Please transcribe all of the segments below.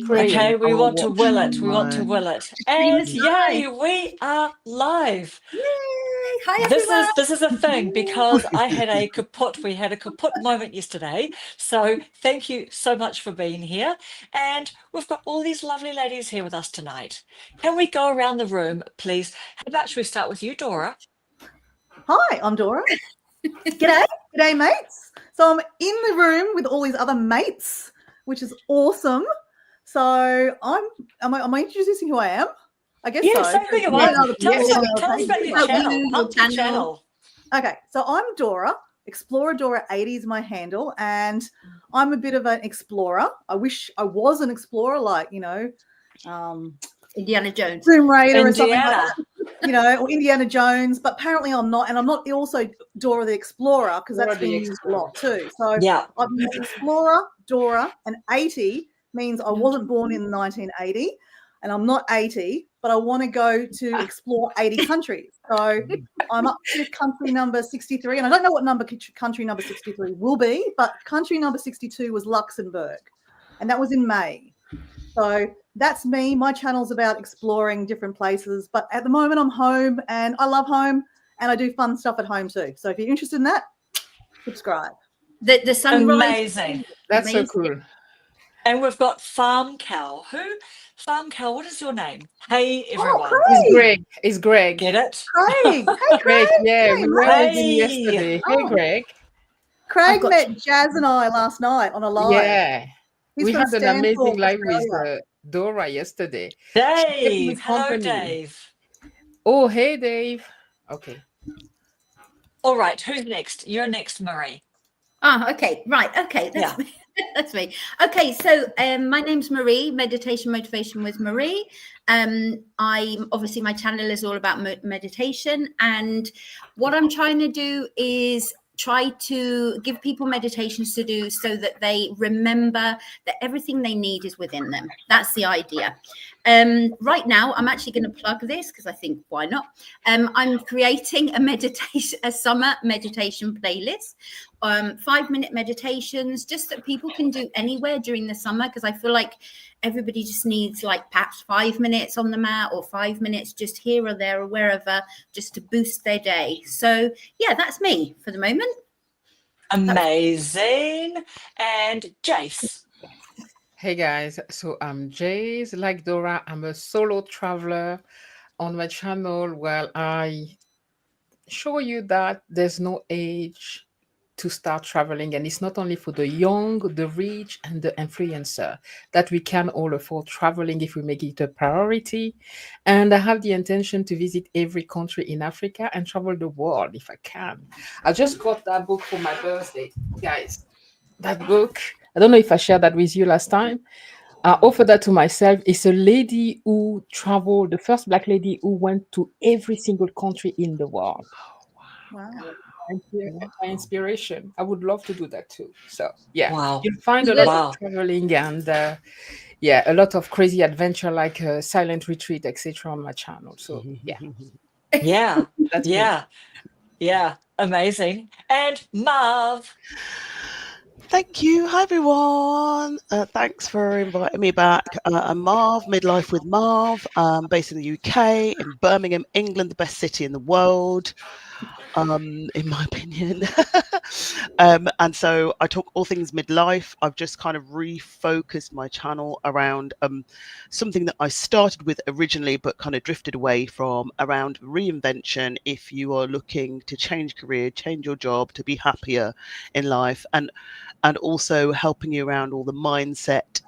Okay, we I'll want to watch will it. We want my- to will it. Stream And is yay, we are live. Yay! Hi, everyone. This is a thing because we had a kaput moment yesterday. So thank you so much for being here. And we've got all these lovely ladies here with us tonight. Can we go around the room, please? How about should we start with you, Dora? Hi, I'm Dora. G'day, mates. So I'm in the room with all these other mates, which is awesome. So am I introducing who I am? I guess Yeah, so. say who you are. Tell us about your channel. Pump your channel. Okay, so I'm Dora. Explorer Dora 80 is my handle, and I'm a bit of an explorer. I wish I was an explorer, like, Indiana Jones. Tomb Raider or something like that, or Indiana Jones, but apparently I'm not. And I'm not also Dora the Explorer, because that's been used a lot too. So yeah, I'm an Explorer, Dora, and 80 means I wasn't born in 1980, and I'm not 80, but I want to go to explore 80 countries. So I'm up to country number 63, and I don't know what country number 63 will be, but country number 62 was Luxembourg, and that was in May. So that's me. My channel's about exploring different places, but at the moment I'm home, and I love home, and I do fun stuff at home too. So if you're interested in that, subscribe. The sunrise. amazing. That's so cool. And we've got Farm Cow. Farm Cow, what is your name? Hey, everyone. It's Greg. Get it? Craig. Hey, Craig. Yeah, we went with him yesterday. Hey, Greg. Craig met Jazz and I last night on a live. Yeah. He's we from had an Stanford, amazing live Australia. with Dora yesterday. Dave. Hello, Dave. Oh, hey, Dave. Okay. All right. Who's next? You're next, Marie. Okay. Right. Okay. That's me. That's me. Okay. So my name's Marie, Meditation Motivation with Marie. Obviously my channel is all about meditation, and what I'm trying to do is try to give people meditations to do so that they remember that everything they need is within them. That's the idea. Right now, I'm actually going to plug this because I think, why not? I'm creating a summer meditation playlist. 5-minute meditations, just that people can do anywhere during the summer, because I feel like everybody just needs like perhaps 5 minutes on the mat or 5 minutes just here or there or wherever, just to boost their day. So yeah, that's me for the moment. Amazing. And Jace. Hey guys, so I'm Jace. Like Dora, I'm a solo traveler. On my channel, well, I show you that there's no age to start traveling, and it's not only for the young, the rich, and the influencer, that we can all afford traveling if we make it a priority. And I have the intention to visit every country in Africa and travel the world if I can. I just got that book for my birthday, guys. That book, I don't know if I shared that with you last time. I offered that to myself. It's a lady who traveled, the first Black lady who went to every single country in the world. Wow. My inspiration. I would love to do that too. So yeah, Wow. you'll find a lot of traveling and a lot of crazy adventure, like silent retreat, etc. on my channel. So yeah, amazing. And Marv. Thank you. Hi, everyone. Thanks for inviting me back. I'm Marv, Midlife with Marv, based in the UK, in Birmingham, England, the best city in the world, in my opinion. And so I talk all things midlife. I've just kind of refocused my channel around something that I started with originally, but kind of drifted away from, around reinvention. If you are looking to change career, change your job, to be happier in life, and also helping you around all the mindset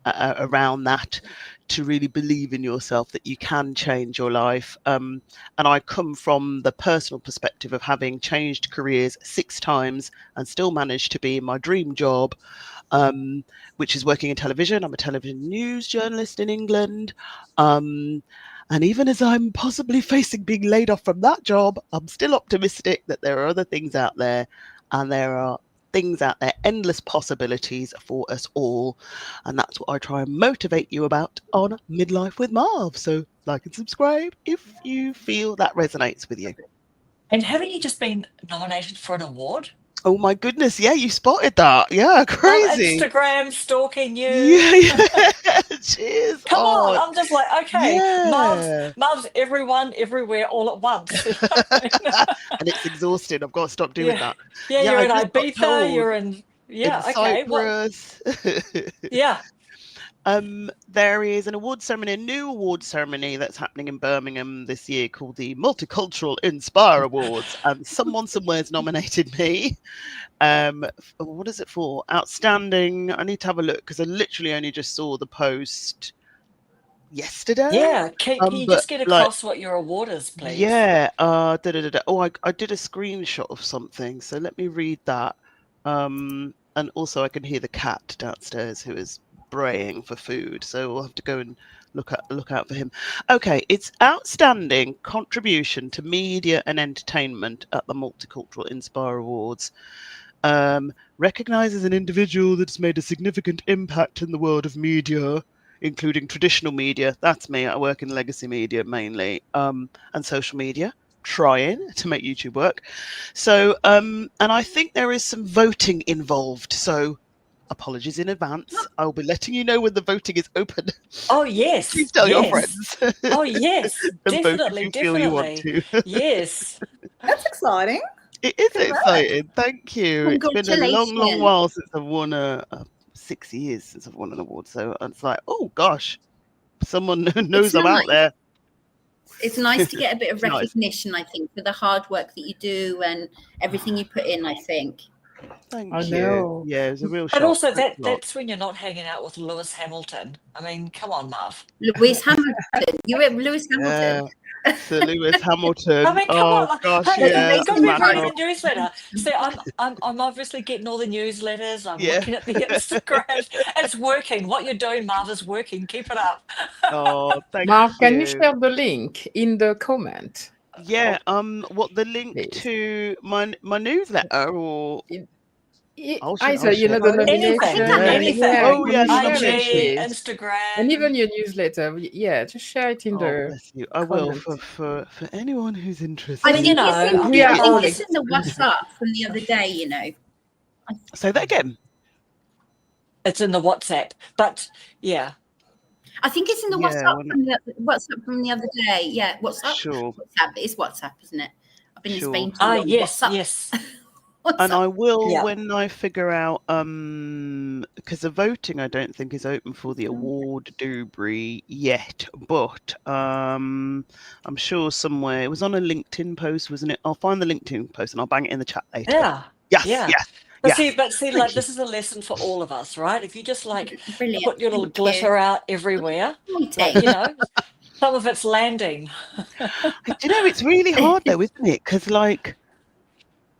around that, to really believe in yourself that you can change your life. And I come from the personal perspective of having changed careers 6 times and still managed to be in my dream job, which is working in television. I'm a television news journalist in England. And even as I'm possibly facing being laid off from that job, I'm still optimistic that there are other things out there, and there are things out there, endless possibilities for us all. And that's what I try and motivate you about on Midlife with Marv. So like and subscribe if you feel that resonates with you. And haven't you just been nominated for an award? Oh my goodness, yeah, you spotted that. Yeah, crazy. Instagram stalking you. Yeah. come on. God. I'm just like, okay, Yeah. Marv's everyone, everywhere, all at once. You know what I mean? And it's exhausting. I've got to stop doing that. Yeah, Yeah, you're I in just got Ibiza, told you're in, in okay. What? Cyprus. Yeah. There is an award ceremony, a new award ceremony that's happening in Birmingham this year called the Multicultural Inspire Awards. And someone somewhere's nominated me. What is it for? Outstanding. I need to have a look because I literally only just saw the post yesterday. Yeah. Can you But just get like, across what your award is, please? yeah. Oh, I did a screenshot of something. So let me read that. And also I can hear the cat downstairs who is braying for food. So we'll have to go and look out for him. Okay, it's outstanding contribution to media and entertainment at the Multicultural Inspire Awards. Recognizes an individual that's made a significant impact in the world of media, including traditional media. That's me. I work in legacy media mainly, and social media, trying to make YouTube work. So, and I think there is some voting involved. So, apologies in advance. I'll be letting you know when the voting is open. Oh, yes. Please tell your Yes. friends. Oh, yes. And vote if Definitely. you feel you want Definitely. to. Yes. That's exciting. It is Congrats. exciting. Thank you. It's been a long, long Congratulations. while since I've won 6 years since I've won an award. So it's like, oh gosh, someone knows It's I'm out nice. there. It's nice to get a bit of It's nice. recognition, I think, for the hard work that you do and everything you put in, I think. Thank I you. know. Yeah, it's a real But shock. also Thanks a lot. that's when you're not hanging out with Lewis Hamilton. I mean, come on, Marv. Lewis Hamilton. You were Lewis Hamilton. Yeah. Sir Lewis Hamilton. I mean, come Oh on. gosh, Hey, yeah. you've got to be that's reading mad. the newsletter. See, I'm obviously getting all the newsletters. I'm Yeah. looking at the Instagram. It's working. What you're doing, Marv, is working. Keep it up. Oh, thank Marv, can you you. share the link in the comment? Yeah. What the link Please. to my newsletter or I'll share- Either, I'll you know, share. the Anything, nomination. anything. Oh, yeah, can you share it, IG, please? Instagram. And even your newsletter. Yeah, just share it in Oh, the bless you. I will comment. for anyone who's interested. I Well, think you it's know, in, we are I think all it's in the WhatsApp from the other day, you know. Say that again. it's in the WhatsApp. But yeah. I think it's in the Yeah, WhatsApp from the other day. Yeah, WhatsApp. Sure. WhatsApp. It's WhatsApp, isn't it? I've been in Sure. Spain too Ah, long. yes, WhatsApp. yes. And I will Yeah. when I figure out because the voting I don't think is open for the award Dewberry yet, but I'm sure somewhere it was on a LinkedIn post, wasn't it? I'll find the LinkedIn post and I'll bang it in the chat later. Yeah. Yes, Yeah. yes. But yes. see, Thank like you. this is a lesson for all of us, right? If you just like Brilliant. put your little Thank you. glitter out everywhere, like, Exciting. you know, some of it's landing. Do you know it's really hard though, isn't it? Because like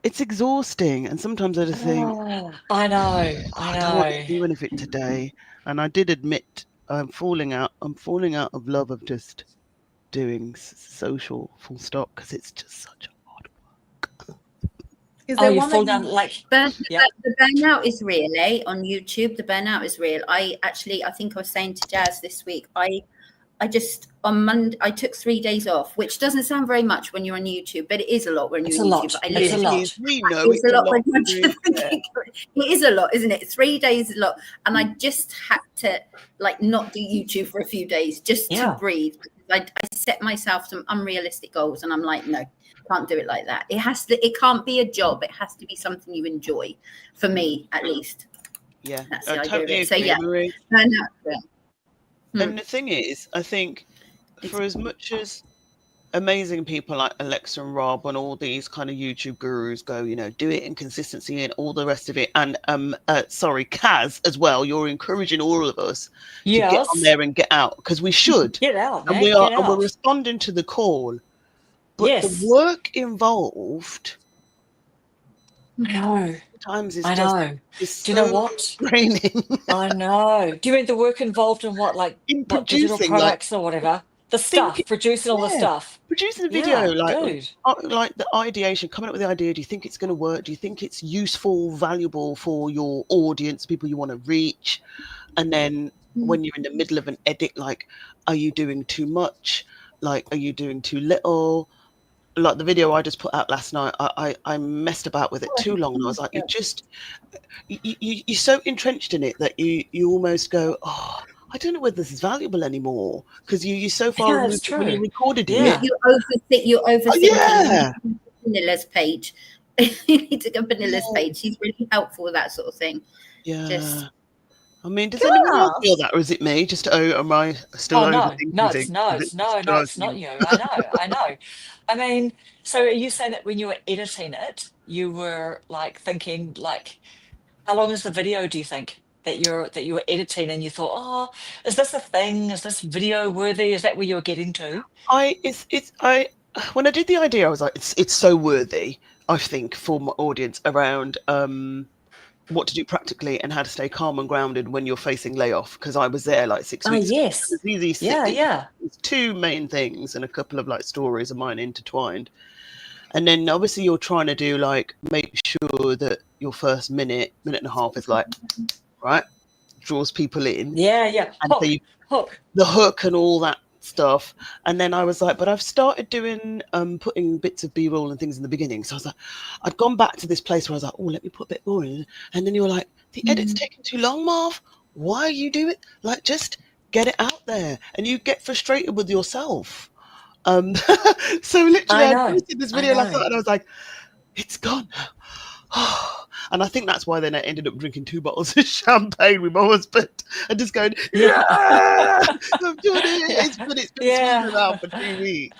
it's exhausting, and sometimes I just think, Oh, I know. I don't want to do anything today. And I did admit I'm falling out of love of just doing social full stop because it's just such a hard work. Is Oh, there you one fall that down you, like The burnout is real, eh? On YouTube, the burnout is real. I think I was saying to Jazz this week, I just on Monday I took 3 days off, which doesn't sound very much when you're on YouTube, but it is a lot when it's you're a on lot. YouTube. I It's a literally- lot. We know it's a lot when you're to do, yeah. it is a lot, isn't it? 3 days is a lot. And I just had to like not do YouTube for a few days just Yeah. to breathe. I set myself some unrealistic goals and I'm like, no, can't do it like that. It can't be a job. It has to be something you enjoy, for me at least. Yeah, That's the I idea of totally it. So agree, yeah. Marie. Burnout. And the thing is, I think for as much as amazing people like Alexa and Rob and all these kind of YouTube gurus go, you know, do it in consistency and all the rest of it. And Kaz as well, you're encouraging all of us to get on Yes. there and get out because we should. Get out, man. And we Get are, and we're out. responding to the call. But Yes. the work involved No. sometimes is I just know. is Do you know so what? draining. I know. Do you mean the work involved in what, like In what digital producing, like, products or whatever? The stuff, producing all the yeah. stuff. Producing a video, Yeah, dude. like the ideation, coming up with the idea. Do you think it's going to work? Do you think it's useful, valuable for your audience, people you want to reach? And then when you're in the middle of an edit, like, are you doing too much? Like, are you doing too little? Like the video I just put out last night, I messed about with it too long, and I was like, you're so entrenched in it that you almost go, oh, I don't know whether this is valuable anymore because you're so far Yeah, it's removed when you true. recorded Yeah. it. You're overthinking. Yeah. Vanilla's page. You need to go Vanilla's page. She's really helpful with that sort of thing. Yeah. Just I mean, does Can anyone I else ask? feel that, or is it me? Just am I still Oh no, overthinking no, things? it's not you. I know. I mean, so are you saying that when you were editing it, you were like thinking like, how long is the video, do you think, that you were editing and you thought, oh, is this a thing? Is this video worthy? Is that where you were getting to? When I did the idea, I was like, it's so worthy, I think, for my audience around what to do practically and how to stay calm and grounded when you're facing layoff, because I was there like 6 Oh weeks ago. yes. There's these Yeah. two main things and a couple of like stories of mine intertwined. And then obviously you're trying to do like make sure that your first minute and a half is like, right, draws people in. Yeah. And so Hook. the hook and all that stuff. And then I was like, but I've started doing putting bits of B-roll and things in the beginning. So I was like, I'd gone back to this place where I was like, oh, let me put a bit more in. And then you were like, the edit's taking too long, Marv. Why are you doing it? Like, just get it out there. And you get frustrated with yourself. So literally I posted this video last night and I was like, it's gone now. And I think that's why then I ended up drinking 2 bottles of champagne with my husband and just going, yeah, I'm doing it. But it's been swimming around for 2 weeks.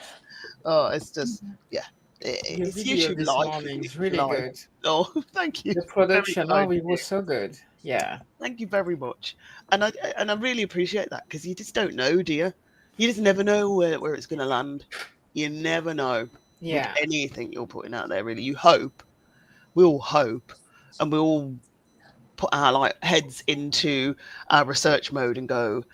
Oh, it's just, yeah. Your It's video YouTube this life. morning is really good. Oh, thank you. The production, it was so good. Yeah. Thank you very much. And I really appreciate that because you just don't know, do you? You just never know where it's going to land. You never know with anything you're putting out there, really. You hope. We all hope. And we all put our like heads into our research mode and go,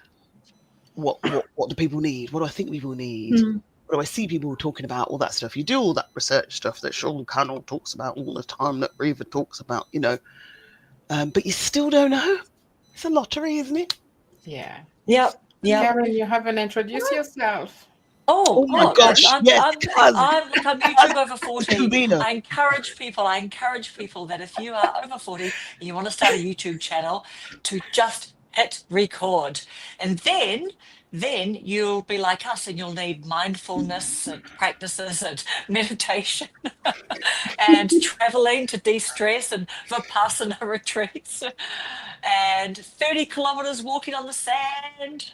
what do people need? What do I think people need? What do I see people talking about? All that stuff. You do all that research stuff that Sean Cannell talks about all the time, that Reva talks about, you know. But you still don't know. It's a lottery, isn't it? Yeah. Yep. Karen, you haven't introduced yourself. Oh my gosh! I'm YouTube over 40. I encourage people that if you are over 40 and you want to start a YouTube channel, to just hit record, and then you'll be like us and you'll need mindfulness and practices and meditation and traveling to de-stress and Vipassana retreats and 30 kilometers walking on the sand.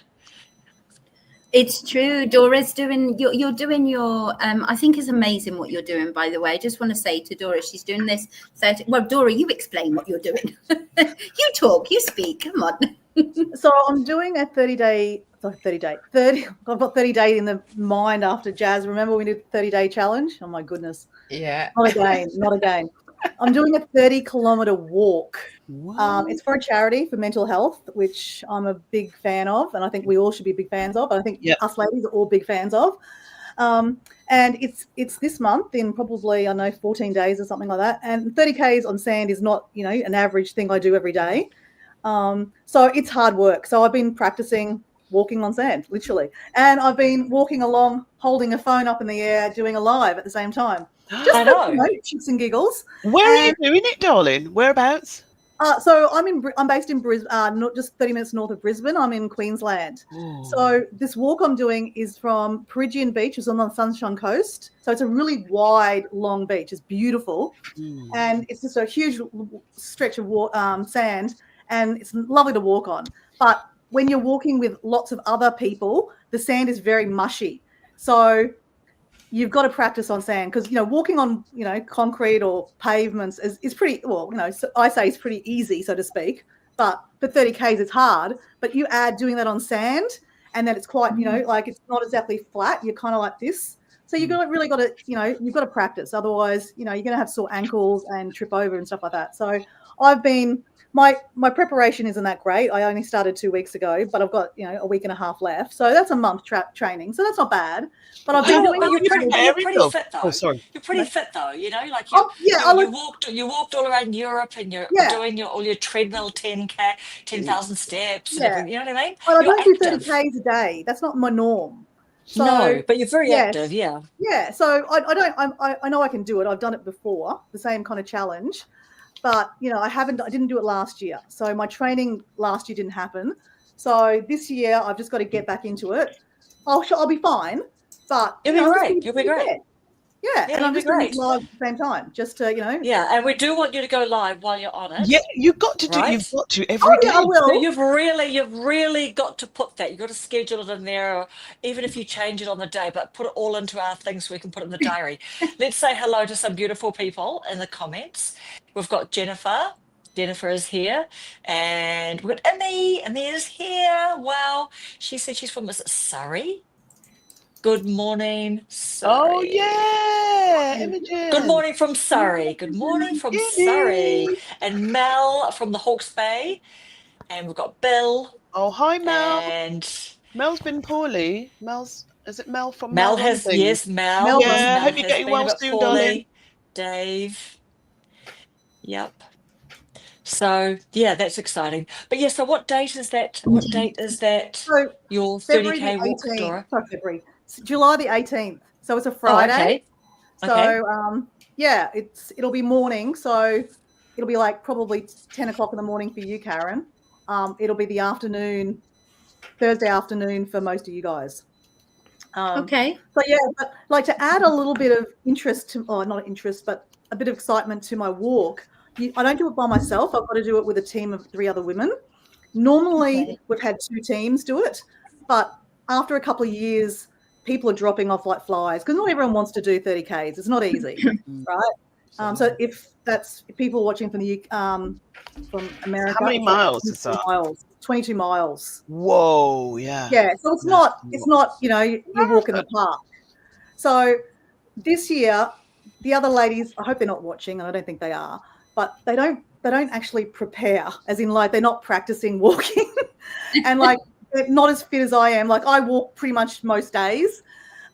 It's true. Dora's doing, you're doing your, I think it's amazing what you're doing, by the way. I just want to say to Dora, she's doing this 30, well, Dora, you explain what you're doing. You talk, you speak, come on. So I'm doing a 30-day, I've got 30 days in the mind after Jazz. Remember we did 30-day challenge? Oh my goodness. Yeah. Not again. I'm doing a 30-kilometer walk. It's for a charity for mental health, which I'm a big fan of, and I think we all should be big fans of. But I think us ladies are all big fans of. And it's this month in probably, 14 days or something like that. And 30 Ks on sand is not, an average thing I do every day. So it's hard work. So I've been practicing walking on sand, literally, and I've been walking along, holding a phone up in the air, doing a live at the same time. Just for shits and giggles. Where are you doing it, darling? Whereabouts? So I'm based in Brisbane, not just 30 minutes north of Brisbane. I'm in Queensland. Ooh. So this walk I'm doing is from Peregian Beach, which is on the Sunshine Coast. So it's a really wide, long beach. It's beautiful, and it's just a huge stretch of sand, and it's lovely to walk on. But when you're walking with lots of other people, the sand is very mushy. So you've got to practice on sand because, walking on, concrete or pavements is pretty, I say it's pretty easy, so to speak. But for 30 Ks, it's hard. But you add doing that on sand, and then it's quite, like it's not exactly flat. You're kind of like this. So you've really got to, you've got to practice. Otherwise, you're going to have sore ankles and trip over and stuff like that. So I've been... My preparation isn't that great. I only started 2 weeks ago, but I've got a week and a half left. So that's a month training. So that's not bad. But I've been doing. You're pretty fit though. Oh, sorry. You're pretty fit though. Like you walked all around Europe and you're doing all your treadmill 10K, 10,000 steps. And everything, you know what I mean? Well, I don't do 30 Ks a day. That's not my norm. So, no, but you're very active. Yeah. Yeah. So I know I can do it. I've done it before, the same kind of challenge. But, I didn't do it last year. So my training last year didn't happen. So this year I've just got to get back into it. I'll be fine, but You'll be great. You'll be great. Yeah, and you'll I'm be just doing great. it live at the same time, just to Yeah, and we do want you to go live while you're on it. Yeah, you've got to do. Right? You've got to every day. I will. So you've really got to put that. You've got to schedule it in there, or even if you change it on the day, but put it all into our thing so we can put it in the diary. Let's say hello to some beautiful people in the comments. We've got Jennifer. Jennifer is here, and we've got Emmy. Emmy is here. Wow, she said she's from Surrey. Good morning, Surrey. Oh yeah, Imogen. Good morning from Surrey. Good morning from Surrey. And Mel from the Hawke's Bay. And we've got Bill. Oh, hi, Mel. And Mel's been poorly. Is it Mel from Mel Mel has, Running? yes, Mel. Melbourne. Yeah, Mel hope you're has getting been well a bit soon, poorly. darling. Dave. Yep. So yeah, that's exciting. But yeah, so what date is that? What date is that? So Your February 30K the walk, 18th. Dora? Sorry, February. It's July the 18th. So it's a Oh, Friday. okay. So Okay. yeah, it'll be morning. So it'll be like probably 10 o'clock in the morning for you, Karen. It'll be the afternoon, Thursday afternoon for most of you guys. Okay. So yeah, but like to add a little bit of interest to, or not interest, but a bit of excitement to my walk. I don't do it by myself. I've got to do it with a team of 3 other women. Normally, Okay. we've had 2 teams do it, but after a couple of years, people are dropping off like flies because not everyone wants to do 30Ks. It's not easy, right? So if people watching from the from America, How many it's like miles is 22 that? miles. 22 miles. Whoa, yeah. Yeah, so it's not you walk in the park. So this year, the other ladies, I hope they're not watching, and I don't think they are, but they don't actually prepare, as in like they're not practicing walking and like they're not as fit as I am. Like I walk pretty much most days.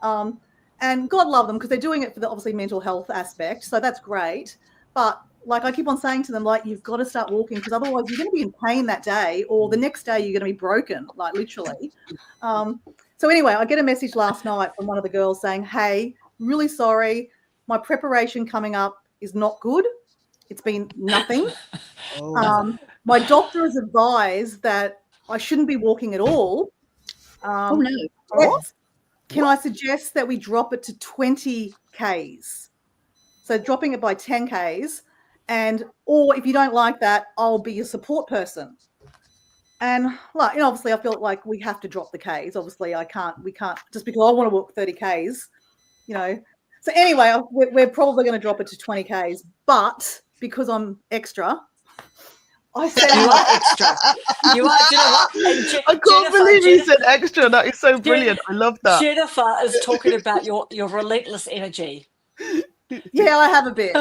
And God love them because they're doing it for the obviously mental health aspect. So that's great. But like I keep on saying to them, like, you've got to start walking because otherwise you're going to be in pain that day, or the next day you're going to be broken, like literally. So anyway, I get a message last night from one of the girls saying, hey, really sorry. My preparation coming up is not good. It's been nothing. Oh. My doctor has advised that I shouldn't be walking at all. Oh no. What? Can I suggest that we drop it to 20 Ks? So dropping it by 10 Ks, or if you don't like that, I'll be your support person. And like, obviously I feel like we have to drop the Ks. Obviously we can't just because I want to walk 30 Ks, So anyway, we're probably going to drop it to 20 Ks, but because I'm extra, I said you are extra. You are. Do you know what? And I can't believe you said extra. That is so brilliant. I love that. Jennifer is talking about your relentless energy. Yeah, I have a bit.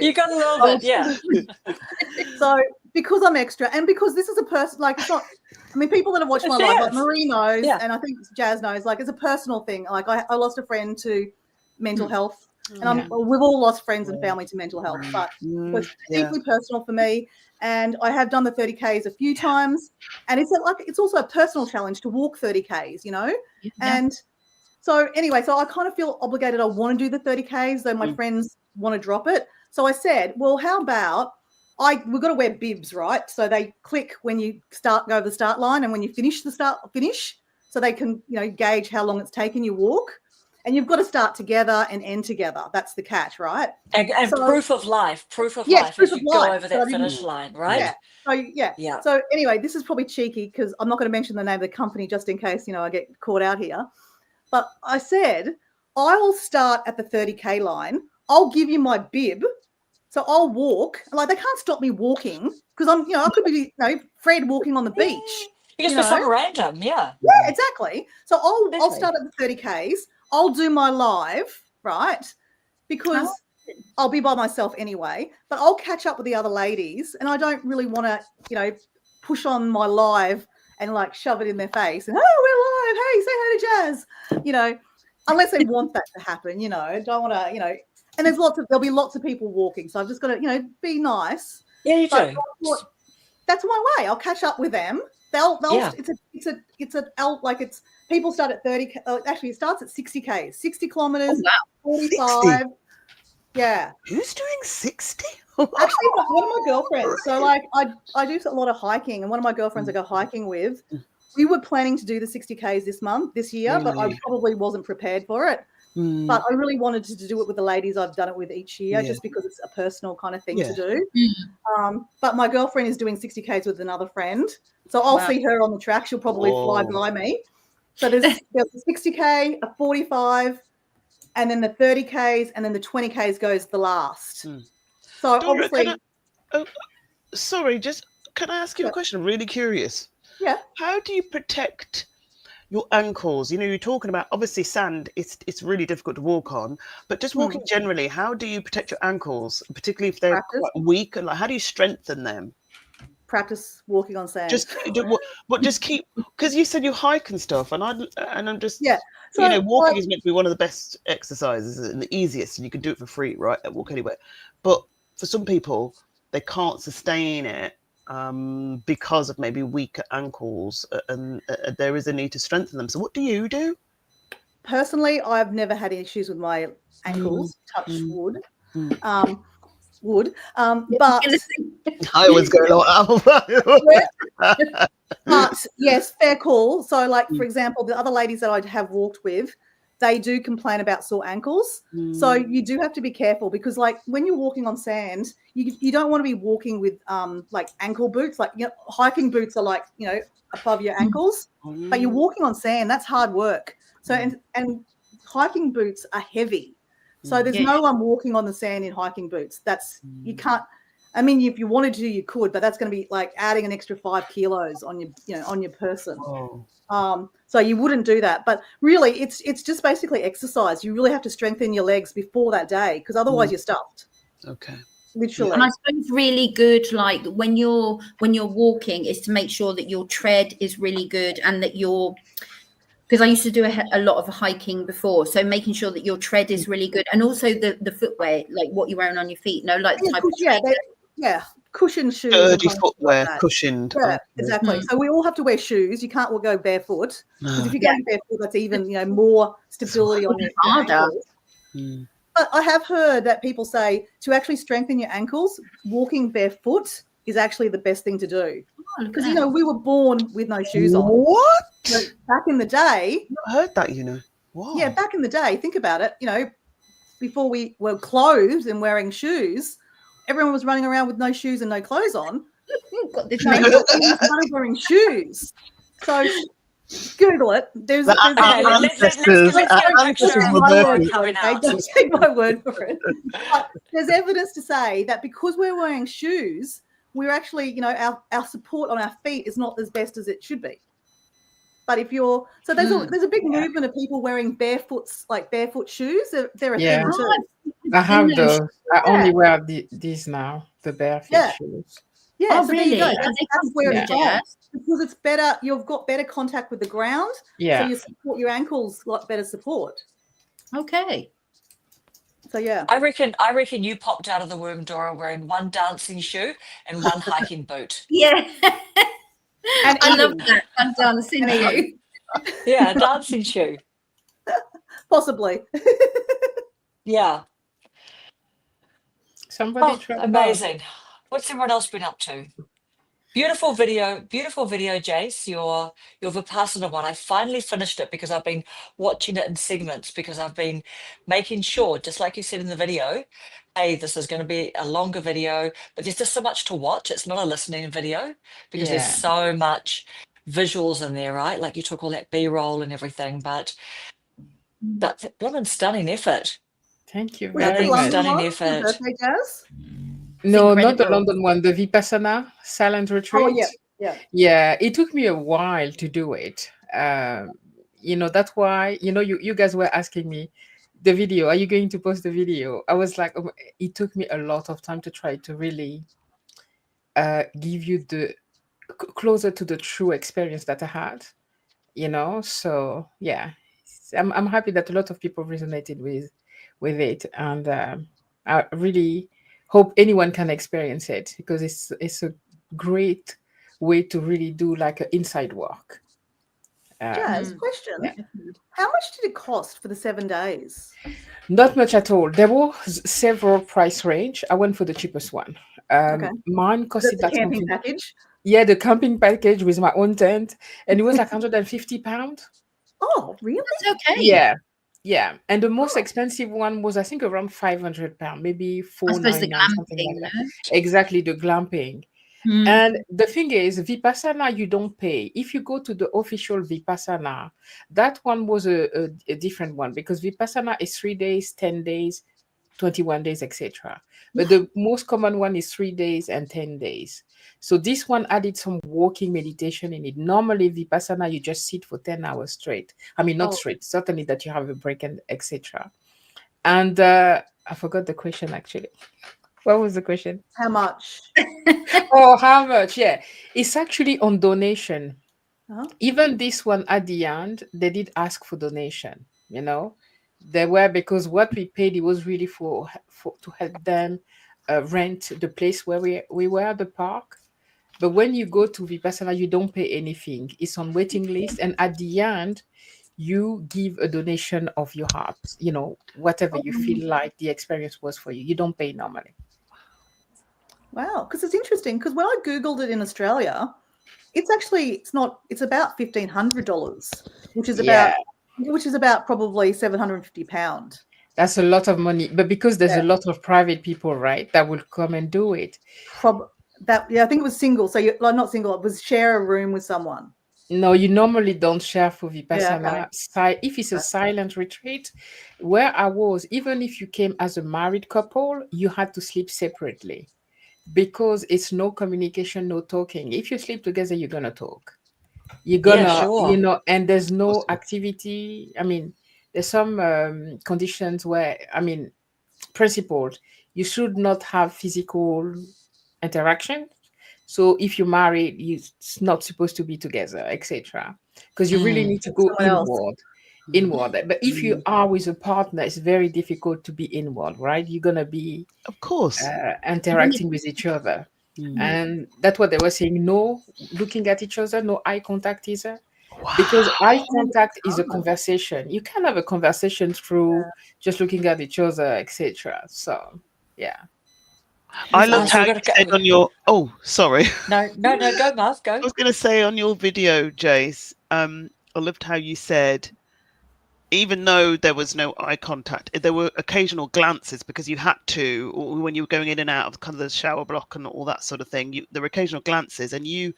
You got a little bit, yeah. So because I'm extra, and because this is a person, like it's not. I mean, people that have watched my life, like Marie knows, and I think Jazz knows. Like it's a personal thing. Like I lost a friend to mental health, and we've all lost friends and family to mental health, but it's deeply personal for me. And I have done the 30 Ks a few times, and it's also a personal challenge to walk 30 Ks, and. So anyway, so I kind of feel obligated. I want to do the 30 Ks, though my friends want to drop it. So I said, well, how about we've got to wear bibs, right? So they click when you go over the start line and when you finish, so they can, gauge how long it's taken you walk. And you've got to start together and end together. That's the catch, right? And so, proof of life as you go over that finish line, right? Yeah. So anyway, this is probably cheeky because I'm not going to mention the name of the company just in case, I get caught out here. But I said, I'll start at the 30K line. I'll give you my bib. So I'll walk. Like, they can't stop me walking because I could be, Fred walking on the beach. Because for some random, Yeah, exactly. So I'll start at the 30Ks. I'll do my live, right? Because I'll be by myself anyway. But I'll catch up with the other ladies. And I don't really want to, push on my live and like shove it in their face and, oh, we're live. Hey, say hi to Jazz, unless they want that to happen, don't want to, and there'll be lots of people walking. So I've just got to, be nice. Yeah, you do. That's my way. I'll catch up with them. It's people start at 30. Actually, it starts at 60 Ks, 60 kilometers, 45. 60? Yeah. Who's doing 60? Actually, one of my girlfriends. So like I do a lot of hiking, and one of my girlfriends I go hiking with, we were planning to do the 60Ks this year, but I probably wasn't prepared for it. But I really wanted to do it with the ladies I've done it with each year, just because it's a personal kind of thing to do. But my girlfriend is doing 60Ks with another friend, so I'll see her on the track. She'll probably fly by me. So there's a 60K, a 45, and then the 30Ks, and then the 20Ks goes the last. So Dora, obviously, sorry, just can I ask you a question? I'm really curious. Yeah. How do you protect your ankles? You know, you're talking about obviously sand. It's really difficult to walk on, but just walking generally, how do you protect your ankles, particularly if they're quite weak? And like, how do you strengthen them? Practice walking on sand. Just just keep, because you said you hike and stuff, and I'm just So, you know, walking is meant to be one of the best exercises and the easiest, and you can do it for free, right? Walk anywhere. But for some people, they can't sustain it because of maybe weaker ankles, and there is a need to strengthen them. So what do you do? Personally, I've never had issues with my ankles. Touch wood. But I always go but yes, fair call. So, like for example, the other ladies that I have walked with, they do complain about sore ankles. So you do have to be careful, because like when you're walking on sand, you don't want to be walking with like ankle boots. Like, you know, hiking boots are like, you know, above your ankles, but you're walking on sand. That's hard work. So and hiking boots are heavy. So there's no one walking on the sand in hiking boots. That's you can't. I mean, if you wanted to, you could, but that's going to be like adding an extra 5 kilos on your, you know, on your person. So you wouldn't do that. But really, it's just basically exercise. You really have to strengthen your legs before that day, because otherwise you're stuffed. Okay. Literally. And I suppose really good, like when you're walking, is to make sure that your tread is really good, and that you're, because I used to do a lot of hiking before, so making sure that your tread is really good, and also the footwear, like what you're wearing on your feet. No, like the type of cushioned shoes. Sturdy footwear, cushioned. Yeah, exactly. So we all have to wear shoes. You can't all go barefoot, because if you're going barefoot, that's even, you know, more stability on your ankles. But I have heard that people say to actually strengthen your ankles, walking barefoot is actually the best thing to do. Because, you know, we were born with no shoes on. What? So back in the day. I've heard that, you know. Wow. Yeah, back in the day, think about it, you know, before we were clothed and wearing shoes, everyone was running around with no shoes and no clothes on. Started wearing shoes. So Google it. Let's take my word for it. But there's evidence to say that because we're wearing shoes, we're actually, you know, our support on our feet is not as best as it should be. But if you're, so there's a big movement of people wearing barefoot shoes. They're a thing too. I have those. I only wear these now, the barefoot shoes. Yeah, so really? There you go. That's where it's from. Because it's better, you've got better contact with the ground. Yeah. So you support your ankles, got better support. Okay. So yeah. I reckon you popped out of the womb, Dora, wearing one dancing shoe and one hiking boot. Yeah. And I love that. One dancing shoe. Yeah, a dancing shoe. Possibly. Yeah. Somebody amazing. What's everyone else been up to? Beautiful video, Jace, your Vipassana one. I finally finished it because I've been watching it in segments, because I've been making sure, just like you said in the video, hey, this is going to be a longer video, but there's just so much to watch. It's not a listening video, because there's so much visuals in there, right? Like you took all that B-roll and everything, but that's a stunning effort. Thank you very much. Stunning effort. No, not the London one, the Vipassana silent retreat. Oh, yeah. It took me a while to do it. You know, that's why, you know, you guys were asking me the video, are you going to post the video? I was like, it took me a lot of time to try to really give you the closer to the true experience that I had, you know. So yeah, I'm happy that a lot of people resonated with it, and I really hope anyone can experience it, because it's a great way to really do like an inside work. Jazz, question. How much did it cost for the 7 days? Not much at all. There was several price range. I went for the cheapest one. Mine costed the camping package. Yeah, the camping package with my own tent, and it was like £150. Oh, really? That's okay. Yeah, yeah. And the most Oh. expensive one was, I think, around £500, maybe I four suppose the nine nine, something glamping, like that. no? Exactly, the glamping. Mm. And the thing is, Vipassana, you don't pay. If you go to the official Vipassana, that one was a different one, because Vipassana is 3 days, 10 days, 21 days, etc. But the most common one is 3 days and 10 days. So this one added some walking meditation in it. Normally, Vipassana, you just sit for 10 hours straight. I mean, not Oh. straight, certainly that you have a break and etc. And I forgot the question actually. What was the question? How much? Oh, how much? Yeah, it's actually on donation. Huh? Even this one at the end, they did ask for donation. They were, because what we paid, it was really for to help them rent the place where we were at the park. But when you go to Vipassana, you don't pay anything. It's on waiting list, and at the end, you give a donation of your heart. Whatever you feel like the experience was for you. You don't pay normally. Wow, because it's interesting. Because when I googled it in Australia, it's about $1,500, Yeah, which is about probably £750. that's a lot of money. But because there's Yeah. a lot of private people, right, that will come and do it. I think it was single. So you like not single. It was share a room with someone. No, you normally don't share for Yeah. Vipassana. Okay. If it's a silent retreat, where I was, even if you came as a married couple, you had to sleep separately, because it's no communication, no talking. If you sleep together, you're gonna talk. You're Yeah, gonna, sure. and there's no Awesome. activity. I mean, there's some conditions where, principled, you should not have physical interaction. So if you're married, it's not supposed to be together, etc. Because you really Mm. need to go Someone else. inward. But if you are with a partner, it's very difficult to be inward, right? You're gonna be Of course. interacting with each other, Mm. and that's what they were saying. No looking at each other, no eye contact either, Wow. because eye contact is a conversation. You can have a conversation through just looking at each other, etc. So yeah. I loved So how we've you got to said go. on your. Oh, sorry. No, go, Marv, I go. was going to say on your video, Jace. I loved how you said, even though there was no eye contact, there were occasional glances, because you had to, or when you were going in and out of kind of the shower block and all that sort of thing. There were occasional glances, and you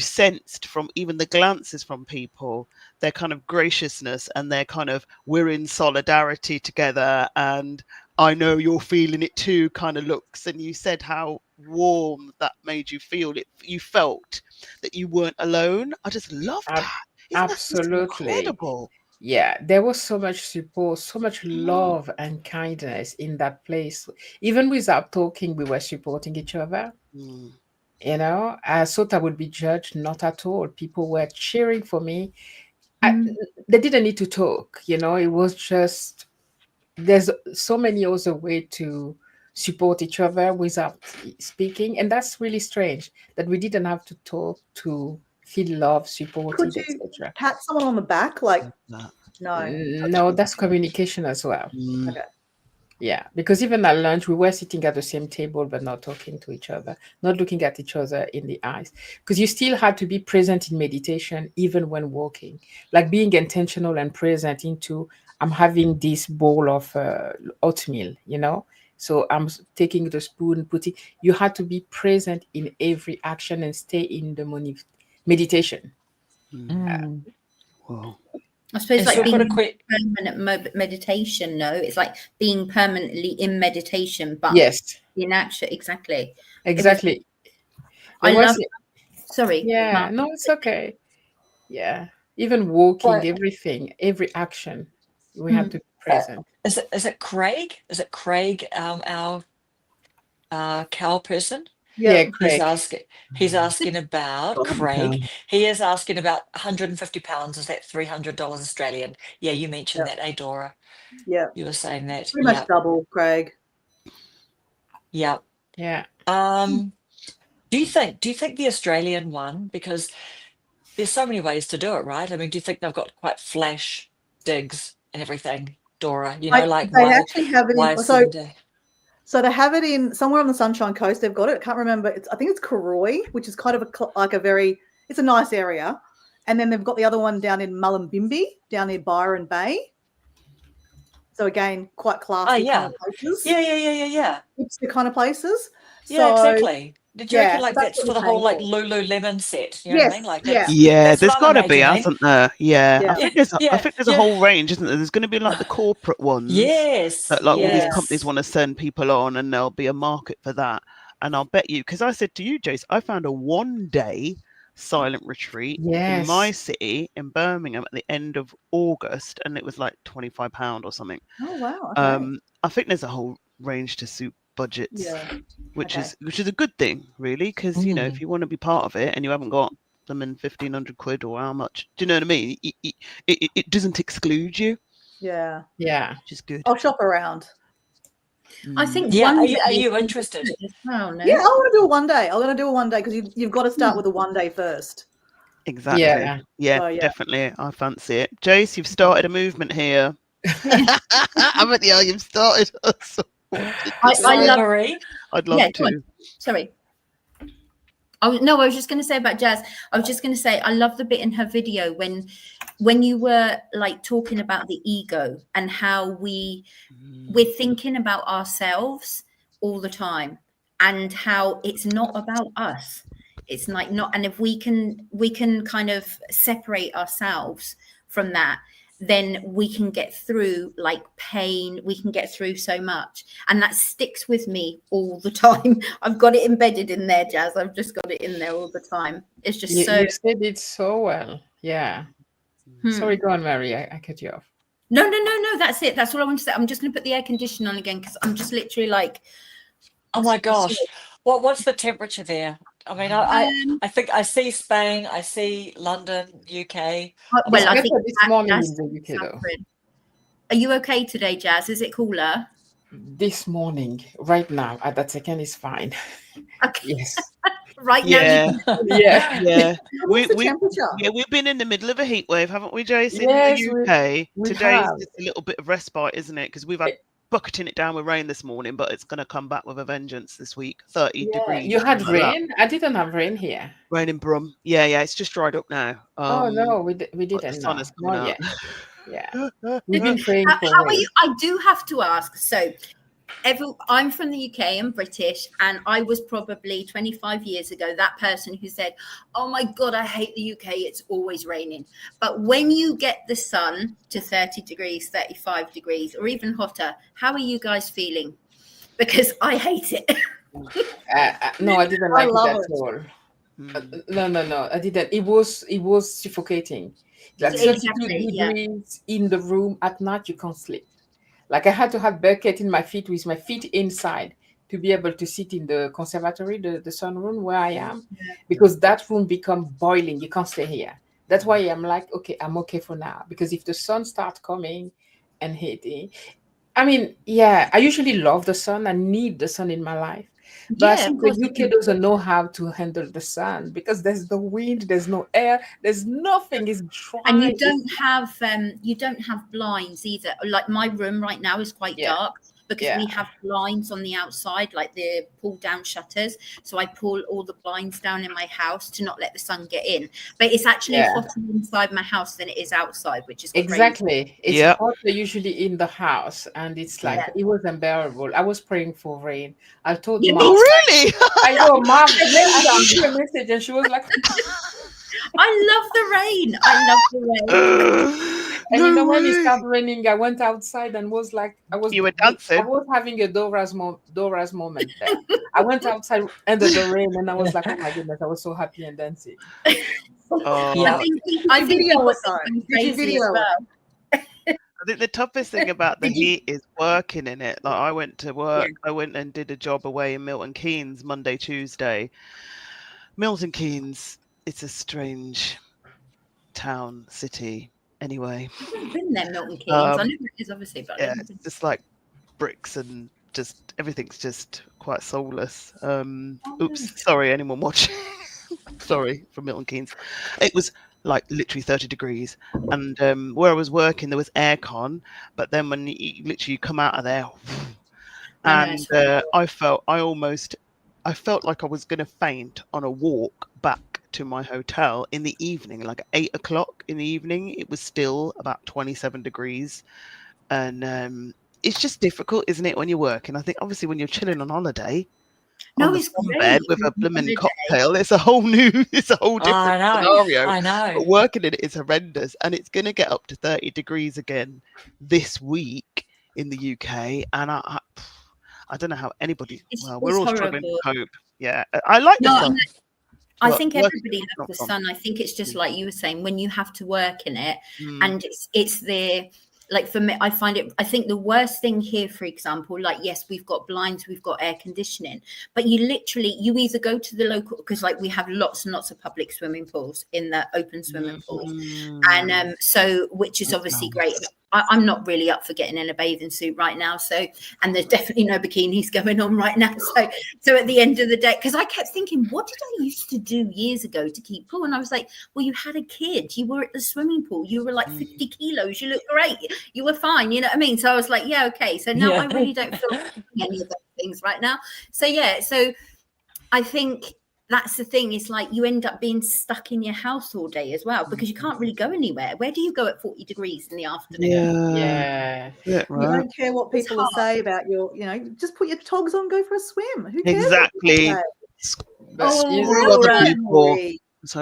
sensed from even the glances from people their kind of graciousness and their kind of, we're in solidarity together, and I know you're feeling it too kind of looks. And you said how warm that made you feel. You felt that you weren't alone. I just love Ab- that. Isn't that just Absolutely. incredible? Yeah, there was so much support, so much love and kindness in that place. Even without talking, we were supporting each other. Mm. I thought I would be judged, not at all. People were cheering for me. They didn't need to talk, it was just, there's so many other ways to support each other without speaking. And that's really strange that we didn't have to talk to feel love, Could supported, you etc. pat someone on the back? Like, That. no. No, that's communication as well. Mm. Okay. Yeah, because even at lunch, we were sitting at the same table, but not talking to each other, not looking at each other in the eyes. Because you still had to be present in meditation, even when walking, like being intentional and present into, I'm having this bowl of oatmeal, So I'm taking the spoon, putting, you had to be present in every action and stay in the meditation. Mm. Wow. I suppose And like so I've got a being quick. permanent meditation. No, it's like being permanently in meditation, but Yes, in action. Exactly. exactly. I There was, love. Sorry, yeah, Mark. no, it's okay. Yeah. Even walking, Well, everything, every action, we have to be present. is it Craig? Is it Craig, our cow person? Yeah, Yeah. Craig. He's asking about Oh, Craig. okay. He is asking about £150. Is that $300 Australian? Yeah, you mentioned that, Dora. Yeah. You were saying that. Pretty much double, Craig. Yeah. Yeah. Do you think the Australian one, because there's so many ways to do it, right? I mean, do you think they've got quite flash digs and everything, Dora? They actually have it why in. seven day? So they have it in somewhere on the Sunshine Coast. They've got it. I can't remember. I think it's Karoi, which is kind of it's a nice area. And then they've got the other one down in Mullumbimby, down near Byron Bay. So again, quite classy kind of places. Yeah. It's the kind of places. Yeah, exactly. Did you reckon like so that's for the whole like Lululemon set? You know what I mean? Like yeah, that's there's what got I'm to be, imagining. hasn't there? Yeah, Yeah. I think there's a whole range, isn't there? There's going to be like the corporate ones. Yes. That like all these companies want to send people on, and there'll be a market for that. And I'll bet you, because I said to you, Jace, I found a 1-day silent retreat in my city in Birmingham at the end of August, and it was like £25 or something. Oh wow. Okay. I think there's a whole range to suit budgets, which is a good thing, really, because you know, if you want to be part of it and you haven't got them in 1,500 quid or how much, do you know what I mean? It doesn't exclude you. Yeah. Which is good. I'll shop around. I think are you interested? Oh, no. Yeah, I want to do a 1 day. I'm going to do a 1 day because you've got to start with a 1 day first. Exactly. Yeah, definitely. I fancy it. Jace, you've started a movement here. Haven't you? You've started us. I'd love to. Sorry. I was just going to say about Jazz. I was just going to say I love the bit in her video when you were like talking about the ego and how we're thinking about ourselves all the time and how it's not about us. It's like not, and if we can kind of separate ourselves from that, then we can get through like pain. We can get through so much. And that sticks with me all the time. I've got it embedded in there, Jazz. I've just got it in there all the time. It's just You said it so well. Yeah. Sorry, go on, Mary. I cut you off. No. That's it. That's all I want to say. I'm just going to put the air conditioner on again because I'm just literally like, oh my gosh. What's the temperature there? I mean, I think I see Spain, I see London, UK. Well, I think this morning in the UK, though. Are you okay today, Jazz? Is it cooler? This morning, right now, at that second is fine. Okay. Yes. Right now. Yeah. We've temperature? been in the middle of a heat wave, haven't we, Jace? Yes, in the UK. Today's have. just a little bit of respite, isn't it? Because we've had bucketing it down with rain this morning, but it's going to come back with a vengeance this week. 30 degrees. You had rain? I didn't have rain here. Rain in Brum. Yeah, it's just dried up now. Oh no, we didn't. The sun is coming out. Yeah. We've been praying for How rain. are you? I do have to ask. So I'm from the UK, I'm British, and I was probably 25 years ago that person who said, oh my God, I hate the UK, it's always raining. But when you get the sun to 30 degrees, 35 degrees, or even hotter, how are you guys feeling? Because I hate it. No, I didn't like it at all. No, I didn't. It was suffocating. Like 32 degrees in the room at night, you can't sleep. Like I had to have bucket in my feet with my feet inside to be able to sit in the conservatory, the sunroom where I am, because that room become boiling. You can't stay here. That's why I'm like, okay, I'm okay for now. Because if the sun starts coming and hitting, I mean, I usually love the sun. I need the sun in my life. But I think the UK doesn't know how to handle the sun because there's no wind, there's no air, there's nothing. It's dry. And you don't have blinds either. Like my room right now is quite dark because we have blinds on the outside, like the pull down shutters. So I pull all the blinds down in my house to not let the sun get in. But it's actually hotter inside my house than it is outside, which is exactly crazy. It's hotter usually in the house, and it's like it was unbearable. I was praying for rain. I told Mom. Oh, really? I know, Mom. I sent her a message, and she was like, I love the rain. I love the rain. And when it started raining, I went outside and was like, you were dancing. I was having a Dora's moment there. I went outside under the rain, and I was like, oh my goodness, I was so happy and dancing. I think it was crazy as well. I think the toughest thing about the heat is working in it. Like I went to work, I went and did a job away in Milton Keynes Monday, Tuesday. Milton Keynes, it's a strange town, city. Anyway, I've been there, Milton Keynes. I know it is obviously, but it's just like bricks and just everything's just quite soulless. Oops, sorry, anyone watching? Sorry for Milton Keynes. It was like literally 30 degrees, and where I was working there was aircon, but then when you come out of there, And I felt like I was going to faint on a walk back to my hotel in the evening, like at 8 o'clock in the evening. It was still about 27 degrees. And it's just difficult, isn't it, when you're working? I think obviously when you're chilling on holiday on the it's sunbed great. with a blooming cocktail, it's a whole different scenario. I know. But working in it is horrendous, and it's going to get up to 30 degrees again this week in the UK. And I don't know how anybody. We're all struggling to cope. Yeah, I like the sun. I think everybody loves the sun. I think it's just like you were saying, when you have to work in it, and it's the. Like for me, I think the worst thing here, for example, like, yes, we've got blinds, we've got air conditioning, but you either go to the local, because like we have lots and lots of public swimming pools in the open swimming pools. And so, which is obviously great. I'm not really up for getting in a bathing suit right now. So, and there's definitely no bikinis going on right now. So at the end of the day, because I kept thinking, what did I used to do years ago to keep cool? And I was like, well, you had a kid, you were at the swimming pool, you were like 50 kilos, you look great, you were fine. You know what I mean? So I was like, yeah, okay. So now I really don't feel like doing any of those things right now. So yeah, so I think that's the thing. It's like you end up being stuck in your house all day as well, because you can't really go anywhere. Where do you go at 40 degrees in the afternoon? Yeah. You don't care what people will say about your, just put your togs on, go for a swim. Who cares? Exactly.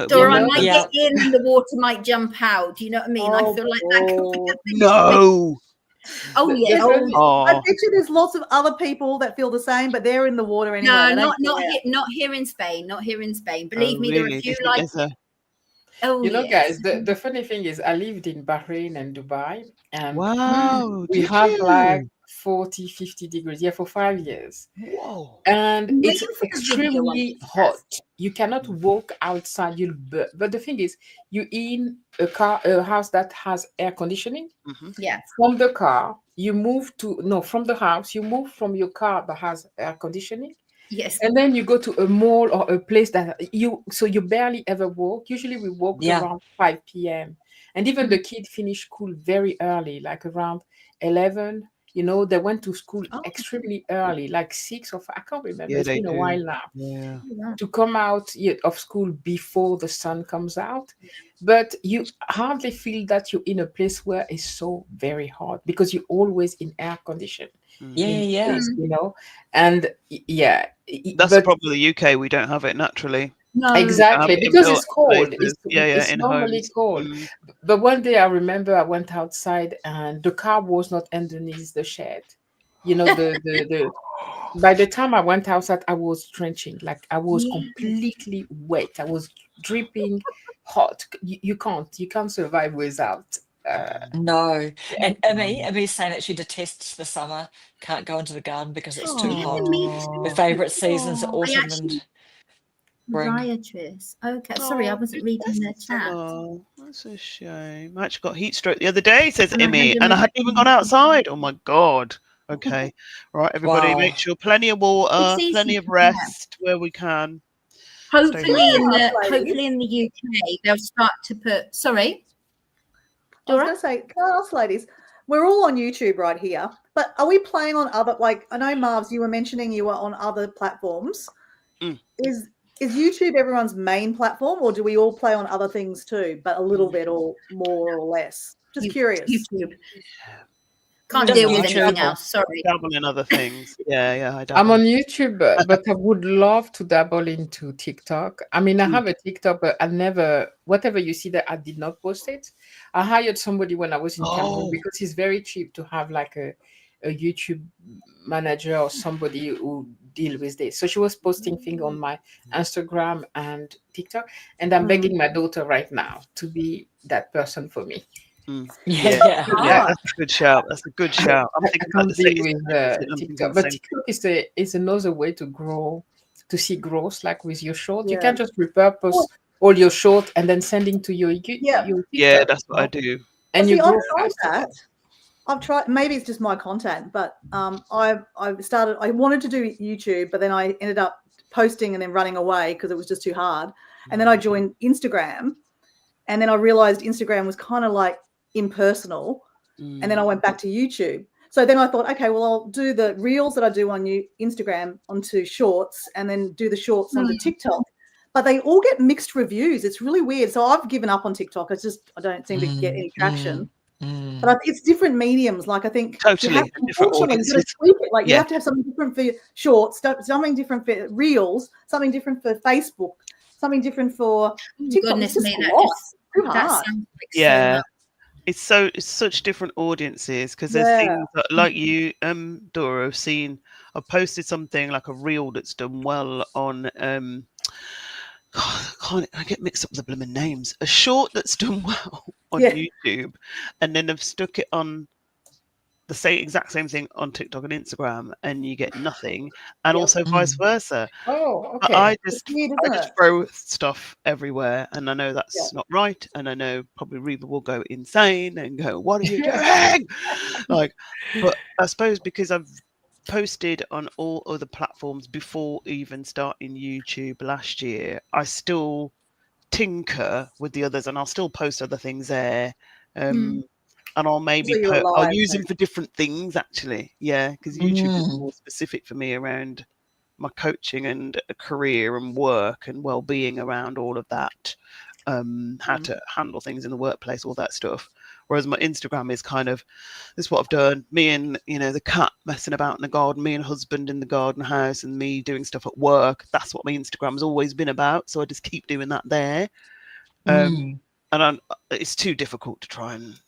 Dora, I might get in and the water might jump out. Do you know what I mean? I feel like that could be a thing. No. Oh yeah. I bet you there's lots of other people that feel the same, but they're in the water anyway. No, not here in Spain. Not here in Spain. Believe me, there are a few like. Guys, the funny thing is, I lived in Bahrain and Dubai, and we have like 40, 50 degrees for 5 years. Whoa. And it's extremely hot. You cannot walk outside. But the thing is, you're in a house that has air conditioning. Yeah. From the car, you move from the house, you move from your car that has air conditioning. Yes. And then you go to a mall or a place that you barely ever walk. Usually we walk around 5 p.m. And even the kids finish school very early, like around 11. They went to school extremely early, like 6 or 5. I can't remember. It's been a while now. Yeah. To come out of school before the sun comes out. But you hardly feel that you're in a place where it's so very hot, because you're always in air condition. Yeah. And that's the problem with the UK. We don't have it naturally. No, exactly, because it's cold. It's normally homes. cold. But one day I remember I went outside and the car was not underneath the shed. The by the time I went outside, I was drenching, like I was completely wet. I was dripping hot. You can't survive without. No. And Emmy's saying that she detests the summer, can't go into the garden because it's too hot. Her favourite seasons are autumn and spring. Podiatrist. Okay, sorry, I wasn't reading the chat. Oh, that's a shame. I actually got heat stroke the other day, says Emmy, and I hadn't even gone outside. Oh my God. Okay. Right, everybody, make sure plenty of water, plenty of rest where we can. Hopefully in the UK they'll start to put. Sorry, Dora? I was going to say, can I ask, ladies? We're all on YouTube right here, but are we playing on other? Like, I know, Marvs, you were mentioning you were on other platforms. Is YouTube everyone's main platform, or do we all play on other things too, but a little bit or more or less? Just curious. YouTube. Can't deal with anything else. Sorry. Dabble in other things. Yeah. I'm on YouTube, but I would love to dabble into TikTok. I mean, I have a TikTok, but I never. Whatever you see that I did not post it. I hired somebody when I was in Cameroon because it's very cheap to have like a YouTube manager or somebody who deal with this. So she was posting things on my Instagram and TikTok, and I'm begging my daughter right now to be that person for me. Yeah, that's a good shout. I'm thinking about the same TikTok, but TikTok is another way to see growth, like with your short. You can just repurpose all your short and then sending to your TikTok. Yeah, that's what I do. And you grow that. I've tried. Maybe it's just my content, but I wanted to do YouTube, but then I ended up posting and then running away because it was just too hard. And then I joined Instagram, and then I realized Instagram was kind of like impersonal, and then I went back to YouTube. So then I thought, okay, well, I'll do the reels that I do on Instagram onto shorts, and then do the shorts onto TikTok. But they all get mixed reviews. It's really weird. So I've given up on TikTok. I don't seem to get any traction. But it's different mediums. Like, I think Totally you have, different unfortunately, you've got to audiences. tweak it. Like, you Yeah. have to have something different for shorts, something different for reels, something different for Facebook, something different for TikTok. Goodness It's me, just a lot. Too that hard. sounds like Yeah. so much. It's such different audiences, because there's things that, like you, Dora, have seen. I've posted something like a reel that's done well on I get mixed up with the blooming names. A short that's done well on YouTube, and then I've stuck it on the exact same thing on TikTok and Instagram, and you get nothing, and also vice versa. Oh, But okay. I just weird, isn't it? throw stuff everywhere, and I know that's not right, and I know probably Reba will go insane and go, "What are you doing?" Like, but I suppose because I've posted on all other platforms before even starting YouTube last year, I still tinker with the others, and I'll still post other things there. And I'll maybe So you're I'll alive, use then. them for different things, actually. Yeah, because YouTube is more specific for me around my coaching and a career and work and well-being around all of that. How to handle things in the workplace, all that stuff. Whereas my Instagram is kind of, this is what I've done. Me and, the cat messing about in the garden, me and husband in the garden house, and me doing stuff at work. That's what my Instagram's always been about. So I just keep doing that there. And it's too difficult to try and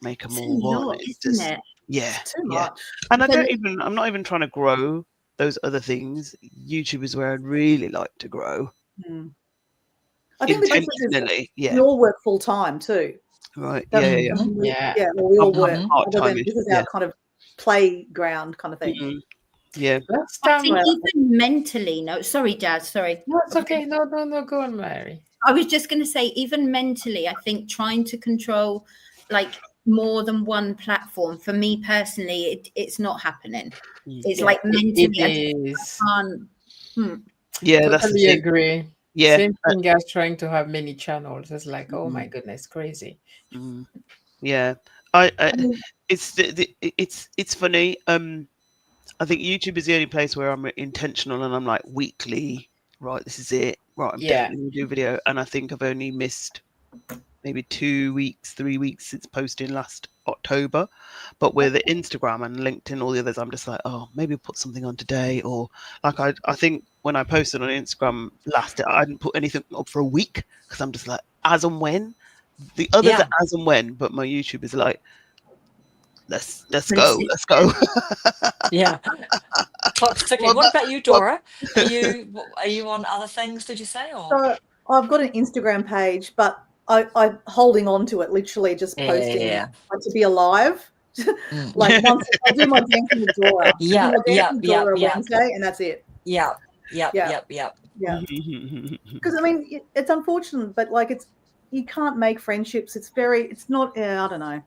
make them all one. It's just, isn't it? yeah, It's too much. And I'm not even trying to grow those other things. YouTube is where I'd really like to grow. I think the difference Intentionally, is we all work full time too. Right. That's Yeah. Well, we all work. Other than Part-time-ish, this is our kind of playground kind of thing. Yeah. I think even mentally, sorry, Dad, sorry. No, it's okay. No, go on, Mary. I was just going to say, even mentally, I think trying to control like more than one platform, for me personally, it's not happening. It's like mentally, it is. I can't. Yeah, totally agree. Yeah, same thing as trying to have many channels. It's like, oh my goodness, crazy. Yeah, it's funny. I think YouTube is the only place where I'm intentional and I'm like weekly. Right, this is it. Right, I'm definitely gonna do a video, and I think I've only missed maybe 2 weeks, 3 weeks since posting last October. But with Instagram and LinkedIn, all the others, I'm just like, oh, maybe put something on today. Or like I think when I posted on Instagram last, I didn't put anything up for a week because I'm just like, as and when. The others are as and when, but my YouTube is like, let's go. Yeah. Clock's ticking. What about you, Dora? Are you on other things, did you say? Or? So I've got an Instagram page, but I'm holding on to it, literally just posting like, to be alive. Like once I do my dancing with Dora. Dora Wednesday, and that's it. Yeah. Because I mean, it's unfortunate, but like you can't make friendships. It's not. I don't know.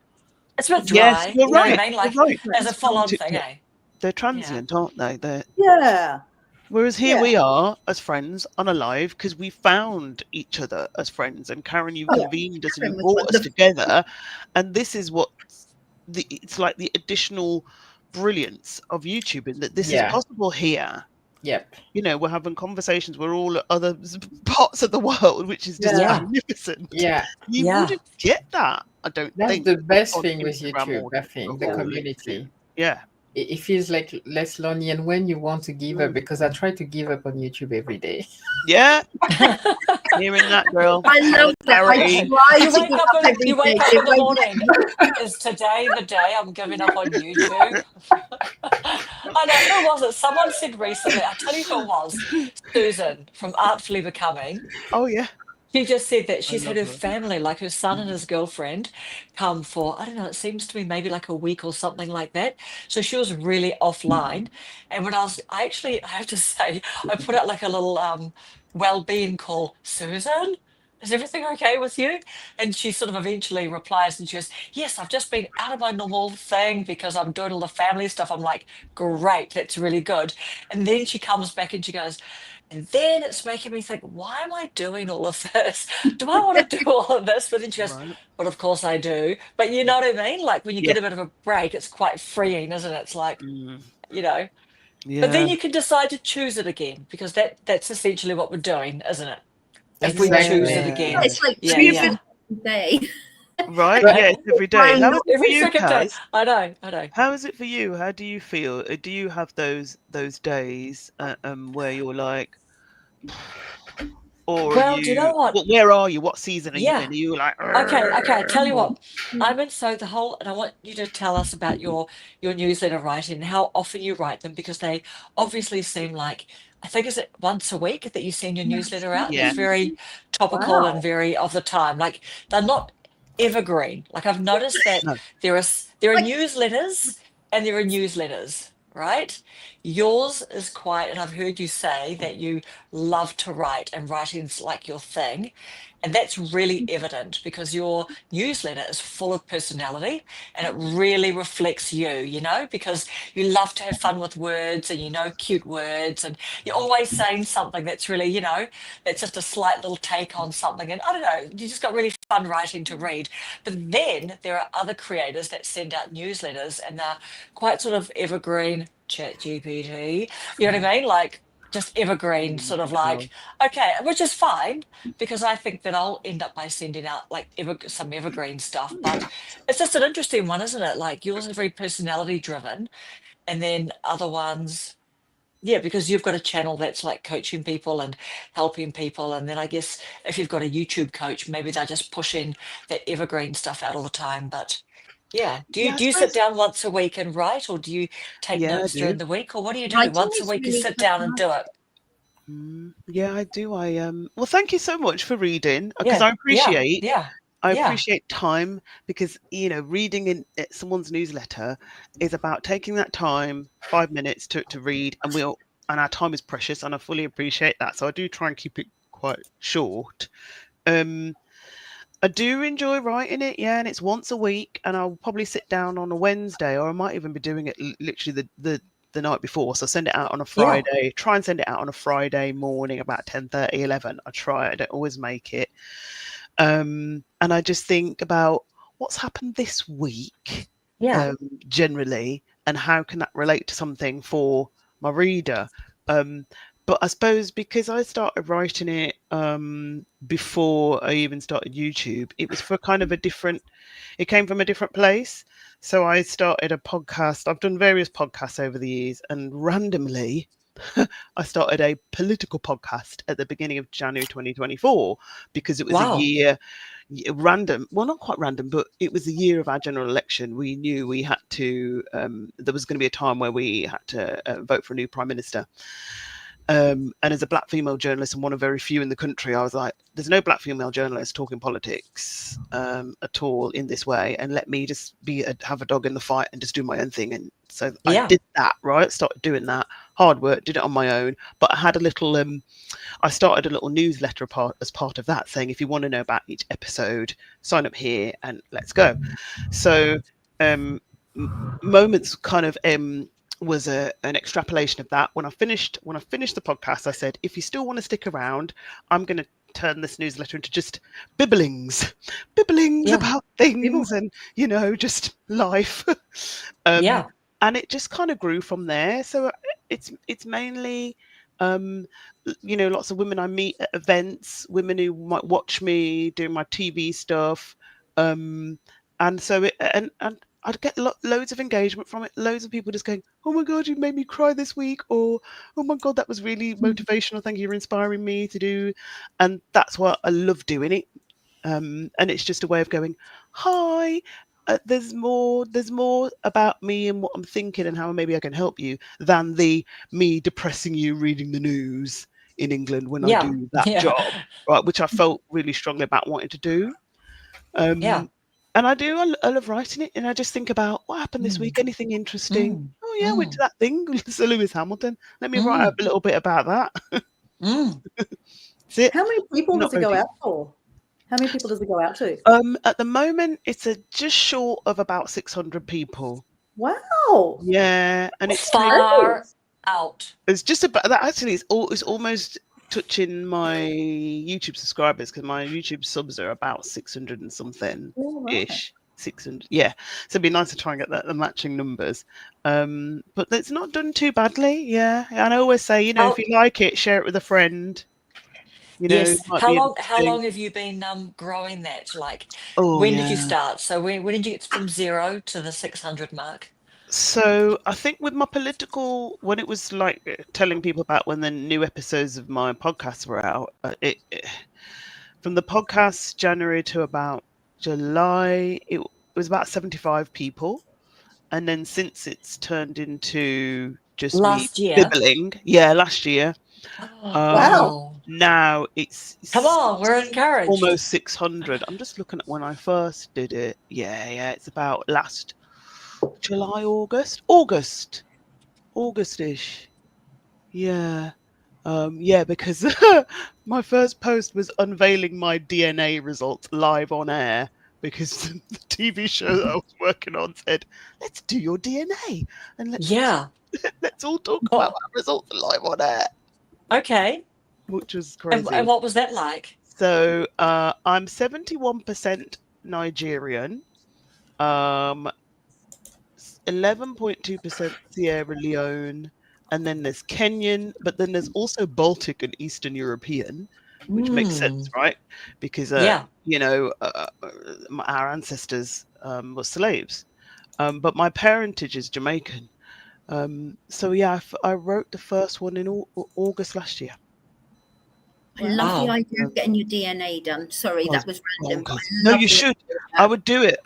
It's a bit dry. Yes, you're right. What I mean? Like as a full-on thing, eh? They're transient, aren't they? Whereas here we are as friends on a live because we found each other as friends, and Karen, you convened us and you brought us together, and this is what it's like the additional brilliance of YouTube in that this is possible here. Yep. We're having conversations. We're all at other parts of the world, which is just magnificent. Yeah. You wouldn't get that, I don't think. That's the best thing with YouTube, I think, the community. Yeah. It feels like less lonely, and when you want to give up, because I try to give up on YouTube every day. Yeah. Hearing that, girl. I love that. You wake up in the morning. Is today the day I'm giving up on YouTube? I know, who was it? Someone said recently, I'll tell you who it was. Susan from Artfully Becoming. Oh, yeah. She just said that she's had her family, like her son and his girlfriend, come for, I don't know, it seems to be maybe like a week or something like that. So she was really offline. And when I have to say, I put out like a little well-being call. Susan, is everything okay with you? And she sort of eventually replies and she goes, yes, I've just been out of my normal thing because I'm doing all the family stuff. I'm like, great, that's really good. And then she comes back and she goes, And then it's making me think, why am I doing all of this? Do I want to do all of this? But then she goes, Right. well, of course I do. But you know what I mean? Like when you Yeah. get a bit of a break, it's quite freeing, isn't it? It's like, Mm. you know, but Yeah. then you can decide to choose it again because that's essentially what we're doing, isn't it? If we choose it Exactly. again. It's like Yeah, Do you yeah. day. Right? But Yeah, it's every day. How is it for Every you, second day. Kaz? I know. How is it for you? How do you feel? Do you have those days where you're like, or are Well, do you know you? what? Where are you? What season are you in? Yeah. Are you like? Okay, I tell you Or, what, I'm in so the whole, and I want you to tell us about your newsletter writing and how often you write them because they obviously seem like, I think is it once a week that you send your newsletter out, and it's yeah. very topical and Wow. very of the time. Like they're not evergreen. Like I've noticed that No. there are Like, newsletters and there are newsletters, right? Yours is quite, and I've heard you say that you love to write and writing's like your thing. And that's really evident because your newsletter is full of personality and it really reflects you, because you love to have fun with words and cute words and you're always saying something that's really, that's just a slight little take on something. And I don't know, you just got really fun writing to read. But then there are other creators that send out newsletters and they're quite sort of evergreen, chat GPT, you know what I mean? Like just evergreen, sort of God. like, okay, which is fine because I think that I'll end up by sending out like some evergreen stuff. But it's just an interesting one, isn't it? Like yours is very personality driven, and then other ones, yeah, because you've got a channel that's like coaching people and helping people, and then I guess if you've got a YouTube coach, maybe they're just pushing that evergreen stuff out all the time. But yeah, do you Yeah, I do you sit suppose. down once a week and write, or do you take Yeah, I notes during do. the week, or what do you do writing once a is week? You really sit quite down and hard. do it. Yeah, I do. Well, thank you so much for reading because Yeah, yeah, yeah, I yeah, appreciate time because reading in someone's newsletter is about taking that time, 5 minutes to read, and our time is precious, and I fully appreciate that. So I do try and keep it quite short. Um, I do enjoy writing it, yeah, and it's once a week, and I'll probably sit down on a Wednesday, or I might even be doing it literally the night before. So send it out on a yeah, Friday. Try and send it out on a Friday morning about 10:30, 11. I try. I don't always make it. And I just think about what's happened this week, yeah, generally, and how can that relate to something for my reader. But I suppose because I started writing it before I even started YouTube, it was for kind of it came from a different place. So I started a podcast. I've done various podcasts over the years, and randomly, I started a political podcast at the beginning of January 2024 because it was a wow, year random. Well, not quite random, but it was the year of our general election. We knew we had to, there was going to be a time where we had to vote for a new prime minister. And as a black female journalist and one of very few in the country, I was like, there's no black female journalist talking politics at all in this way, and let me just have a dog in the fight and just do my own thing. And so I yeah, did that, right? Started doing that, hard work, did it on my own, but I had a little I started a little newsletter as part of that, saying if you want to know about each episode, sign up here and let's go. So moments kind of was an extrapolation of that. When I finished the podcast, I said, if you still want to stick around, I'm going to turn this newsletter into just bibblings yeah, about things and just life. yeah, And it just kind of grew from there. So it's mainly lots of women I meet at events, women who might watch me doing my TV stuff, and so and I'd get loads of engagement from it. Loads of people just going, "Oh my God, you made me cry this week," or "Oh my God, that was really motivational. Thank you for inspiring me to do." And that's why I love doing it. And it's just a way of going, "Hi, there's more about me and what I'm thinking and how maybe I can help you than me depressing you reading the news in England when I yeah, do that yeah, job," right? Which I felt really strongly about wanting to do. yeah. And I love writing it, and I just think about what happened this Mm, week, anything interesting. mm, Oh yeah, I went to mm, that thing, Sir Lewis Hamilton. Let me write up mm, a little bit about that. mm. That's it. How many people Not does it very go deep. out for? How many people does it go out to? At the moment, it's just short of about 600 people. Wow. Yeah, and it's Far, out. It's just about that. Actually, it's almost touching my YouTube subscribers, because my YouTube subs are about 600 and something ish. 600, yeah. So it'd be nice to try and get the matching numbers. But it's not done too badly. Yeah, and I always say, if you like it, share it with a friend. Yes. It might How be long? How interesting. long have you been growing that? Like, Oh, when did yeah. you start? So when did you get from 0 to the 600 mark? So I think with my political, when it was like telling people about when the new episodes of my podcast were out, from the podcast January to about July, it was about 75 people. And then since it's turned into just me Last year. bibbling, last year, Wow. now it's Come on, we're encouraged. almost 600. I'm just looking at when I first did it. Yeah, it's about last July, August-ish. Yeah. Because my first post was unveiling my DNA results live on air, because the TV show that I was working on said, let's do your DNA and let's all talk about our results live on air. Okay. Which was crazy. And what was that like? So I'm 71% Nigerian, 11.2% Sierra Leone, and then there's Kenyan, but then there's also Baltic and Eastern European, which makes sense, right? Because our ancestors were slaves, but my parentage is Jamaican. I wrote the first one in August last year. I love the idea of getting your DNA done. Sorry, that was random. No, you should. I would do it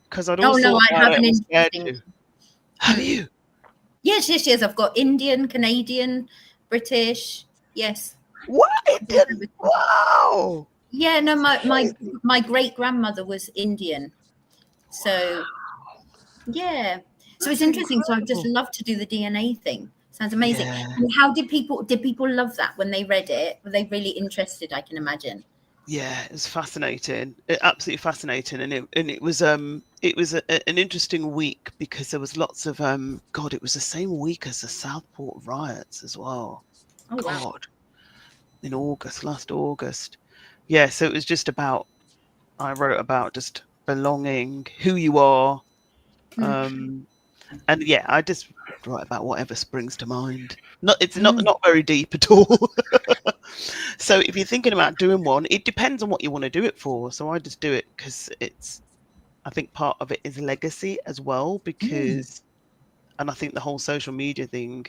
because I'd always thought I have an interesting. Have you? Yes. I've got Indian, Canadian, British. Yes. What? Wow. Yeah, no, my great grandmother was Indian. So yeah. So it's interesting. So I'd just love to do the DNA thing. Sounds amazing. Yeah. And how did people love that when they read it? Were they really interested? I can imagine. Yeah, it was fascinating. Absolutely fascinating, and it was an interesting week, because there was lots of it was the same week as the Southport riots as well. Oh, God, wow. in last August. Yeah, so it was just about. I wrote about just belonging, who you are, and I just write about whatever springs to mind. It's not very deep at all. So if you're thinking about doing one, it depends on what you want to do it for. So I just do it because I think part of it is legacy as well, because, and I think the whole social media thing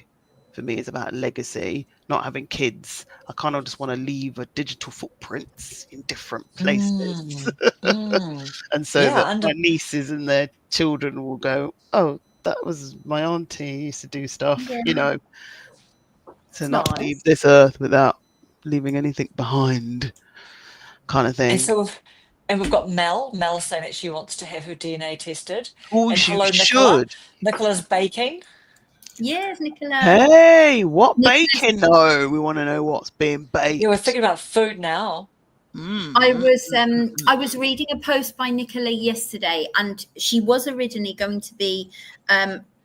for me is about legacy, not having kids. I kind of just want to leave a digital footprints in different places. And so that my nieces and their children will go, oh, that was my auntie used to do stuff, to not leave this earth without leaving anything behind, kind of thing. And so we've got Mel saying that she wants to have her DNA tested. Oh, and she hello, should. Nicola's baking. Yes, Nicola. Hey, what baking though? We want to know what's being baked. Yeah, we're thinking about food now. I was reading a post by Nicola yesterday, and she was originally going to be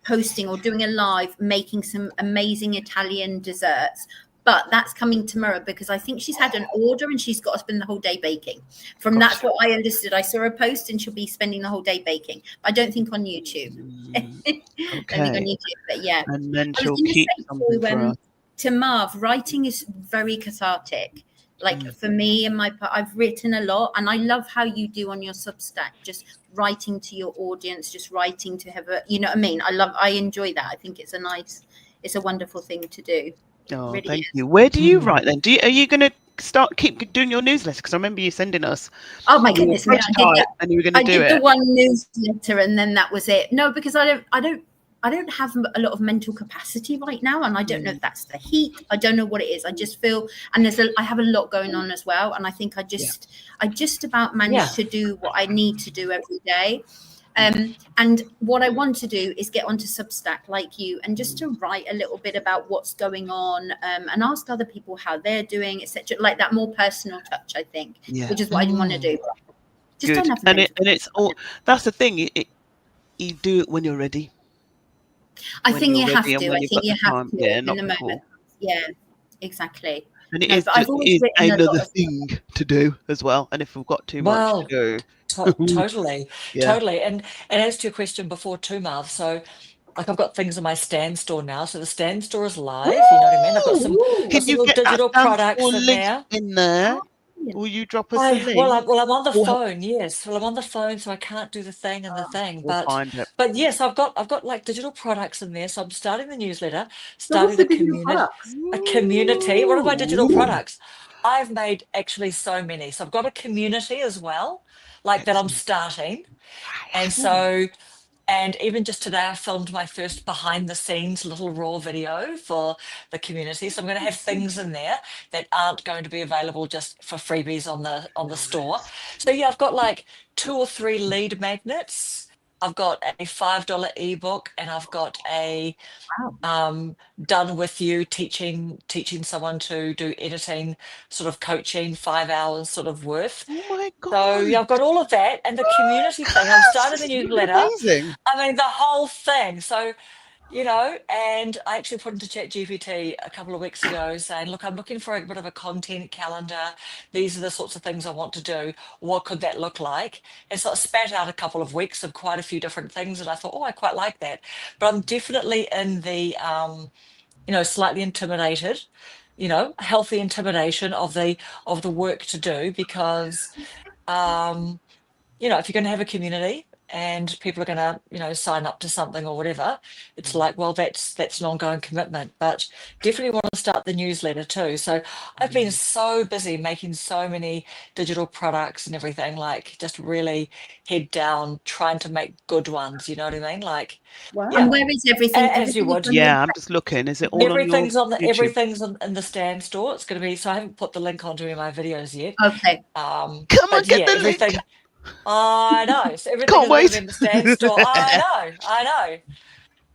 posting or doing a live making some amazing Italian desserts, but that's coming tomorrow, because I think she's had an order and she's got to spend the whole day baking. That's what I understood. I saw a post and she'll be spending the whole day baking. I don't think on YouTube. Okay. I think on YouTube, but yeah. And then she'll keep something to Marv, writing is very cathartic. Like for me and I've written a lot, and I love how you do on your Substack, just writing to your audience, just writing to have a, you know what I mean? I enjoy that. I think it's a wonderful thing to do. Oh, really thank is. you. Where do you write then? Are you going to keep doing your newsletter? Because I remember you sending us. Oh my goodness, and you were going to do it. I did the one newsletter and then that was it. No, because I don't have a lot of mental capacity right now, and I don't know if that's the heat. I don't know what it is. I just feel, and I have a lot going on as well, and I think I just about manage to do what I need to do every day. And what I want to do is get onto Substack like you, and just to write a little bit about what's going on, and ask other people how they're doing, etc. Like that more personal touch, I think, which is what I want to do. Just don't have and it's all. That's the thing. You do it when you're ready. I when think you're you have ready and to. when I you've think got you the have time. to Yeah, in not the before. moment. Yeah, exactly. And it No, is, but I've always is written a lot another of thing to do as well. And if we've got too much Well, to totally, do, yeah. totally. And as to your question before too, Marv, so like I've got things in my stand store now. So the stand store is live, you know what I mean? I've got some Ooh. Can you little get that digital stand store products in link there. in there? Oh, brilliant. Will you drop us a Well, link? I'm on the We'll, phone, yes. Well, I'm on the phone, so I can't do the thing and the thing. we'll find it. But yes, I've got like digital products in there. So I'm starting the newsletter, So what's starting the a digital community, products? a community. What are my digital Ooh, products? I've made actually so many. So I've got a community as well, like that I'm excellent. starting. And Wow. so and even just today, I filmed my first behind the scenes little raw video for the community. So I'm going to have things in there that aren't going to be available just for freebies on the store. So yeah, I've got like 2 or 3 lead magnets. I've got a $5 ebook, and I've got a Wow. done with you teaching someone to do editing, sort of coaching, 5 hours sort of worth. Oh my So God. yeah, I've got all of that, and the community thing. I've This started is the really newsletter. amazing. I mean, the whole thing. So, and I actually put into ChatGPT a couple of weeks ago saying, look, I'm looking for a bit of a content calendar. These are the sorts of things I want to do. What could that look like? And so it spat out a couple of weeks of quite a few different things. And I thought, oh, I quite like that. But I'm definitely in the, slightly intimidated, healthy intimidation of the work to do, because if you're going to have a community and people are going to, sign up to something or whatever, it's like, well, that's an ongoing commitment. But definitely want to start the newsletter too. So I've been so busy making so many digital products and everything, like just really head down trying to make good ones. You know what I mean? Like, And yeah, Wow. where is everything? as you Everything is would. on your Yeah, I'm just looking. Is it all on your YouTube? Everything's in the stand store. It's going to be, so I haven't put the link onto any of my videos yet. Okay. Come on, But get yeah, the link. everything. I know. So everything Can't is going to be wait. in the stand store. I know.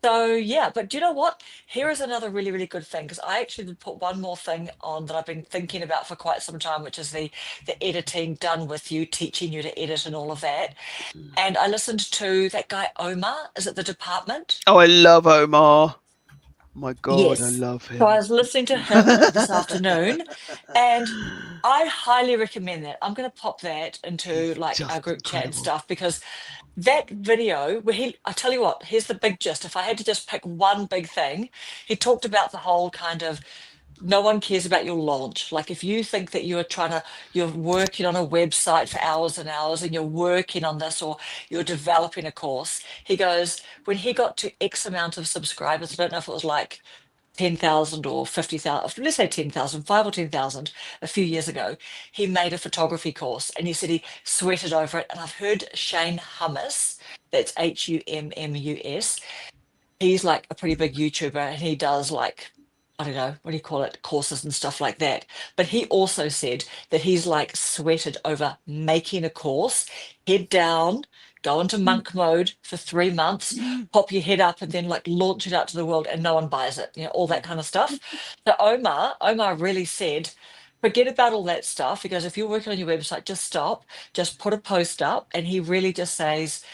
So yeah, but do you know what? Here is another really, really good thing, because I actually did put one more thing on that I've been thinking about for quite some time, which is the editing done with you, teaching you to edit and all of that. And I listened to that guy Omar. Is it The Department? Oh, I love Omar. My God, I Yes. love So I him. was listening to him this afternoon, and I highly recommend that. I'm going to pop that into He's like our just group chat and incredible. stuff, because that video where I tell you what, here's the big gist. If I had to just pick one big thing, he talked about the whole kind of, no one cares about your launch. Like if you think that you're working on a website for hours and hours and you're working on this, or you're developing a course, he goes, when he got to X amount of subscribers, I don't know if it was like 10,000 or 50,000, let's say 10,000, 5 or 10,000 a few years ago, he made a photography course, and he said he sweated over it. And I've heard Shane Hummus, that's Hummus, he's like a pretty big YouTuber, and he does like, I don't know, what do you call it, courses and stuff like that. But he also said that he's like sweated over making a course, head down, go into monk mode for 3 months, pop your head up, and then like launch it out to the world, and no one buys it, all that kind of stuff. So Omar really said, forget about all that stuff, because if you're working on your website, just stop, just put a post up. And he really just says,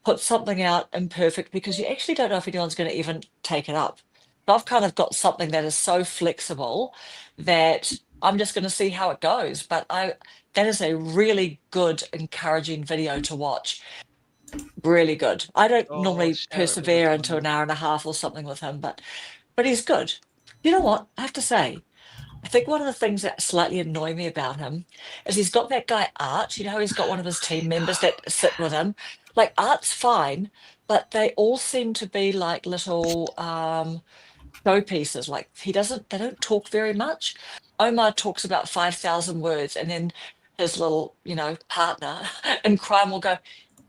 put something out imperfect, because you actually don't know if anyone's going to even take it up. So I've kind of got something that is so flexible that I'm just going to see how it goes. But that is a really good, encouraging video to watch. Really good. I don't Oh, normally share it with us, persevere into Mum. an hour and a half or something with him, but he's good. You know what? I have to say, I think one of the things that slightly annoy me about him is he's got that guy Art. He's got one of his team members that sit with him. Like Art's fine, but they all seem to be like little showpieces. Like they don't talk very much. Omar talks about 5,000 words, and then his little, partner in crime will go,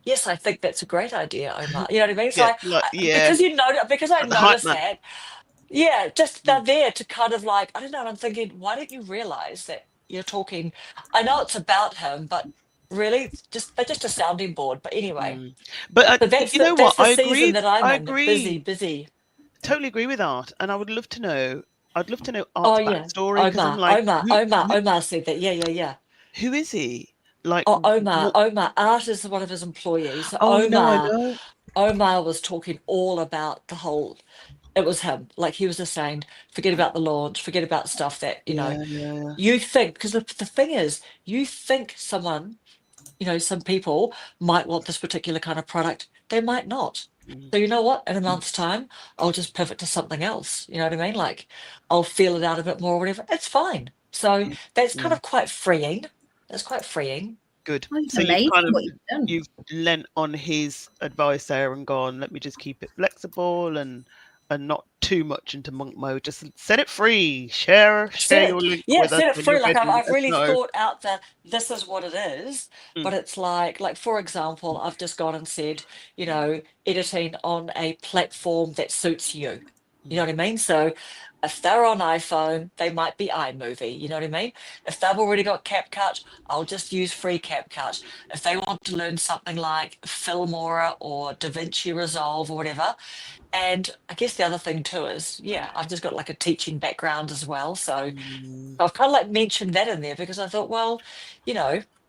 yes, I think that's a great idea, Omar. You know what I mean? So Yeah, like, yeah, because I like the hype noticed man. that, yeah, just Mm. they're there to kind of like, I don't know. And I'm thinking, why don't you realize that you're talking? I know it's about him, but really, they're just a sounding board. But anyway, Mm. But so that's you know what? that's the season that I'm I in. Busy, agree. busy. Totally agree with Art, and I would love to know. I'd love to know Oh Art's yeah, backstory, because I'm Omar, like, Omar, Omar, Omar said that. Yeah, yeah, yeah. who is he? Like, Oh, Omar, Art is one of his employees. So oh no, I know. Omar was talking all about the whole, it was him. Like he was just saying, forget about the launch, forget about stuff that, Yeah. you think, because the thing is, you think someone, some people might want this particular kind of product, they might not. Mm. So you know what? In a month's time, I'll just pivot to something else. You know what I mean? Like I'll feel it out a bit more or whatever. It's fine. So that's kind of quite freeing. That's quite freeing. Good. Oh, it's So you've amazing kind of what you've done. you've lent on his advice there and gone, let me just keep it flexible and not too much into monk mode. Just set it free. Share your link with us Set it when free. you're Like ready. I've Let us really know. thought out that this is what it is, but Mm. it's like for example, I've just gone and said, editing on a platform that suits you. You know what I mean? So if they're on iPhone, they might be iMovie. You know what I mean? If they've already got CapCut, I'll just use free CapCut. If they want to learn something like Filmora or DaVinci Resolve or whatever. And I guess the other thing too is, I've just got like a teaching background as well. So I've kind of like mentioned that in there because I thought, well,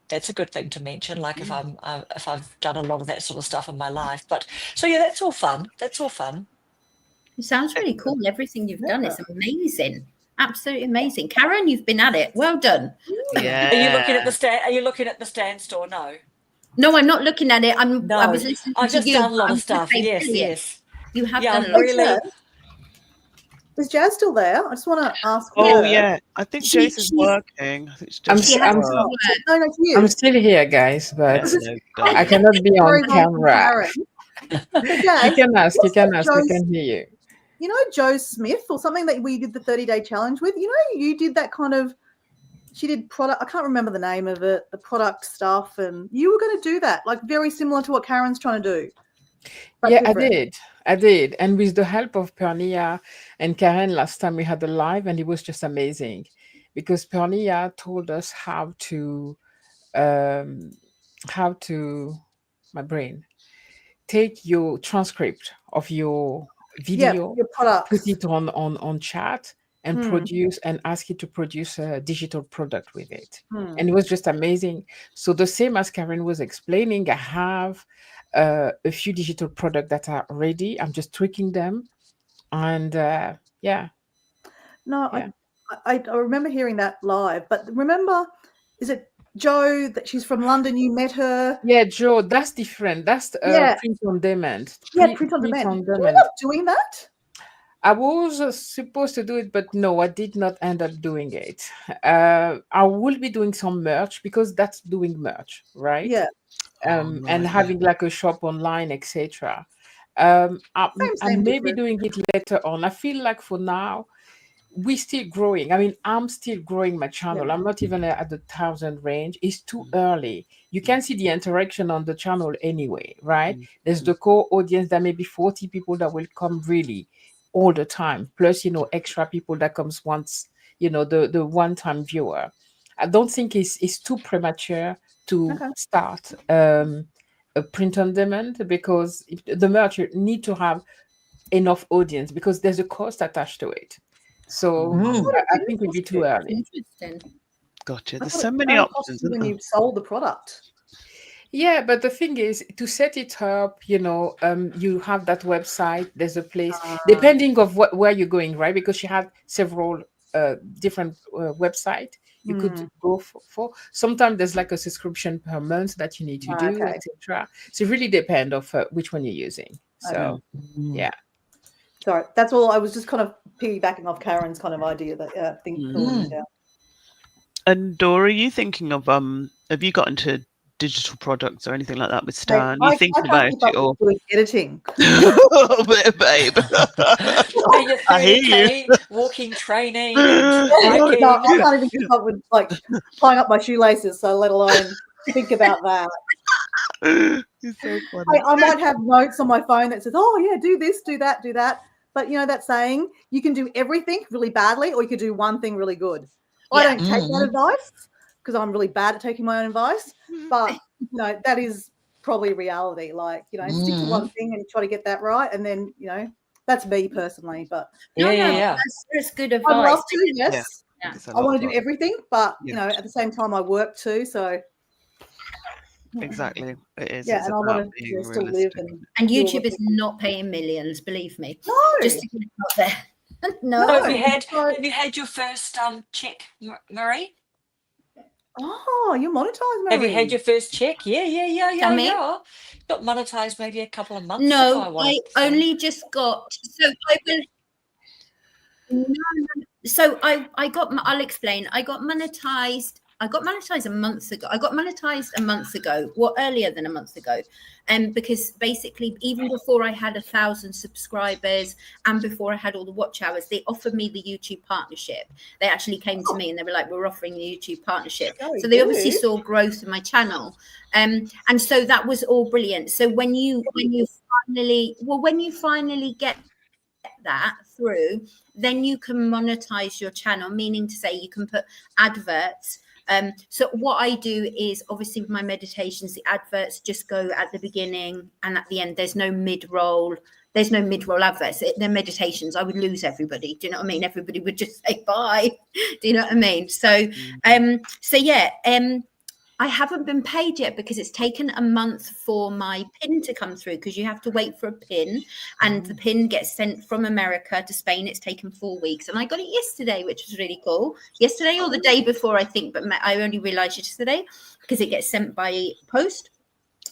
that's a good thing to mention. Like if I've done a lot of that sort of stuff in my life. But so that's all fun. That's all fun. It sounds really cool. Everything you've done is amazing. Absolutely amazing. Karen, you've been at it. Well done. Yeah. Are you looking at the stand? Are you looking at the stand store? No. No, I'm not looking at it. I No. was listening I've to just you. done a lot I'm of stuff. gonna say, Yes, brilliant. yes. You have Yeah, done I'm lots. really. Is Jazz still there? I just want to ask Oh her. yeah. I think She- Jason's she's- working. I think I'm Jason's She has I'm- to work. work. No, to you. I'm still here, guys, but Hello, I darling. cannot be on Carries on from camera. Karen. So, Jazz, You can ask. We Joe's- can hear you. you know Joe Smith or something that we did the 30-day challenge with? You did that kind of, she did product, I can't remember the name of it, the product stuff, and you were going to do that, like very similar to what Karen's trying to do. But Yeah, different. I did. And with the help of Pernia and Karen, last time we had a live, and it was just amazing because Pernia told us how to my brain, take your transcript of your video, Your products. put it on chat and produce and ask it to produce a digital product with it. And it was just amazing. So the same as Karen was explaining, I have a few digital products that are ready. I'm just tweaking them. And No, I remember hearing that live, but remember, is it Joe that she's from London? You met her. Yeah, Joe, that's different. That's print on demand. Print on demand. Do you end up doing that? I was supposed to do it, but no, I did not end up doing it. I will be doing some merch because that's doing merch, right? Yeah. And having like a shop online, etc. I may be doing it later on. I feel like for now, we're still growing. I mean, I'm still growing my channel. Yeah. I'm not even at the 1,000 range. It's too early. You can see the interaction on the channel anyway, right? There's the core audience. There may be 40 people that will come really all the time, plus extra people that comes once, the one-time viewer. I don't think it's too premature to start a print on demand because the merch you need to have enough audience because there's a cost attached to it. So I think it'd be too early. Interesting. Gotcha. There's so many options when you sold the product. Yeah, but the thing is, to set it up, you have that website. There's a place, depending of where you're going, right? Because she had several different websites you could go for. Sometimes there's like a subscription per month that you need to do, etc. So it really depends of which one you're using. So yeah. Sorry, that's all. I was just kind of piggybacking off Karen's kind of idea that thing. And Dora, are you thinking of have you got into digital products or anything like that with Stan? I You thinking about it or doing editing? Oh, babe. I hear you. Walking, training, and hiking. No, I can't even keep up with like tying up my shoelaces, so let alone think about that. It's so funny. I might have notes on my phone that says, "Oh yeah, do this, do that, do that." But that saying, you can do everything really badly, or you could do one thing really good. I don't take that advice because I'm really bad at taking my own advice. But that is probably reality. Like stick to one thing and try to get that right, and then that's me personally. But that's good advice. I'd love to. Yes, yeah. I want to do everything, but at the same time, I work too. So exactly. It is. Yeah, It's and I about wanted being to still live realistic. And do all YouTube the is not paying millions, believe me. No, Just to get it out there. So No. have you had your first check, Marie? Oh, you're monetized, Have you had Marie. your first check? Yeah. Tell me. Got monetized maybe a couple of months ago, No, I want I to say. only just got. So I will. No. So I got. I'll explain. I got monetized a month ago. I got monetized a month ago. Well, earlier than a month ago, because basically, even before I had 1,000 subscribers and before I had all the watch hours, they offered me the YouTube partnership. They actually came to me and they were like, "We're offering the YouTube partnership." Very So they obviously good. saw growth in my channel, and so that was all brilliant. So when you finally get that through, then you can monetize your channel, meaning to say you can put adverts. So what I do is, obviously with my meditations, the adverts just go at the beginning and at the end. There's no mid-roll. There's no mid-roll adverts. They're meditations. I would lose everybody. Do you know what I mean? Everybody would just say bye. Do you know what I mean? So, I haven't been paid yet because it's taken a month for my PIN to come through, because you have to wait for a PIN, and the PIN gets sent from America to Spain. It's taken 4 weeks, and I got it yesterday, which was really cool. Yesterday or the day before, I think, but I only realized yesterday because it gets sent by post.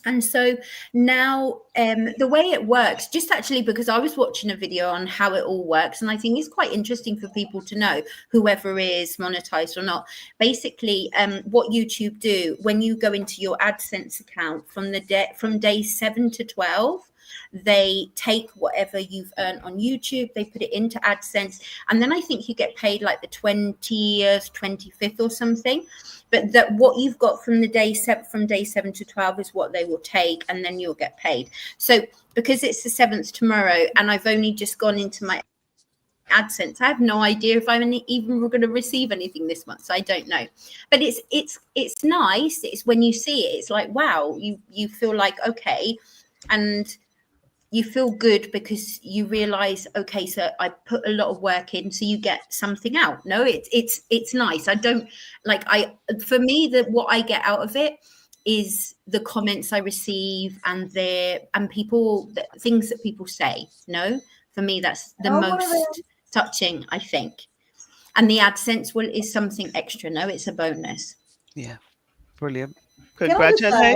And so now the way it works, just actually because I was watching a video on how it all works, and I think it's quite interesting for people to know, whoever is monetized or not. Basically, what YouTube do when you go into your AdSense account from day 7 to 12, they take whatever you've earned on YouTube, they put it into AdSense, and then I think you get paid like the 20th, 25th or something. But that what you've got from day 7 to 12 is what they will take, and then you'll get paid. So because it's the 7th tomorrow, and I've only just gone into my AdSense, I have no idea if I'm even going to receive anything this month. So I don't know. But it's nice. It's when you see it, it's like, wow, you feel like, okay, and you feel good because you realize, okay, so I put a lot of work in, so you get something out. No, it's nice. I don't like, for me, what I get out of it is the comments I receive and people, the things that people say. No, for me, that's the most touching, I think. And the AdSense is something extra. No, it's a bonus. Yeah, brilliant. Can I just say,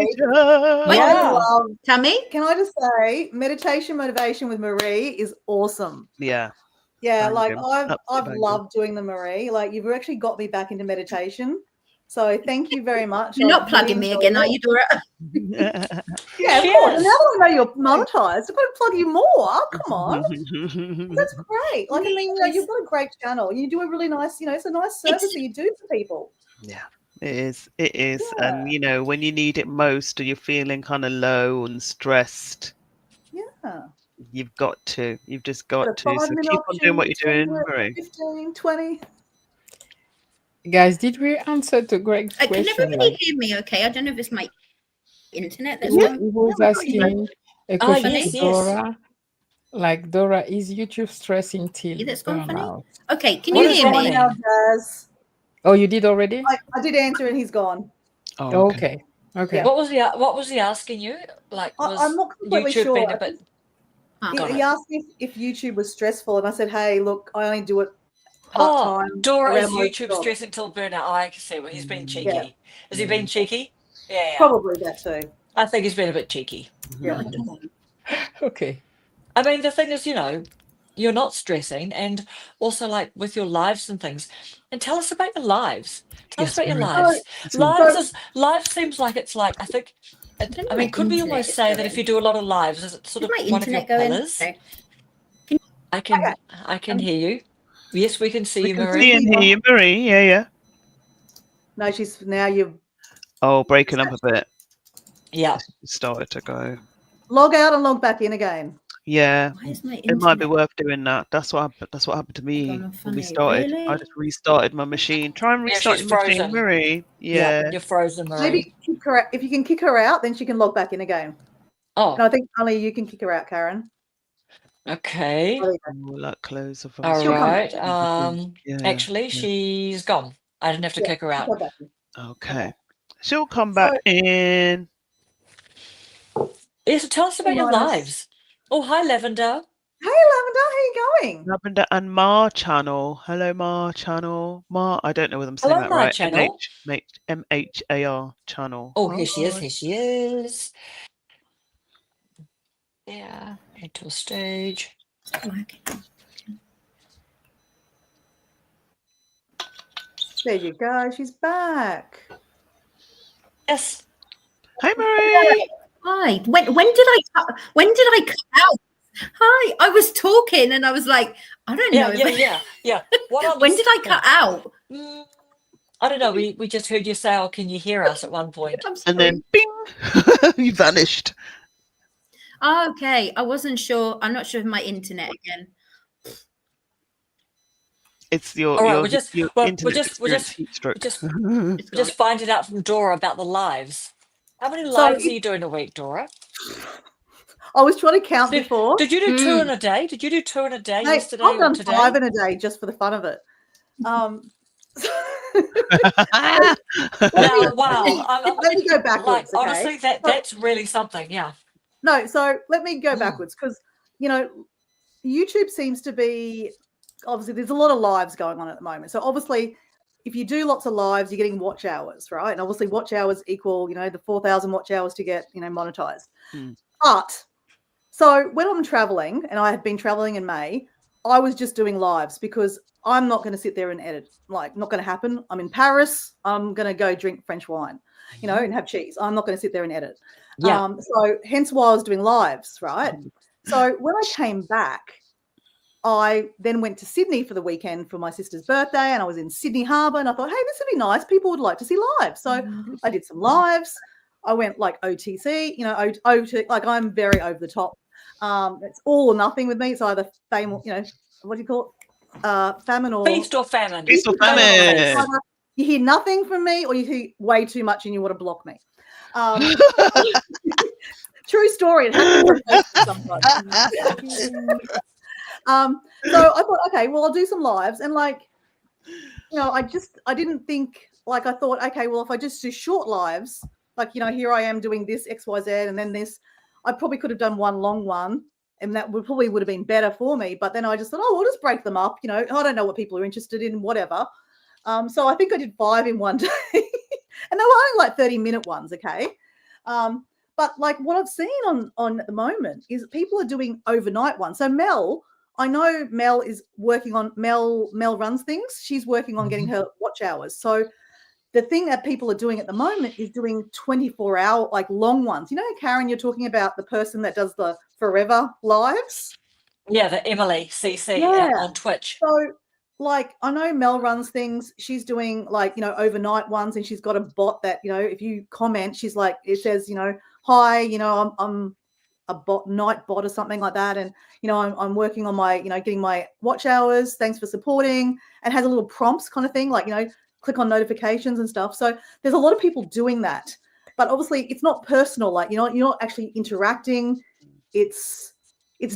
Tammy? Can I just say, meditation motivation with Marie is awesome. Yeah. Yeah, like I've loved doing the Marie. Like, you've actually got me back into meditation. So thank you very much. You're not plugging me again, are you, Dora? Yeah, of course. And now that I know you're monetized, I've got to plug you more. Come on. That's great. Like, I mean, you've got a great channel. You do a really nice, it's a nice service that you do for people. Yeah. It is. Yeah. And when you need it most, or you're feeling kind of low and stressed, you've just got to. So keep on doing what you're doing, Marie. 15, 20. Guys, did we answer to Greg's question? Can everybody hear me okay? I don't know if it's my internet that's He was asking a question yes, to Dora. Like, Dora, is YouTube stressing till that's gone funny? burnout? Okay, can you hear me? Now, Jazz. Oh, you did already? I did answer and he's gone. Oh, okay. Yeah. What was he asking you? Like, I'm not completely YouTube sure. been a bit... He asked me if YouTube was stressful, and I said, hey, look, I only do it part-time. Dora, is YouTube stressing till burnout? I can see. Well, he's been cheeky. Yeah. Has he been cheeky? Yeah. Probably that too. I think he's been a bit cheeky. Yeah. Okay. I mean, the thing is, you're not stressing, and also like with your lives and things. And tell us about your lives. Tell us about your lives. Lives seems like it's like, I think, I mean, could we almost say that if you do a lot of lives, is it sort of one of your pillars? I can hear you. Yes, we can see you, Marie. We can hear you, Marie. Yeah. No, she's now you've... Oh, breaking up a bit. Yeah. Started to go. Log out and log back in again. Yeah, it might be worth doing that. That's what happened to me when we started. Really? I just restarted my machine. Try and restart your machine, Marie. Yeah, you're frozen, Marie. Maybe if you can kick her out, then she can log back in again. Oh, and I think only you can kick her out, Karen. Okay. Close of all right. Actually, she's gone. I didn't have to kick her out. Okay, she'll come back in. Yes, tell us about your Minus. lives. Oh, hi, Lavender. Hey, Lavender, how you going? Lavender and Ma channel. Hello, Ma channel. Ma, I don't know whether I'm saying Hello, that my right. channel. MHAR channel. Oh, here she is. Hi. Here she is. Yeah, head to a stage. There you go. She's back. Yes. Hi, Marie. Hi. When did I cut out? Hi. I was talking and I was like, I don't know. Yeah. What When did I cut out? I don't know. We just heard you say, "Oh, can you hear us?" at one point. I'm sorry. And then, bing, you vanished. Okay. I wasn't sure. I'm not sure of my internet again. It's your All right, your internet experience heat stroke. just finding out from Dora about the lives. How many So lives are you doing a week, Dora? I was trying to count Did, before. did you do two in a day? Did you do two in a day Hey, yesterday I've or done today? 5 in a day just for the fun of it. Now, wow. Let me go backwards. Okay? Honestly, that's really something. Yeah. No, so let me go backwards because, YouTube seems to be, obviously, there's a lot of lives going on at the moment. So obviously, if you do lots of lives, you're getting watch hours, right? And obviously, watch hours equal, the 4,000 watch hours to get, monetized. But so when I'm traveling, and I had been traveling in May, I was just doing lives because I'm not going to sit there and edit. Like, not going to happen. I'm in Paris. I'm going to go drink French wine, and have cheese. I'm not going to sit there and edit. Yeah. So hence why I was doing lives, right? So when I came back, I then went to Sydney for the weekend for my sister's birthday, and I was in Sydney Harbour, and I thought, hey, this would be nice. People would like to see lives. So I did some lives. I went like OTC, like I'm very over the top. It's all or nothing with me. It's either fame or, what do you call it? Famine or Feast or famine. Feast or famine. You hear nothing from me, or you hear way too much and you want to block me. True story. It happens sometimes. So I thought, okay, well, I'll do some lives, and I didn't think, I thought, okay, well, if I just do short lives, here I am doing this XYZ, and then this, I probably could have done one long one, and that would have been better for me. But then I just thought, oh, we'll just break them up. I don't know what people are interested in, whatever. So I think I did 5 in one day, and they were only 30-minute ones, okay. But what I've seen on at the moment is people are doing overnight ones. So Mel, I know Mel is working on, Mel runs things. She's working on getting her watch hours. So the thing that people are doing at the moment is doing 24-hour, long ones. Karen, you're talking about the person that does the forever lives. Yeah, the Emily CC on Twitch. So I know Mel runs things. She's doing overnight ones, and she's got a bot that, if you comment, she's it says, hi, I'm a night bot or something like that, and I'm working on my getting my watch hours, thanks for supporting, and has a little prompts kind of thing, click on notifications and stuff. So there's a lot of people doing that, but obviously it's not personal, you're not actually interacting. It's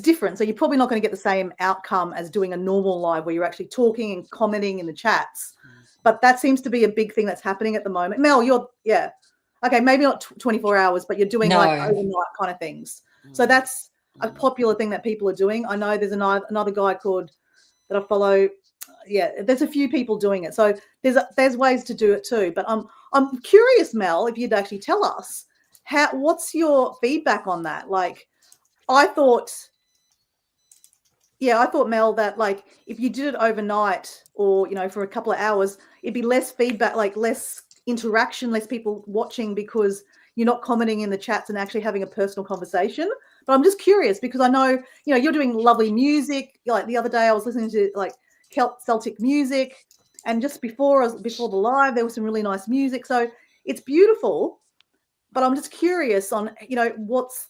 different, so you're probably not going to get the same outcome as doing a normal live where you're actually talking and commenting in the chats. But that seems to be a big thing that's happening at the moment. Mel, okay, maybe not 24 hours, but you're doing overnight kind of things. So that's a popular thing that people are doing. I know there's another guy that I follow. Yeah, there's a few people doing it. So there's ways to do it too. But I'm curious, Mel, if you'd actually tell us what's your feedback on that? I thought, Mel, that if you did it overnight or for a couple of hours, it'd be less feedback, less interaction, less people watching, because you're not commenting in the chats and actually having a personal conversation. But I'm just curious because I know you're doing lovely music. The other day I was listening to Celtic music, and just before the live there was some really nice music. So it's beautiful, but I'm just curious on what's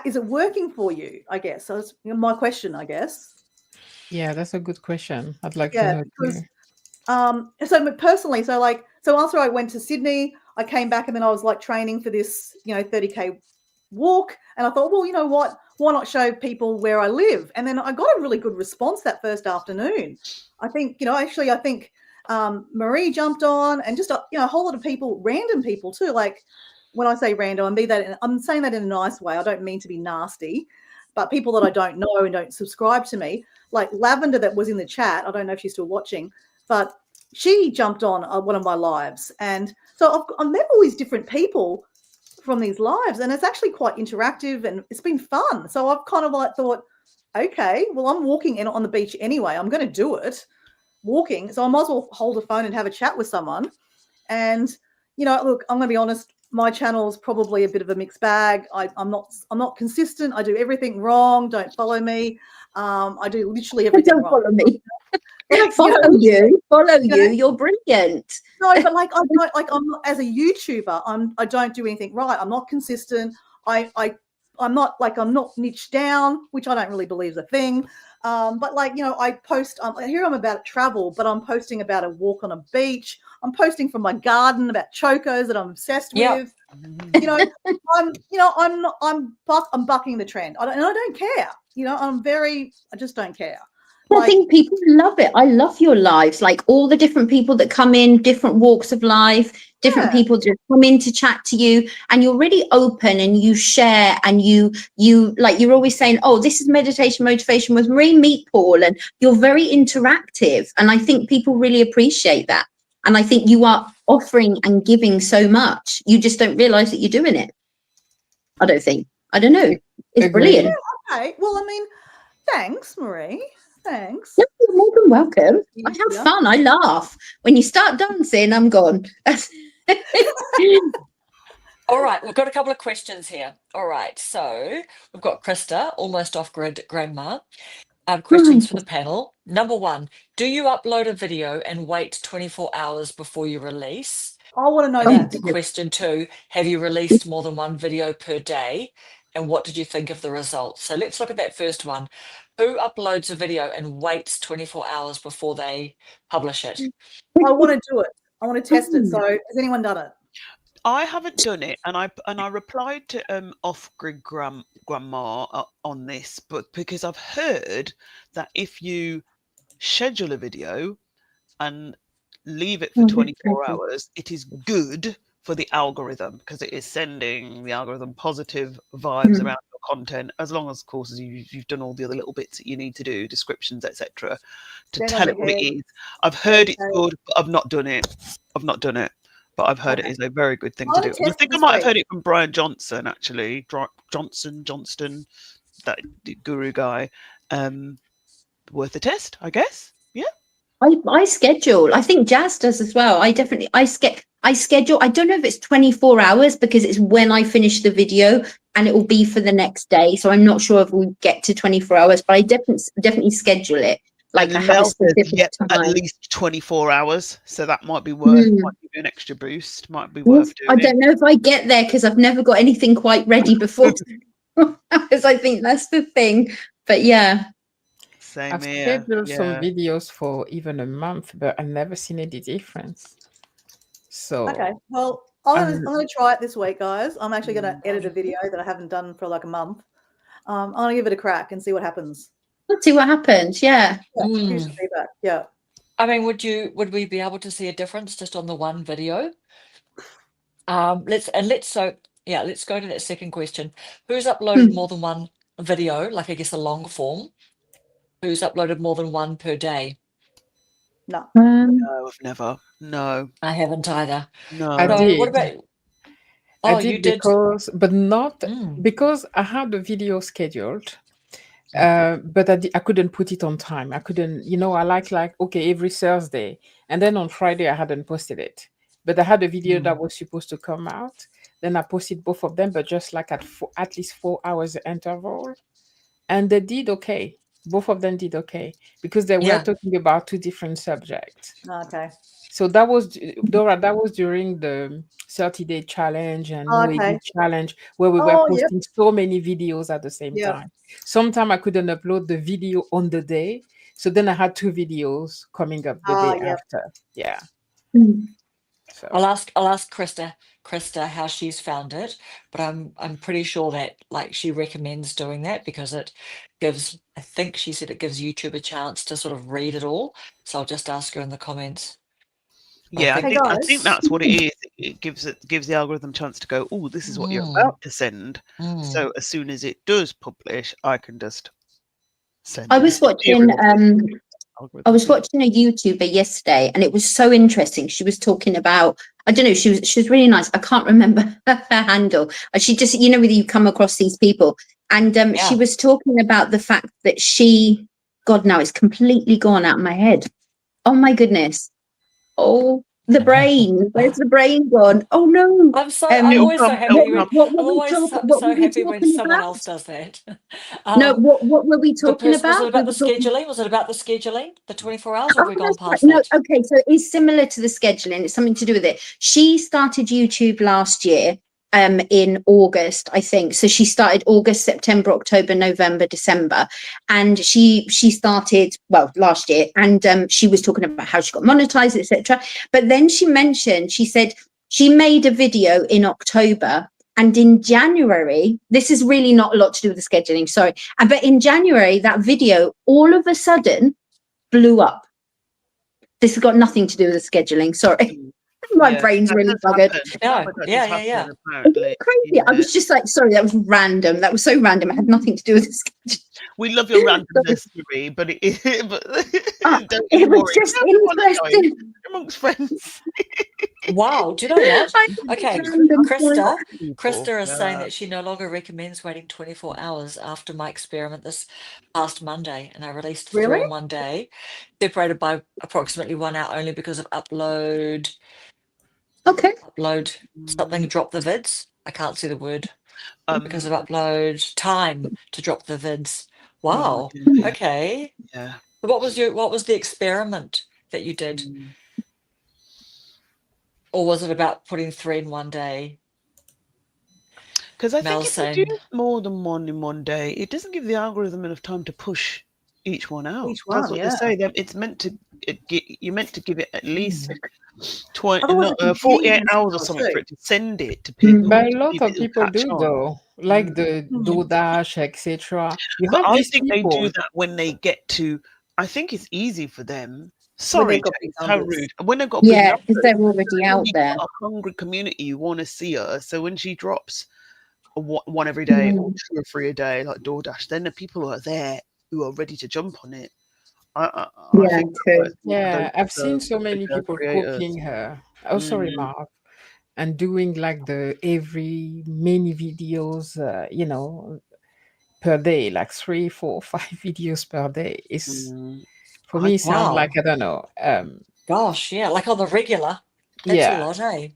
is it working for you, I guess. So that's my question, I guess. Yeah, that's a good question. I'd like to know because, too. so personally, so after I went to Sydney, I came back, and then I was training for this 30K walk, and I thought, well, you know what, why not show people where I live? And then I got a really good response that first afternoon. I think I think Marie jumped on, and just a whole lot of people, random people too, when I say random, I'm saying that in a nice way. I don't mean to be nasty, but people that I don't know and don't subscribe to me, like Lavender that was in the chat, I don't know if she's still watching, but she jumped on one of my lives. And so I've met all these different people from these lives, and it's actually quite interactive and it's been fun. So I've kind of like thought, okay, well, I'm walking in on the beach anyway. I'm going to do it walking. So I might as well hold a phone and have a chat with someone. And, look, I'm going to be honest, my channel is probably a bit of a mixed bag. I'm not consistent. I do everything wrong. Don't follow me. I do literally everything Don't wrong. follow me. Like, Follow you. You're brilliant. No, but like I don't, like I'm not, as a YouTuber, I don't do anything right. I'm not consistent. I'm not niched down, which I don't really believe is a thing. But I post here I'm about travel, but I'm posting about a walk on a beach. I'm posting from my garden about chocos that I'm obsessed with. I'm bucking the trend. I don't care. I just don't care. I think people love it. I love your lives, like all the different people that come in, different walks of life, different people just come in to chat to you, and you're really open and you share, and you like, you're always saying, oh, this is meditation motivation with Marie, meet Paul, and you're very interactive. And I think people really appreciate that. And I think you are offering and giving so much. You just don't realize that you're doing it. I don't know. It's brilliant. Yeah, okay. Well, I mean, thanks, Marie. Thanks. You're more than welcome. I have fun. I laugh. When you start dancing, I'm gone. All right, we've got a couple of questions here. All right, so we've got Krista, almost off grid grandma. Questions for the panel. Number one, do you upload a video and wait 24 hours before you release? I want to know And that. question two, have you released more than one video per day? And what did you think of the results? So let's look at that first one. Who uploads a video and waits 24 hours before they publish it? I want to do it. I want to test it. So has anyone done it? I haven't done it, and I replied to off-grid grandma on this, but because I've heard that if you schedule a video and leave it for 24 hours, it is good for the algorithm, because it is sending the algorithm positive vibes around your content, as long as, of course, as you've done all the other little bits that you need to do, descriptions, etc., to tell it what it is. I've heard it's good, but I've not done it. But I've heard it is a very good thing to do. And I think I might have heard it from Brian Johnson, actually. Johnston, that guru guy. Worth a test, I guess. Yeah. I schedule. I think Jazz does as well. I schedule. I don't know if it's 24 hours because it's when I finish the video and it will be for the next day. So I'm not sure if we get to 24 hours, but I definitely schedule it. Like I have a specific time. At least 24 hours. So that might be worth, might give you an extra boost, might be worth doing. I don't know if I get there because I've never got anything quite ready before. Because I think that's the thing. But yeah. I've scheduled some videos for even a month, but I've never seen any difference. So okay, well, I'm going to try it this week, guys. I'm actually going to edit a video that I haven't done for like a month. I'm going to give it a crack and see what happens. Let's see what happens. Yeah. Here's the feedback. Yeah. I mean, would we be able to see a difference just on the one video? Let's go to that second question. Who's uploaded more than one video? Like, I guess a long form. Who's uploaded more than one per day? No. No, I've never. No. I haven't either. No. I did. What about? I did because, but not because I had the video scheduled. But I couldn't put it on time. I couldn't, I like, okay, every Thursday. And then on Friday, I hadn't posted it. But I had a video that was supposed to come out. Then I posted both of them, but just like at least 4 hours interval. And they did okay. Both of them did okay. Because they were talking about two different subjects. Okay. So that was, Dora, that was during the 30-day challenge and challenge where we were posting so many videos at the same time. Sometimes I couldn't upload the video on the day. So then I had two videos coming up the day after. Yeah. So I'll ask Krista how she's found it, but I'm pretty sure that like she recommends doing that because it gives, I think she said it gives YouTube a chance to sort of read it all. So I'll just ask her in the comments. Yeah, think- I think that's what it is. It gives the algorithm a chance to go, oh, this is what you're about to send. So as soon as it does publish, I can just send. I was watching I was watching a YouTuber yesterday, and it was so interesting. She was talking about, I don't know, she was really nice. I can't remember her handle. She just, you know, whether you come across these people, and she was talking about the fact that she, God, now it's completely gone out of my head. Oh my goodness! Oh, the brain. Where's the brain gone? Oh no! I'm always so happy when what I'm were we always talking? so happy when someone else does that. No, what were we talking Was about? it about We the were talking- scheduling? Was it about the scheduling? The 24 hours, or have we gone that's past right. No, that? okay, so it's similar to the scheduling. It's something to do with it. She started YouTube last year, in August, I think. So she started August, September, October, November, December, and she started last year, and she was talking about how she got monetized, etc. But then she said she made a video in October. And in January, this is really not a lot to do with the scheduling, sorry. But in January, that video all of a sudden blew up. This has got nothing to do with the scheduling, sorry. My brain's really buggered. Yeah. Crazy. I was just like, sorry, that was random. That was so random. It had nothing to do with the schedule. We love your randomness, Marie, but it don't It you was worry. just Don't apologise interesting. amongst friends. Wow, do you know what? Okay, Random. Krista is saying that she no longer recommends waiting 24 hours after my experiment this past Monday, and I released 3 Really? in one day, separated by approximately 1 hour only because of upload Okay. something, drop the vids. I can't see the word. Because of upload time to drop the vids. Wow. Okay. Yeah. What was the experiment that you did? Or was it about putting 3 in one day? Because I think Mel's if you do more than one in one day, it doesn't give the algorithm enough time to push each one out. Each one, That's what they say. It's meant to. You're meant to give it at least 48 hours or something for it to send it to people. But a lot of people do though, like the DoorDash, etc. You But have I these think they people. do that when they get to. I think it's easy for them. When they've Sorry, got big James, how numbers. rude. When they've got big Yeah, numbers, because they're already when out you've there. got a hungry community, you want to see her. So when she drops one every day or 2 or 3 a day, like DoorDash, then the people who are there who are ready to jump on it. I Yeah, think true. Yeah, I've seen so many people cooking her. Oh, sorry, Mark. And doing like the every mini videos, per day, like 3, 4, 5 videos per day. It's for me sound like, I don't know. Gosh, yeah, like on the regular. That's a Yeah. lot, eh?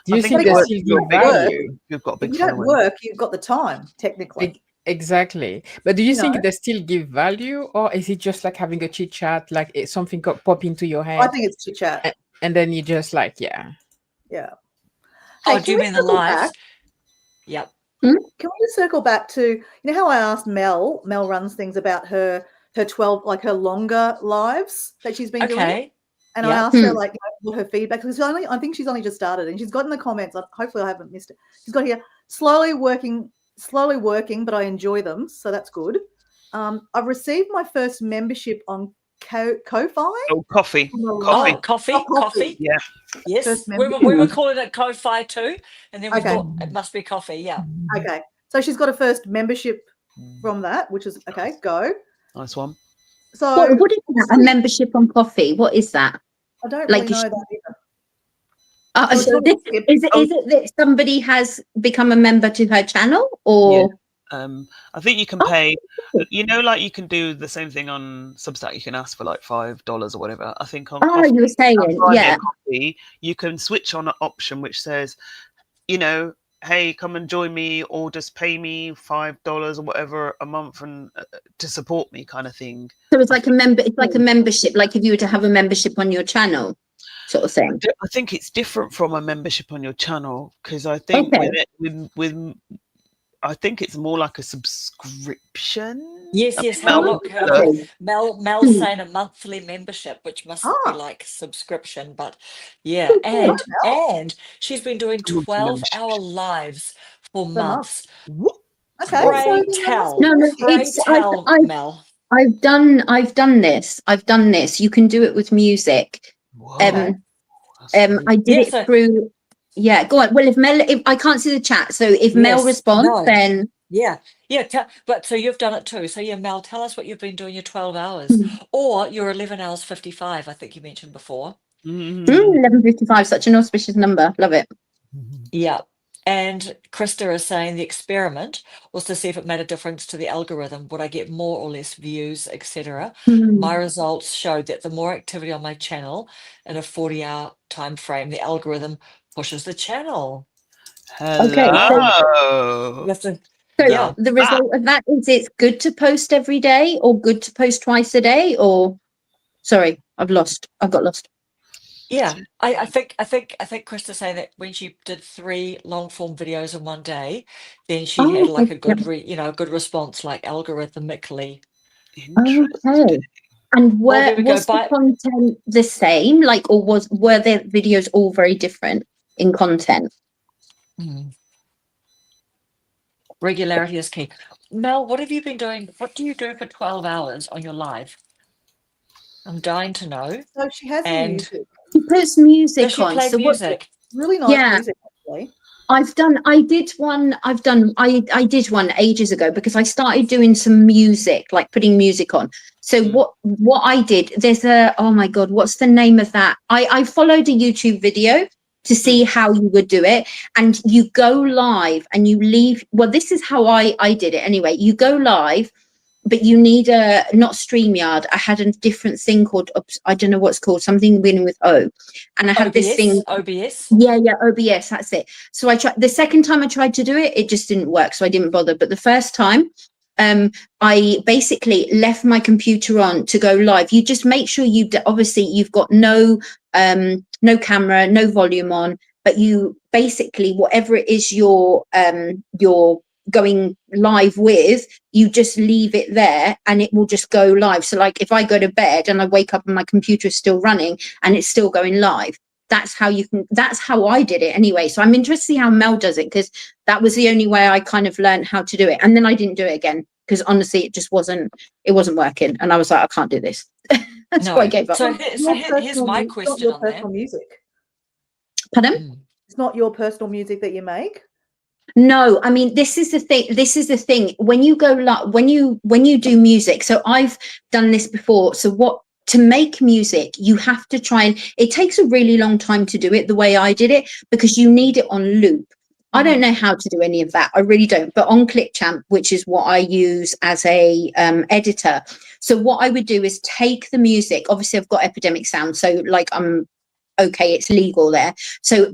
Do you think they still give value? You've got a big If you don't following. work, you've got the time, technically. Exactly. But do you think know? they still give value, or is it just like having a chit chat, like something pop into your head? I think it's chit chat. And then you just like, yeah. Yeah. Oh, do you mean the lives? Yep. Can we just circle back to, you know how I asked Mel runs things about her 12, like her longer lives that she's been doing? And I asked her like what her feedback, because I think she's only just started, and she's got in the comments, hopefully I haven't missed it. She's got here, slowly working, but I enjoy them, so that's good. I've received my first membership on Ko-Fi. Oh, coffee. Oh, coffee. Yeah. Yes, we were calling it Ko-Fi too, and then we thought it must be coffee. Yeah. Okay, so she's got a first membership from that, which is okay. Go. Nice one. So what is that? A membership on coffee? What is that? I don't really know that either. Is it that somebody has become a member to her channel, or? Yeah. I think you can pay. You know, like you can do the same thing on Substack. You can ask for like $5 or whatever. I think on coffee, you were saying, yeah, coffee, you can switch on an option which says, you know, hey, come and join me, or just pay me $5 or whatever a month and to support me, kind of thing. So it's like a membership, like if you were to have a membership on your channel, sort of thing. I think it's different from a membership on your channel, because I think with I think it's more like a subscription. Yes. Mel's saying a monthly membership, which must be like subscription, but yeah, and she's been doing 12-hour lives for months. Okay. Pray tell. Mel. I've done this. You can do it with music. I did Yeah, it through. Yeah, go on. Well, if I can't see the chat, so if Mel Yes, responds, no. then Yeah, but so you've done it too. So yeah, Mel, tell us what you've been doing your 12 hours or your 11 hours 55, I think you mentioned before. 11:55, such an auspicious number. Love it. Yeah. And Krista is saying the experiment was to see if it made a difference to the algorithm. Would I get more or less views, etc.? My results showed that the more activity on my channel in a 40-hour time frame, the algorithm pushes the channel. Okay, Hello. You have to, so yeah. the result of that is it's good to post every day or good to post twice a day, or sorry, I've got lost. Yeah, I think Krista's saying that when she did 3 long form videos in one day, then she had like a good good response, like algorithmically. Okay. And Oh, here we go. was the content the same, like, or were the videos all very different in content? Regularity is key. Mel, what have you been doing? What do you do for 12 hours on your live? I'm dying to know. So she has the And music. She puts does music she on. play So what? music? Really nice Yeah. music, actually. I did one ages ago because I started doing some music, like putting music on. So what I did, there's oh my God, what's the name of that? I followed a YouTube video to see how you would do it. And you go live and you leave. Well, this is how I did it anyway. You go live, but you need not StreamYard. I had a different thing called, I don't know what it's called, something beginning with O. And I had this thing. OBS? Yeah, OBS, that's it. So I tried the second time I tried to do it, it just didn't work. So I didn't bother. But the first time, I basically left my computer on to go live. You just make sure obviously you've got no camera, no volume on, but you basically, whatever it is you're going live with, you just leave it there and it will just go live. So like if I go to bed and I wake up and my computer is still running and it's still going live, that's how I did it anyway. So I'm interested to see how Mel does it, because that was the only way I kind of learned how to do it. And then I didn't do it again because honestly it wasn't working, and I was like, I can't do this. That's why I gave up. So here's my question on that. Music. Pardon? It's not your personal music that you make? No, I mean, this is the thing. When you go when you do music, so I've done this before. So to make music, you have to try, and it takes a really long time to do it the way I did it, because you need it on loop. I don't know how to do any of that. I really don't. But on Clipchamp, which is what I use as a editor. So what I would do is take the music. Obviously, I've got Epidemic Sound. So like okay, it's legal there. So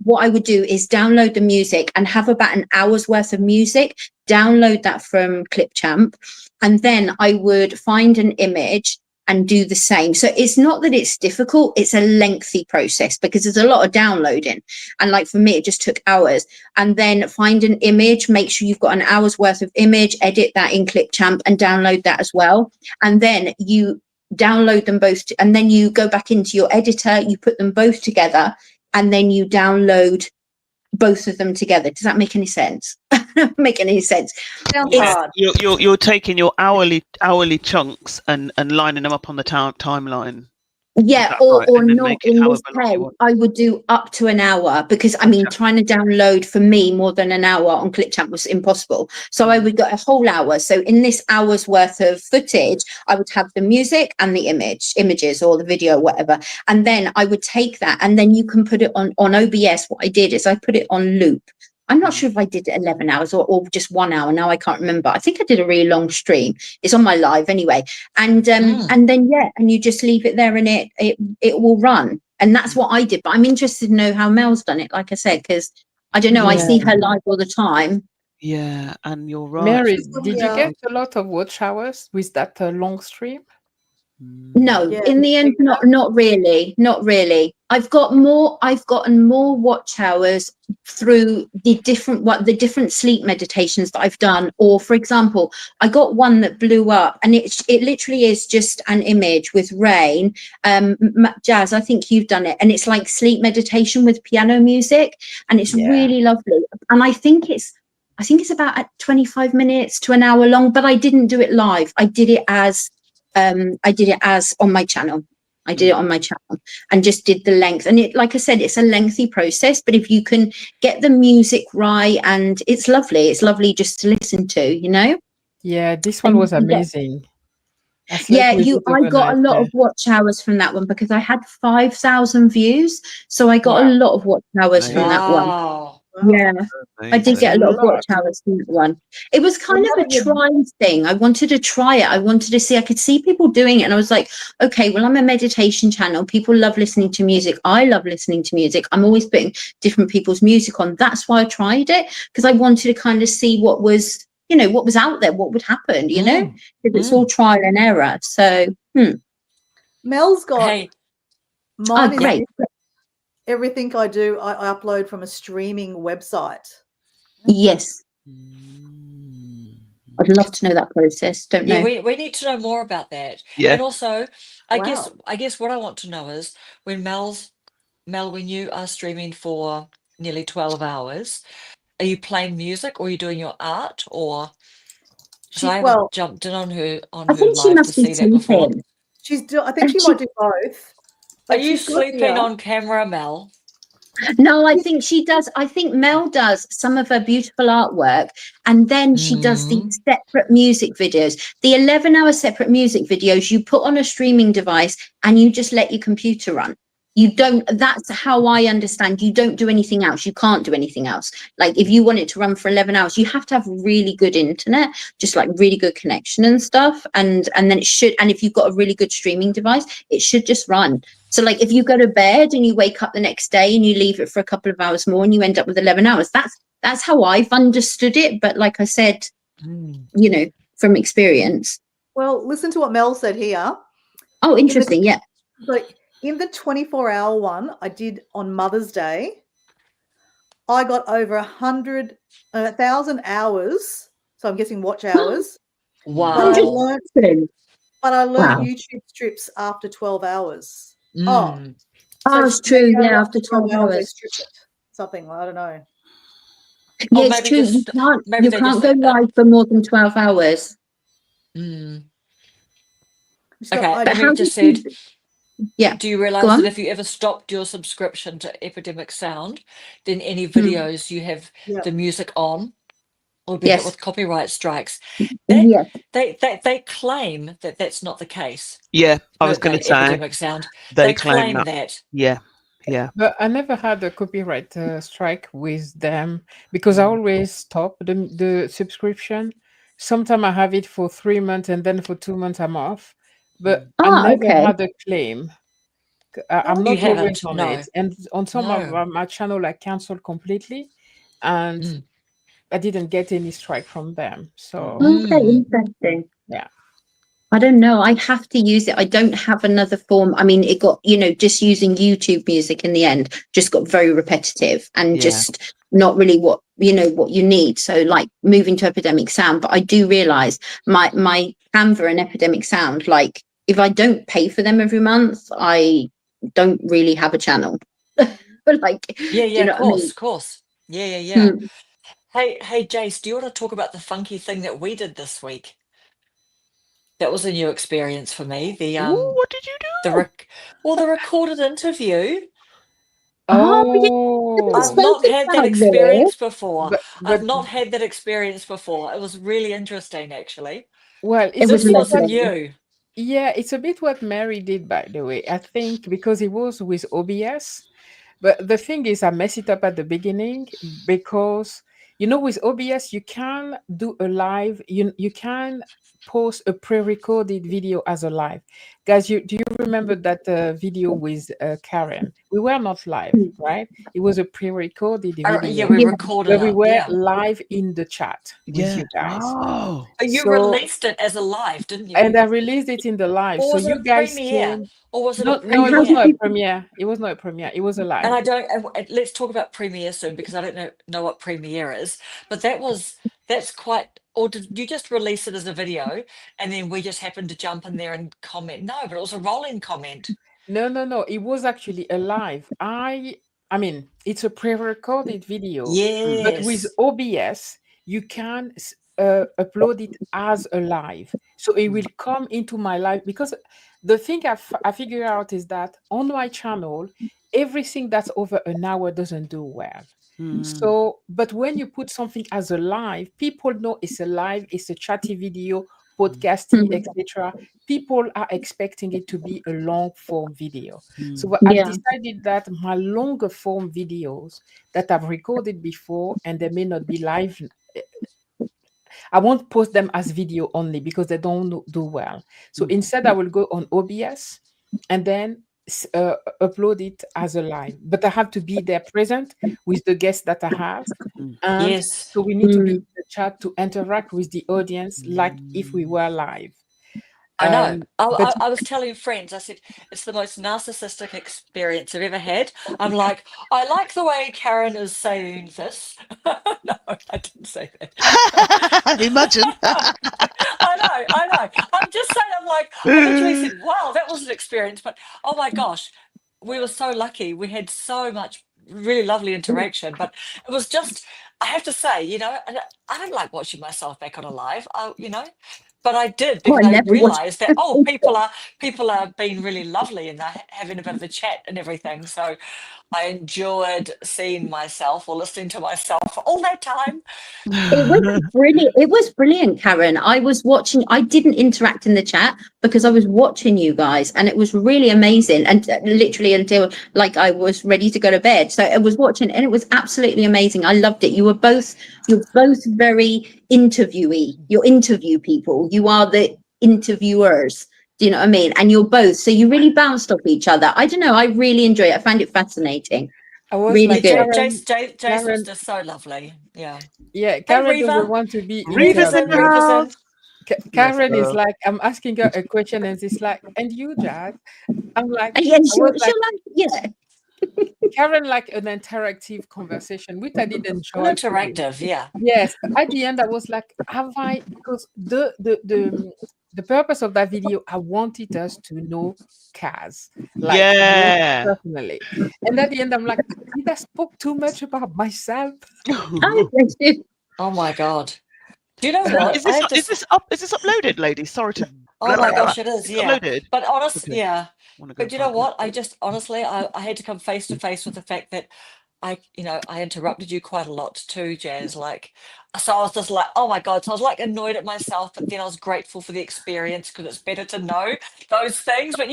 what I would do is download the music and have about an hour's worth of music, download that from Clipchamp, and then I would find an image and do the same. So it's not that it's difficult, it's a lengthy process because there's a lot of downloading. And like for me, it just took hours. And then find an image, make sure you've got an hour's worth of image, edit that in Clipchamp and download that as well. And then you download them both, and then you go back into your editor, you put them both together, and then you download both of them together. Does that make any sense? Make any sense? Sounds hard. You're taking your hourly chunks and lining them up on the timeline. Yeah, or not. In this case, I would do up to an hour, because I mean, trying to download for me more than an hour on Clipchamp was impossible. So I would get a whole hour. So in this hour's worth of footage, I would have the music and the images or the video, whatever. And then I would take that, and then you can put it on OBS. What I did is I put it on loop. I'm not sure if I did 11 hours or just 1 hour. Now I can't remember. I think I did a really long stream. It's on my live anyway. And then, and you just leave it there and it will run. And that's what I did. But I'm interested to know how Mel's done it, like I said, because I don't know, I see her live all the time. Yeah, and you're right. Mary, did you get a lot of watch hours with that long stream? No, in the end, not really. I've gotten more watch hours through the different sleep meditations that I've done. Or for example, I got one that blew up, and it literally is just an image with rain. Jazz, I think you've done it, and it's like sleep meditation with piano music, and it's really lovely. And I think it's about at 25 minutes to an hour long, but I didn't do it live. I did it as on my channel. I did it on my channel and just did the length. And it, like I said, it's a lengthy process, but if you can get the music right, and it's lovely just to listen to, you know? Yeah, this one And was you get, amazing. I slept with it I got a overnight. lot Yeah. of watch hours from that one because I had 5,000 views. So I got a Wow. lot of watch hours from that one. Wow. Yeah. I did Amazing. get a lot of watch Lot. hours from that one. It was Well, kind now of a that you're- try thing. I wanted to try it. I wanted to see, I could see people doing it. And I was like, okay, well, I'm a meditation channel. People love listening to music. I love listening to music. I'm always putting different people's music on. That's why I tried it, because I wanted to kind of see what was, you know, what was out there, what would happen, you know, because it's all trial and error. So, Mel's got Hey, oh, mine is great. everything I do, I upload from a streaming website. Yes. I'd love to know that process. Don't yeah, know. we need to know more about that. Yeah. And also, I Wow. guess what I want to know is when Mel, when you are streaming for nearly 12 hours, are you playing music or are you doing your art, or so I haven't Well, jumped in on her I think she live to must be see that before. sleeping. I think she might do both. Are But you she's got sleeping here. on camera, Mel? No, I think she does. I think Mel does some of her beautiful artwork, and then she does the separate music videos. The 11-hour separate music videos you put on a streaming device and you just let your computer run. You don't, that's how I understand. You don't do anything else. You can't do anything else. Like if you want it to run for 11 hours, you have to have really good internet, just like really good connection and stuff. And then it should, and if you've got a really good streaming device, it should just run. So like if you go to bed and you wake up the next day and you leave it for a couple of hours more and you end up with 11 hours, that's how I've understood it. But like I said, you know, from experience. Well, listen to what Mel said here. Oh, interesting. Yeah. Like in the 24-hour one I did on Mother's Day, I got over 1,000 hours. So I'm guessing watch hours. Wow. But I learned Wow. YouTube strips after 12 hours. Mm. Oh, it's true. maybe Yeah, after 12 they hours. stripped it. Something, I don't know. Yeah, Or it's maybe true. just- maybe You they can't just- go live for more than 12 hours. Okay, I and we just said, Yeah. do you Go realize on. that if you ever stopped your subscription to Epidemic Sound, then any videos you have Yeah. the music on will be Yes. hit with copyright strikes? Yes. They claim that that's not the case. Yeah, I was Don't going they, to say Epidemic Sound? they They claim claim that. that. Yeah, yeah. But I never had a copyright strike with them because I always stop the subscription. Sometimes I have it for 3 months and then for 2 months I'm off. But I never okay. had a claim. I'm You not always haven't, on no. it. And on some of No. my channel, I canceled completely. And I didn't get any strike from them. So, Okay, interesting. yeah. I don't know. I have to use it. I don't have another form. I mean, it got, you know, just using YouTube music in the end just got very repetitive and Yeah. just not really what, you know, what you need. So like moving to Epidemic Sound. But I do realize my Canva and Epidemic Sound, like if I don't pay for them every month, I don't really have a channel. But like, Yeah, do you know of what I mean? course. Yeah. Hey, Jace, do you want to talk about the funky thing that we did this week? That was a new experience for me. The Ooh, what did you do? the recorded interview. Oh, I've not had that experience before. but I've not had that experience before. It was really interesting, actually. well, It was This was lovely. new. yeah, it's a bit what Mary did, by the way. I think because it was with OBS. But the thing is, I messed it up at the beginning because, you know, with OBS, you can do a live, you can post a pre-recorded video as a live. Guys, do you remember that video with Karen? We were not live, right? It was a pre-recorded video Yeah, we recorded where we it. were Yeah. live in the chat with Yeah. you guys. Oh. You So- released it as a live, didn't you? And I released it in the live. Or So was it you a guys premiere? came. Or was it No, a premiere? it was not a premiere. It was not a premiere. It was a live. And I don't. And let's talk about premiere soon because I don't know what premiere is. But that's quite. Or did you just release it as a video and then we just happened to jump in there and comment? No, but it was a rolling comment. No. It was actually a live. I mean, it's a pre-recorded video, but with Yes. OBS, you can upload it as a live. So it will come into my live, because the thing I figure out is that on my channel, everything that's over an hour doesn't do well. So, but when you put something as a live, people know it's a live, it's a chatty video, podcasty, Mhm. etc. People are expecting it to be a long form video. So I've Yeah. decided that my longer form videos that I've recorded before and they may not be live, I won't post them as video only because they don't do well. So instead, I will go on OBS and then upload it as a live. But I have to be there present with the guests that I have. And Yes. so we need to be in Mm. the chat to interact with the audience like if we were live. I know. But I was telling friends, I said, it's the most narcissistic experience I've ever had. I'm like, I like the way Karen is saying this. No, I didn't say that. Imagine. I know. I'm just saying, I'm like, I literally said, wow, that was an experience. But oh my gosh, we were so lucky. We had so much really lovely interaction. But it was just, I have to say, and I don't like watching myself back on a live, but I did Oh, I because I never watched. realized that, oh, people are being really lovely and they're having a bit of a chat and everything. So I enjoyed seeing myself or listening to myself for all that time. It was brilliant. It was brilliant, Karen. I was watching. I didn't interact in the chat because I was watching you guys, and it was really amazing. And literally until like I was ready to go to bed, so I was watching, and it was absolutely amazing. I loved it. You're both very interviewee. You're interview people. You are the interviewers. Do you know what I mean? And you're both, so you really bounced off each other. I don't know. I really enjoy it. I find it fascinating. I was Really like, good. Jace was Karen, just so lovely. Yeah. yeah, Hey, Karen doesn't Reva. want to be Reva's in the interviewed. Reva's in. house. Bless Karen is her. like, I'm asking her a question, and she's like, and you, Jazz? I'm like, And yeah, I was like, she'll like, yeah. Karen like an interactive conversation, which I did enjoy too. Interactive, yeah. Yes, at the end, I was like, have I? Because the purpose of that video, I wanted us to know Kaz, like more Yeah. personally. And at the end, I'm like, did I spoke too much about myself? Oh, bless you. Oh my God. Do you know So, what? Is this uploaded, ladies? Sorry to. Oh my gosh, it is, It's yeah. uploaded. But honest, Okay. yeah. Want to go But you know find it. what? I just honestly, I had to come face to face with the fact that I interrupted you quite a lot too, Jazz. Like, so I was just like, oh my God. So I was like annoyed at myself, but then I was grateful for the experience because it's better to know those things. But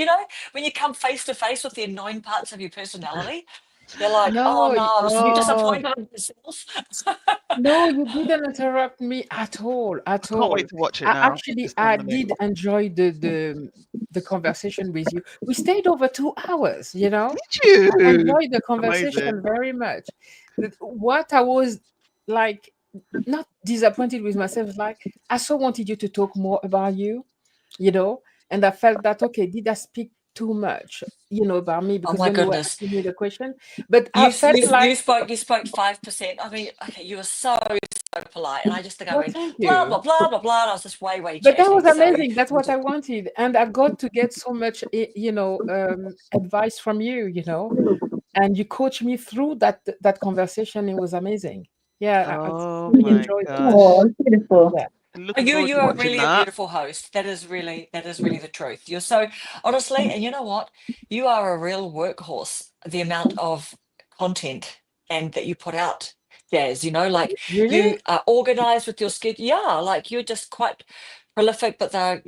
when you come face to face with the annoying parts of your personality, you're like, oh no, no, I'm so oh, disappointed in myself. no, you didn't interrupt me at all, I at can't all. wait to watch it now. It's I done me. did enjoy the conversation with you. We stayed over 2 hours, Did you? I enjoyed the Amazing. conversation very much. What I was like, not disappointed with myself, is like, I so wanted you to talk more about and I felt that, okay, did I speak too much, about me? Oh Because my when you were goodness. asking me the question, but You I s- felt you like, you spoke 5%. I mean, okay, you were so polite, and I just think I well, went thank blah blah you. blah blah blah. And I was just way But that chatty. was So amazing. That's we what I just wanted. And I got to get so much, advice from you. And you coached me through that conversation. It was amazing. Yeah, I Oh really my enjoyed it. gosh. Oh, beautiful. Yeah. Looking you forward you to are watching really a that. beautiful host. That is really the truth. You're so honestly, and you know what? You are a real workhorse. The amount of content and that you put out, Jazz. Like Really? you are organized with your schedule. Yeah, like you're just quite prolific, but they're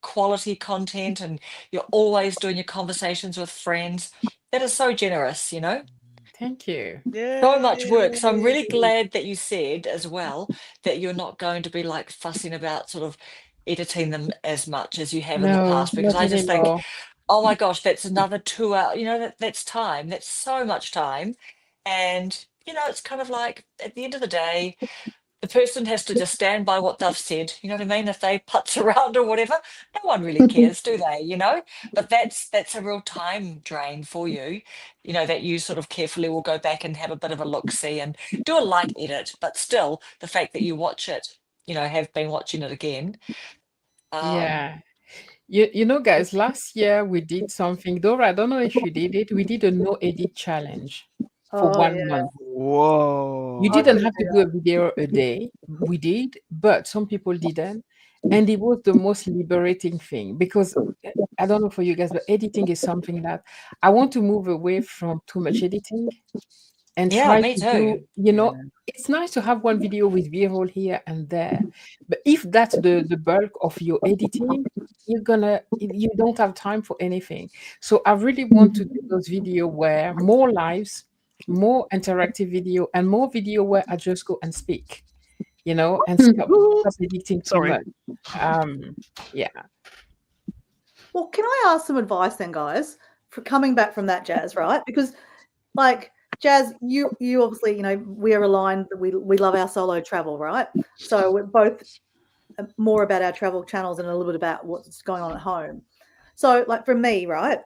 quality content, and you're always doing your conversations with friends. That is so generous. Thank you. So much work. So I'm Yay. really glad that you said as well that you're not going to be like fussing about sort of editing them as much as you have in the No, past, because not I just think, anymore. oh my gosh, that's another 2 hour, that's time. That's so much time. And it's kind of like at the end of the day, the person has to just stand by what they've said. You know what I mean? If they putz around or whatever, no one really cares, do they? But that's a real time drain for you, that you sort of carefully will go back and have a bit of a look-see and do a light edit. But still, the fact that you watch it, have been watching it again. Um, Yeah. Guys, last year we did something. Dora, I don't know if you did it. We did a no edit challenge. for Oh, 1 month. Whoa. You I didn't couldn't have to do do a video a day. We did, but some people didn't. And it was the most liberating thing because I don't know for you guys, but editing is something that I want to move away from too much editing and Yeah, try me to too. do, it's nice to have one video with B-roll here and there. But if that's the bulk of your editing, you don't have time for anything. So I really want to do those videos where more lives, more interactive video, and more video where I just go and speak, and stop editing too Sorry. much. Yeah. Well, can I ask some advice then, guys, for coming back from that, Jazz, right? Because, like, Jazz, you obviously, we are aligned that we love our solo travel, right? So we're both more about our travel channels and a little bit about what's going on at home. So, like, for me, right,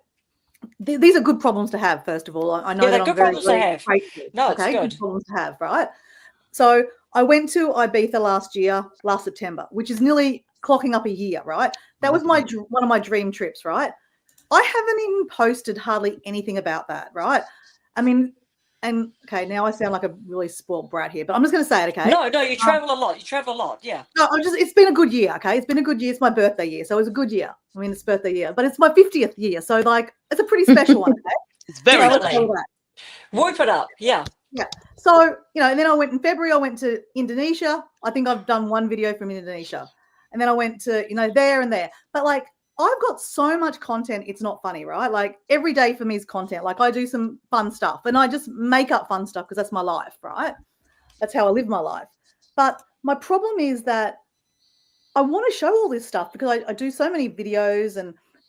these are good problems to have, first of all. I know Yeah, that they're I'm good very, problems to very have. grateful. No, it's Okay, good. good problems to have, right? So I went to Ibiza last September, which is nearly clocking up a year, right? That was one of my dream trips, right? I haven't even posted hardly anything about that, right? I mean, and okay, now I sound like a really spoiled brat here, but I'm just going to say it, okay? No, you travel a lot. You travel a lot. Yeah. No, it's been a good year, okay? It's been a good year. It's my birthday year, so it was a good year. I mean, it's birthday year, but it's my 50th year, so like it's a pretty special one, okay? It's very So let's Definitely. call that. Whoop it up. Yeah. Yeah. So, and then I went in February, I went to Indonesia. I think I've done one video from Indonesia. And then I went to, there and there. But like, I've got so much content, it's not funny, right? Like every day for me is content. Like I do some fun stuff and I just make up fun stuff because that's my life, right? That's how I live my life. But my problem is that I want to show all this stuff because I do so many videos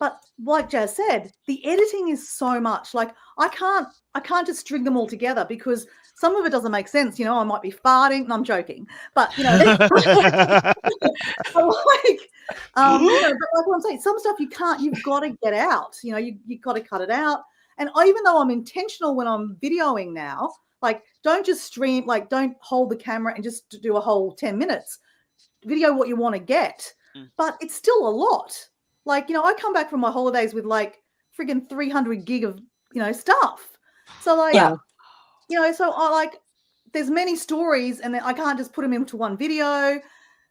but like Jazz said, the editing is so much. Like I can't just string them all together because some of it doesn't make sense. I might be farting. No, I'm joking. But but like what I'm saying, some stuff you can't, you've got to get out. You've got to cut it out. And even though I'm intentional when I'm videoing now, like don't just stream, like don't hold the camera and just do a whole 10 minutes. Video what you want to get. But it's still a lot. Like, I come back from my holidays with like friggin' 300 gig of, stuff. So like, so I like, there's many stories and then I can't just put them into one video.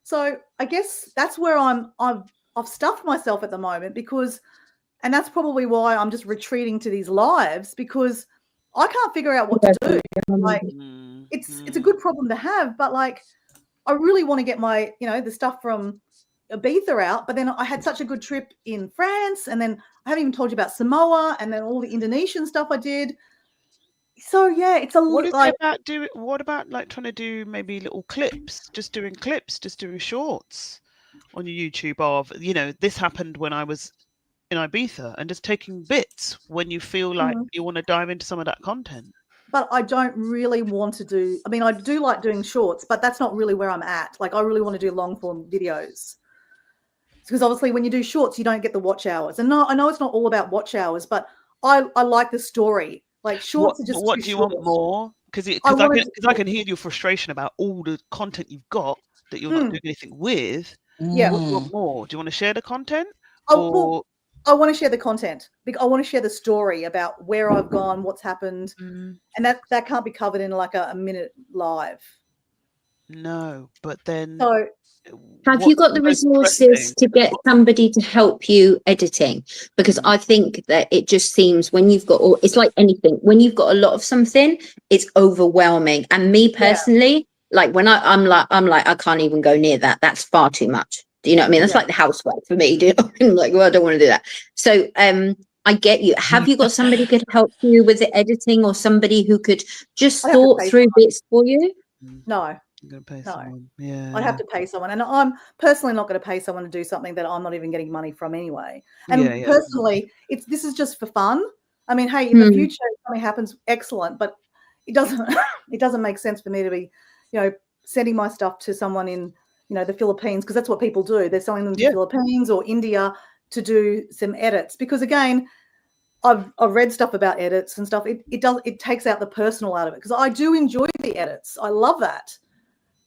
So I guess that's where I've stuffed myself at the moment and that's probably why I'm just retreating to these lives because I can't figure out what to do. Like, it's a good problem to have, but like, I really want to get my, the stuff from Ibiza out, but then I had such a good trip in France, and then I haven't even told you about Samoa, and then all the Indonesian stuff I did. So yeah, it's a What is like. it about doing? What about like trying to do maybe little clips, just doing shorts on your YouTube of this happened when I was in Ibiza, and just taking bits when you feel like you want to dive into some of that content. But I don't really want to do. I mean, I do like doing shorts, but that's not really where I'm at. Like, I really want to do long form videos. Because obviously when you do shorts, you don't get the watch hours. And no, I know it's not all about watch hours, but I like the story. Like shorts are just what too do you short. want more? Because I can hear your frustration about all the content you've got that you're not doing anything with. Yeah. What do you want more? Do you want to share the content? Well, I want to share the content because I want to share the story about where I've gone, what's happened. And that can't be covered in like a minute live. No, but then so have you got the resources to get somebody to help you editing? Because I think that it just seems when you've got it's like anything, when you've got a lot of something, it's overwhelming. And me personally, like when I'm like I can't even go near that. That's far too much. Do you know what I mean? That's like the housework for me. Do you know what I mean? Like, well, I don't want to do that. So I get you. Have you got somebody who could help you with the editing, or somebody who could just sort through bits for you? No. I'm going to pay someone. Yeah, I'd have to pay someone, and I'm personally not going to pay someone to do something that I'm not even getting money from anyway. And personally, this is just for fun. I mean, hey, in the future, if something happens, excellent, but it doesn't make sense for me to be, sending my stuff to someone in, the Philippines, because that's what people do. They're selling them to Philippines or India to do some edits. Because again, I've read stuff about edits and stuff. It takes out the personal out of it, because I do enjoy the edits. I love that.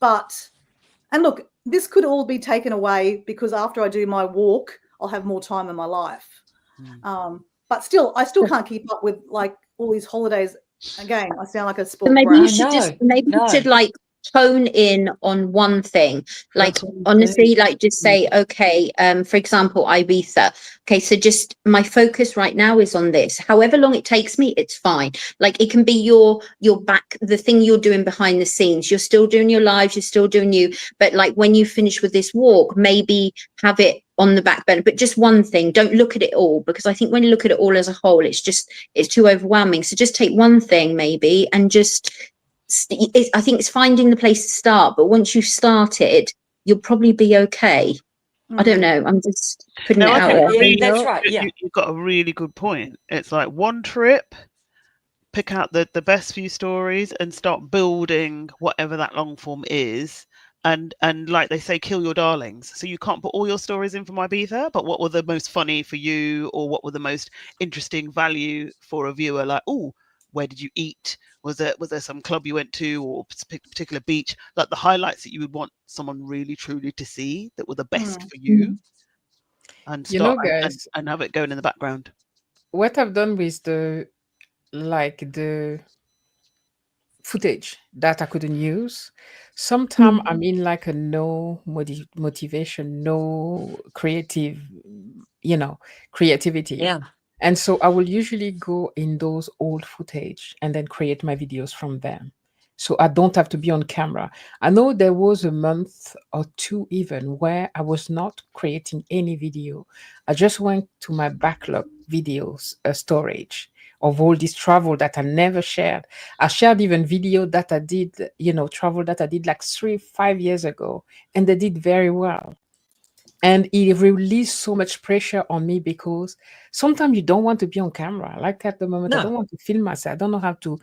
And look, this could all be taken away because after I do my walk, I'll have more time in my life. But still, I still can't keep up with like all these holidays Again, I sound like a So sport maybe brat. you should just maybe you should like hone in on one thing. Like That's what I'm honestly, saying. like just say, okay, for example, Ibiza. Okay, so just my focus right now is on this. However long it takes me, it's fine. Like it can be your back, the thing you're doing behind the scenes. You're still doing your lives, you're still doing you, but like when you finish with this walk, maybe have it on the back burner, but just one thing. Don't look at it all, because I think when you look at it all as a whole, it's too overwhelming. So just take one thing maybe and just I think it's finding the place to start, but once you've started, you'll probably be okay. I don't know. I'm just putting it I out think there. Yeah, Marie, that's right. Yeah. you've got a really good point. It's like one trip, pick out the best few stories and start building whatever that long form is. And like they say, kill your darlings. So you can't put all your stories in from Ibiza, but what were the most funny for you, or what were the most interesting value for a viewer? Like, oh, where did you eat? Was there some club you went to, or particular beach? Like the highlights that you would want someone really truly to see that were the best for you, and You start know, guys, and have it going in the background. what I've done with the footage that I couldn't use, sometimes I'm in like a no motivation, no creativity. Yeah. And so I will usually go in those old footage and then create my videos from them. So I don't have to be on camera. I know there was a month or two even where I was not creating any video. I just went to my backlog videos storage of all this travel that I never shared. I shared even video that I did, travel that I did like 5 years ago, and they did very well. And it released so much pressure on me because sometimes you don't want to be on camera. Like at the moment, I No. don't want to film myself. I don't know how to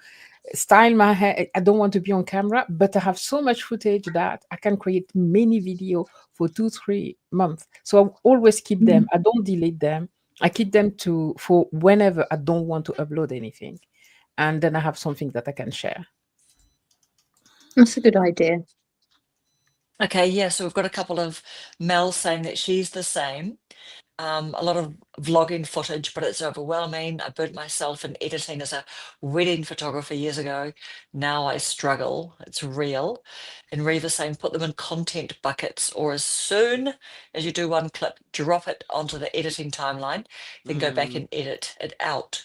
style my hair. I don't want to be on camera, but I have so much footage that I can create many video for 2-3 months. So I always keep them. I don't delete them. I keep them for whenever I don't want to upload anything. And then I have something that I can share. That's a good idea. Okay. Yeah. So we've got a couple of Mel saying that she's the same. A lot of vlogging footage, but it's overwhelming. I burnt myself in editing as a wedding photographer years ago. Now I struggle. It's real. And Reva's saying put them in content buckets, or as soon as you do one clip, drop it onto the editing timeline, then go back and edit it out.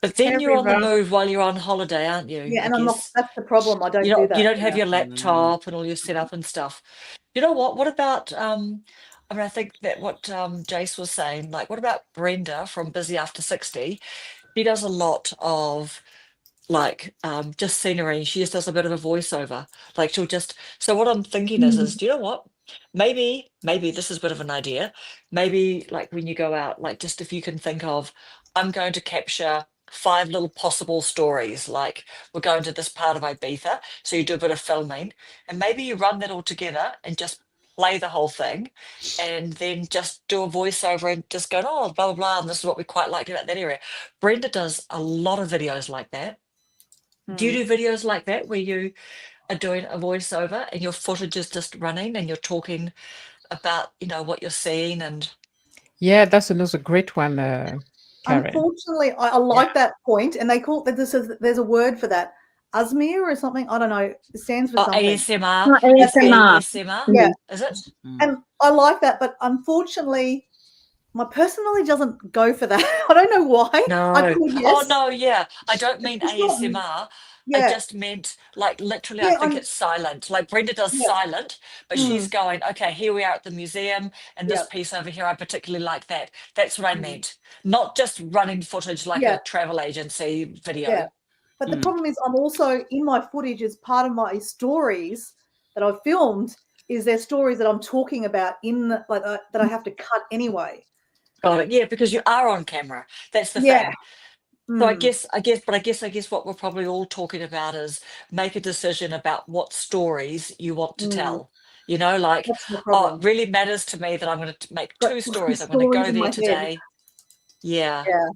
But then Hey, you're on the Riva. move while you're on holiday, aren't you? Yeah, I and I'm not. guess That's the problem. I don't you do don't that. have now. your laptop and all your setup and stuff. You know what? What about I mean, I think that what Jace was saying, like, what about Brenda from Busy After 60? She does a lot of like just scenery. She just does a bit of a voiceover. Like she'll just, so what I'm thinking is do you know what? Maybe this is a bit of an idea. Maybe like when you go out, like just if you can think of, I'm going to capture 5 little possible stories, like we're going to this part of Ibiza. So you do a bit of filming and maybe you run that all together and just play the whole thing and then just do a voiceover and just go, oh, blah, blah, blah. And this is what we quite liked about that area. Brenda does a lot of videos like that. Do you do videos like that where you are doing a voiceover and your footage is just running and you're talking about, what you're seeing and Yeah, that's another great one, Karen. Unfortunately, I like that point, and they call that. There's a word for that, Asmir or something. I don't know. It stands for something. ASMR. Not It's ASMR. ASMR, Yeah, is it? and I like that, but unfortunately, my personality doesn't go for that. I don't know why. I No. could, Oh yes. no, yeah. I don't mean It's not. ASMR. I Yeah, just meant like literally I yeah. think it's silent. Like Brenda does Yeah, silent, but she's going, okay, here we are at the museum and yeah, this piece over here, I particularly like that. That's what I mm, meant. Not just running footage like yeah, a travel agency yeah. video. But the problem is, I'm also in my footage as part of my stories that I've filmed. Is there stories that I'm talking about that I have to cut anyway? Got it. Yeah, because you are on camera. That's the Yeah. thing. So I guess what we're probably all talking about is make a decision about what stories you want to tell. Like, That's the oh, it problem. really matters to me that I'm going to make Got 2 some stories. I'm going to stories go in there my head. today. Yeah. Yeah.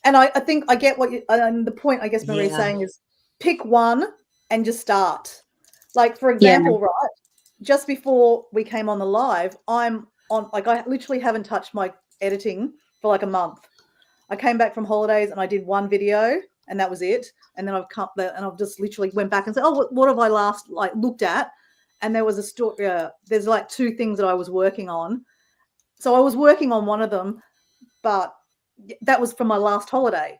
And I think I get what you, and the point I guess Marie's Yeah. saying is pick one and just start. Like, for Yeah. example, right, just before we came on the live, I'm on, like, I literally haven't touched my editing for like a month. I came back from holidays and I did one video and that was it. And then I've just literally went back and said, oh, what have I last like looked at? And there was a story. There's like 2 things that I was working on. So I was working on one of them, but that was from my last holiday.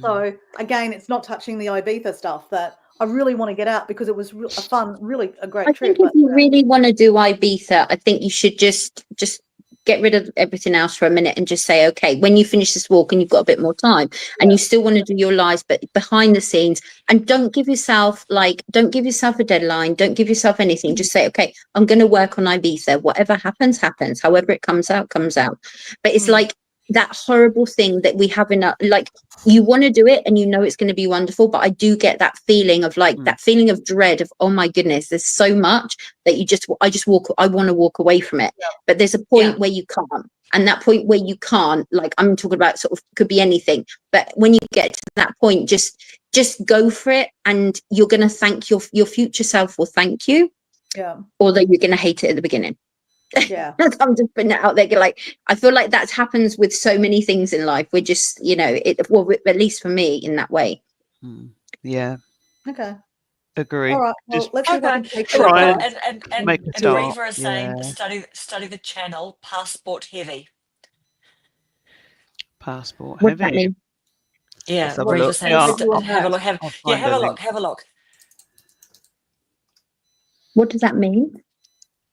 So again, it's not touching the Ibiza stuff that I really want to get out because it was a fun, really a great trip. I think if you really want to do Ibiza, I think you should just get rid of everything else for a minute and just say, okay, when you finish this walk and you've got a bit more time and you still want to do your lives, but behind the scenes, and don't give yourself a deadline. Don't give yourself anything. Just say, okay, I'm going to work on Ibiza. Whatever happens, happens. However it comes out, comes out. But it's like that horrible thing that we have in our, like, you want to do it and you know it's going to be wonderful, but I do get that feeling of like that feeling of dread of, oh my goodness, there's so much that I want to walk away from it. But there's a point where you can't, and that point where you can't, like I'm talking about, sort of could be anything, but when you get to that point, just go for it, and you're going to thank your future self will thank you, although you're going to hate it at the beginning. Yeah. I'm just putting it out there. Like, I feel like that happens with so many things in life. We're just, well, at least for me, in that way. Yeah. Okay. Agree. All right. Well, let's see if I can take try and make a start. Reva is saying study the channel Passport Heavy. Passport What does that Heavy. mean? Yeah, Have a Reva look. saying Yeah, have a look. Have a look. What does that mean?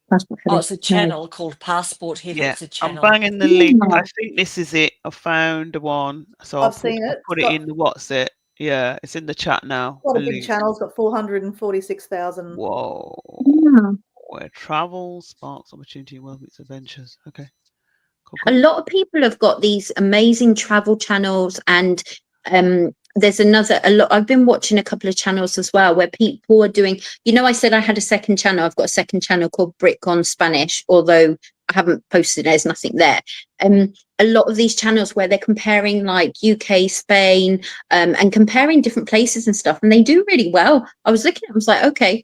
Passport Oh, Heavy. it's a channel called Passport Heavy. Yeah, It's a I'm channel. banging the link. I think this is it. I found one, so I've seen it. I'll put it in the what's it. Yeah, it's in the chat now. Got a the big link. channel. It's got 446,000. Whoa. Yeah. Where travel sparks opportunity, wealth meets adventures. Okay. Cool. A lot of people have got these amazing travel channels, and there's a lot. I've been watching a couple of channels as well where people are doing, I said I had a second channel. I've got a second channel called Brick on Spanish, although I haven't posted, there's nothing there. A lot of these channels where they're comparing like UK, Spain, and comparing different places and stuff, and they do really well. I was looking at it, I was like, okay,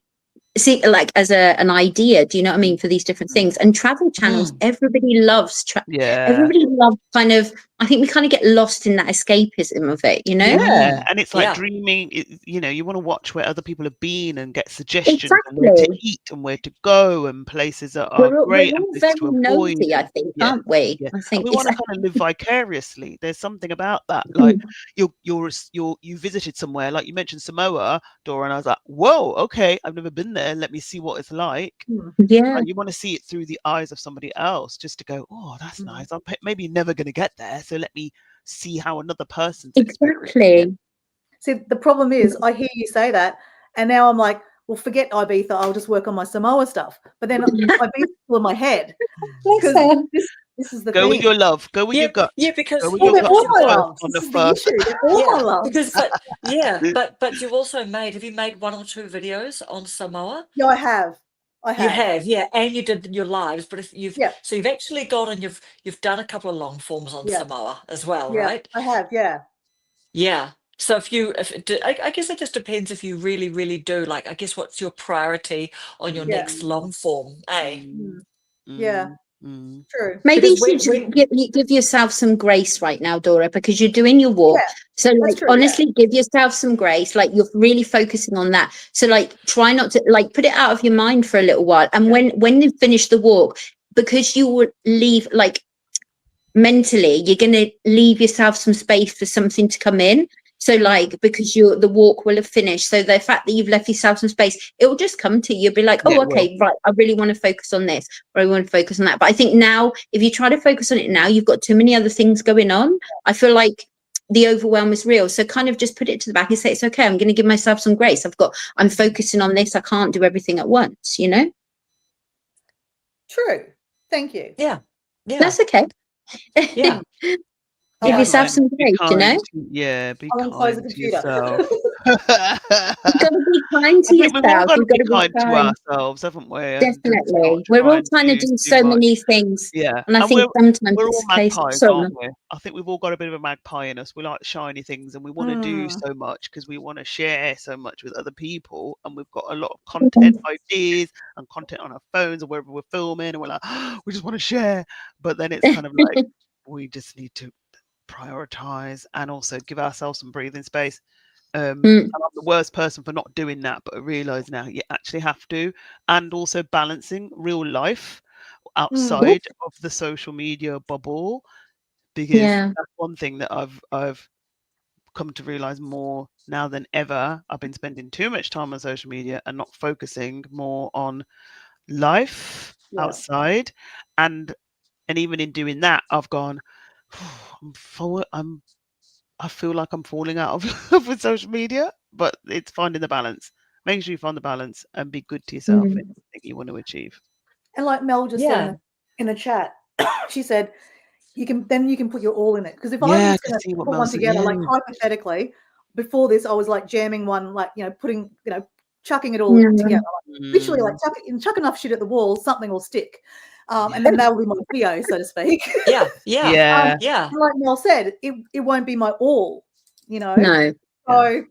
see, like as an idea, do you know what I mean, for these different things. And travel channels, everybody loves everybody loves kind of, I think we kind of get lost in that escapism of it, Yeah, and it's like dreaming, you want to watch where other people have been and get suggestions and where to eat and where to go and places that are great we're and all places very to avoid. nosy, I think, aren't we? Yeah. I think we want to kind of live vicariously. There's something about that, like you visited somewhere, like you mentioned Samoa, Dora, and I was like, whoa, okay, I've never been there, let me see what it's like. Yeah, you want to see it through the eyes of somebody else, just to go, oh, that's nice, I'm maybe never going to get there, so let me see how another person's exactly. See, the problem is I hear you say that, and now I'm like, well, forget Ibiza, I'll just work on my Samoa stuff. But then Ibiza's still in my head. Because this is the go thing. with your love, go with your gut. Yeah, because go with your gut all my first love. on This the is first. the issue. They're all my love. Because, but you've also have you made 1 or 2 videos on Samoa? Yeah, I have. You have, and you did your lives, but if you've so you've actually gone and you've done a couple of long forms on Samoa as well, right? I have, yeah. So I guess it just depends if you really, really do, like, I guess what's your priority on your next long form, eh? Yeah. True. Maybe Because you should give yourself some grace right now, Dora, because you're doing your walk. So like, true, honestly, give yourself some grace. Like, you're really focusing on that. So like, try not to, like, put it out of your mind for a little while. And when you finish the walk, because you will leave, like, mentally, you're going to leave yourself some space for something to come in. So like, because the walk will have finished, so the fact that you've left yourself some space, it will just come to you. You'll be like, oh, okay, right, I really want to focus on this, or I want to focus on that. But I think now, if you try to focus on it now, you've got too many other things going on. I feel like the overwhelm is real. So kind of just put it to the back and say, it's okay, I'm going to give myself some grace. I'm focusing on this. I can't do everything at once, True. Thank you. Yeah. That's okay. Yeah. Give yourself some grace, be kind to yourself. You've got to be kind to yourself. We've all got to be kind to ourselves, haven't we? Definitely. We're all trying to do so many things. Yeah. And I think sometimes we're all magpies, aren't we? I think we've all got a bit of a magpie in us. We like shiny things, and we want to do so much because we want to share so much with other people. And we've got a lot of content ideas and content on our phones or wherever we're filming, and we're like, oh, we just want to share. But then it's kind of like, we just need to prioritize and also give ourselves some breathing space. Mm. And I'm the worst person for not doing that, but I realise now you actually have to. And also balancing real life outside of the social media bubble, because Yeah. that's one thing that I've come to realise more now than ever. I've been spending too much time on social media and not focusing more on life outside, and even in doing that, I've gone, I feel like I'm falling out of love with social media, but it's finding the balance. Make sure you find the balance and be good to yourself in anything you want to achieve. And like Mel just said in the chat, she said, you can put your all in it. Because if I was going to put one together, like hypothetically, before this, I was like jamming one, like, putting, chucking it all together. Like, literally, like chuck enough shit at the wall, something will stick. And then that will be my Theo, so to speak. Yeah. Like Mel said, it won't be my all, No. So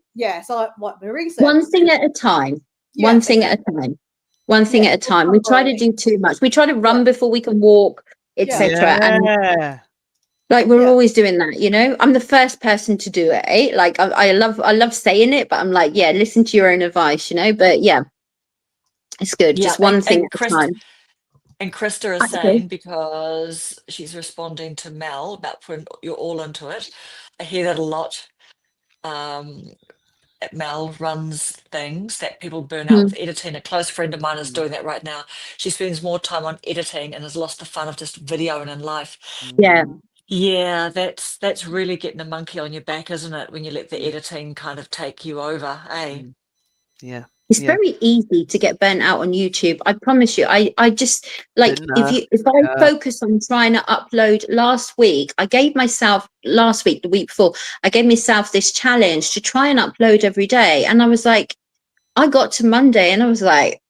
so what Marie said. One thing at a time. One thing at a time. One thing at a time. We try to do too much. We try to run before we can walk, etc. And like we're always doing that, I'm the first person to do it. Like I love saying it, but I'm like, listen to your own advice, but it's good. Just one thing at a time. And Krista is saying, because she's responding to Mel about putting your all into it. I hear that a lot. Mel runs things that people burn out with editing. A close friend of mine is doing that right now. She spends more time on editing and has lost the fun of just videoing in life. Yeah, that's really getting a monkey on your back, isn't it? When you let the editing kind of take you over, eh? Yeah. It's very easy to get burnt out on YouTube. I promise you. I just like if I focus on trying to upload the week before, I gave myself this challenge to try and upload every day. And I was like, I got to Monday and I was like,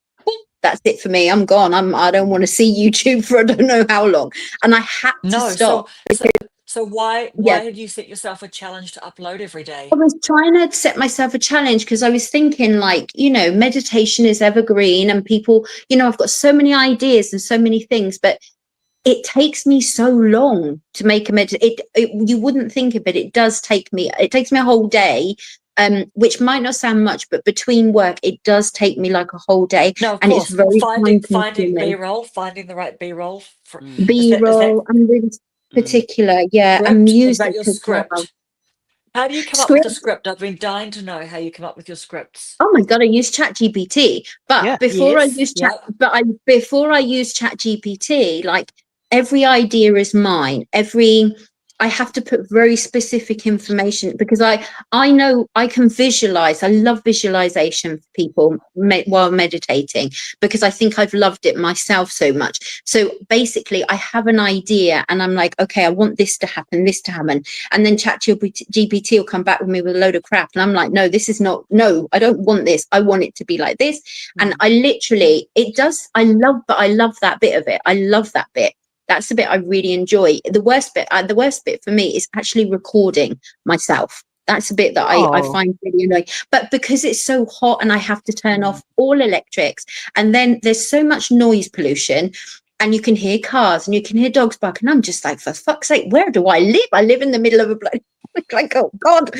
that's it for me. I'm gone. I don't want to see YouTube for I don't know how long. And I had to stop. So why did you set yourself a challenge to upload every day? I was trying to set myself a challenge because I was thinking like, meditation is evergreen and people, I've got so many ideas and so many things, but it takes me so long to make a meditation. You wouldn't think of it. It takes me a whole day. Which might not sound much, but between work, it does take me like a whole day. No, of and course. It's very finding B-roll, finding the right B-roll. B-roll. I'm really particular, and music your as script. well. How do you come up with a script? I've been dying to know how you come up with your scripts. Oh my god, I use ChatGPT, but before I use ChatGPT, like every idea is mine. I have to put very specific information because I know I can visualize. I love visualization for people while meditating because I think I've loved it myself so much. So basically I have an idea and I'm like, okay, I want this to happen. And then ChatGPT will come back with me with a load of crap. And I'm like, no, I don't want this. I want it to be like this. And I love that bit of it. I love that bit. That's the bit I really enjoy. The worst bit for me is actually recording myself. That's the bit that I find really annoying. But because it's so hot and I have to turn off all electrics, and then there's so much noise pollution, and you can hear cars and you can hear dogs bark, and I'm just like, for fuck's sake, where do I live? I live in the middle of a bloody like, oh God.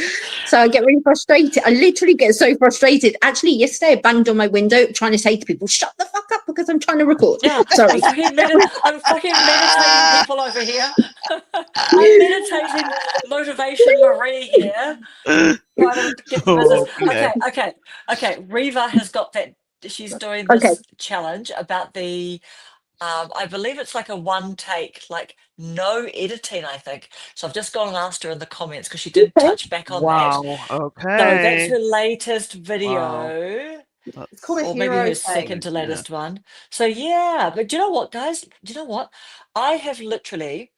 So I get really frustrated. I literally get so frustrated. Actually, yesterday I banged on my window trying to say to people, shut the fuck up because I'm trying to record. Yeah, sorry. I'm fucking meditating people over here. I'm meditating motivation Marie here. Trying to get the business. Okay. Riva has got that. She's doing this challenge about the I believe it's like a one take, like no editing, I think. So I've just gone and asked her in the comments because she did touch back on that. Okay. So that's her latest video. It's called or maybe her second to latest one. So yeah, but do you know what, guys? Do you know what? I have literally,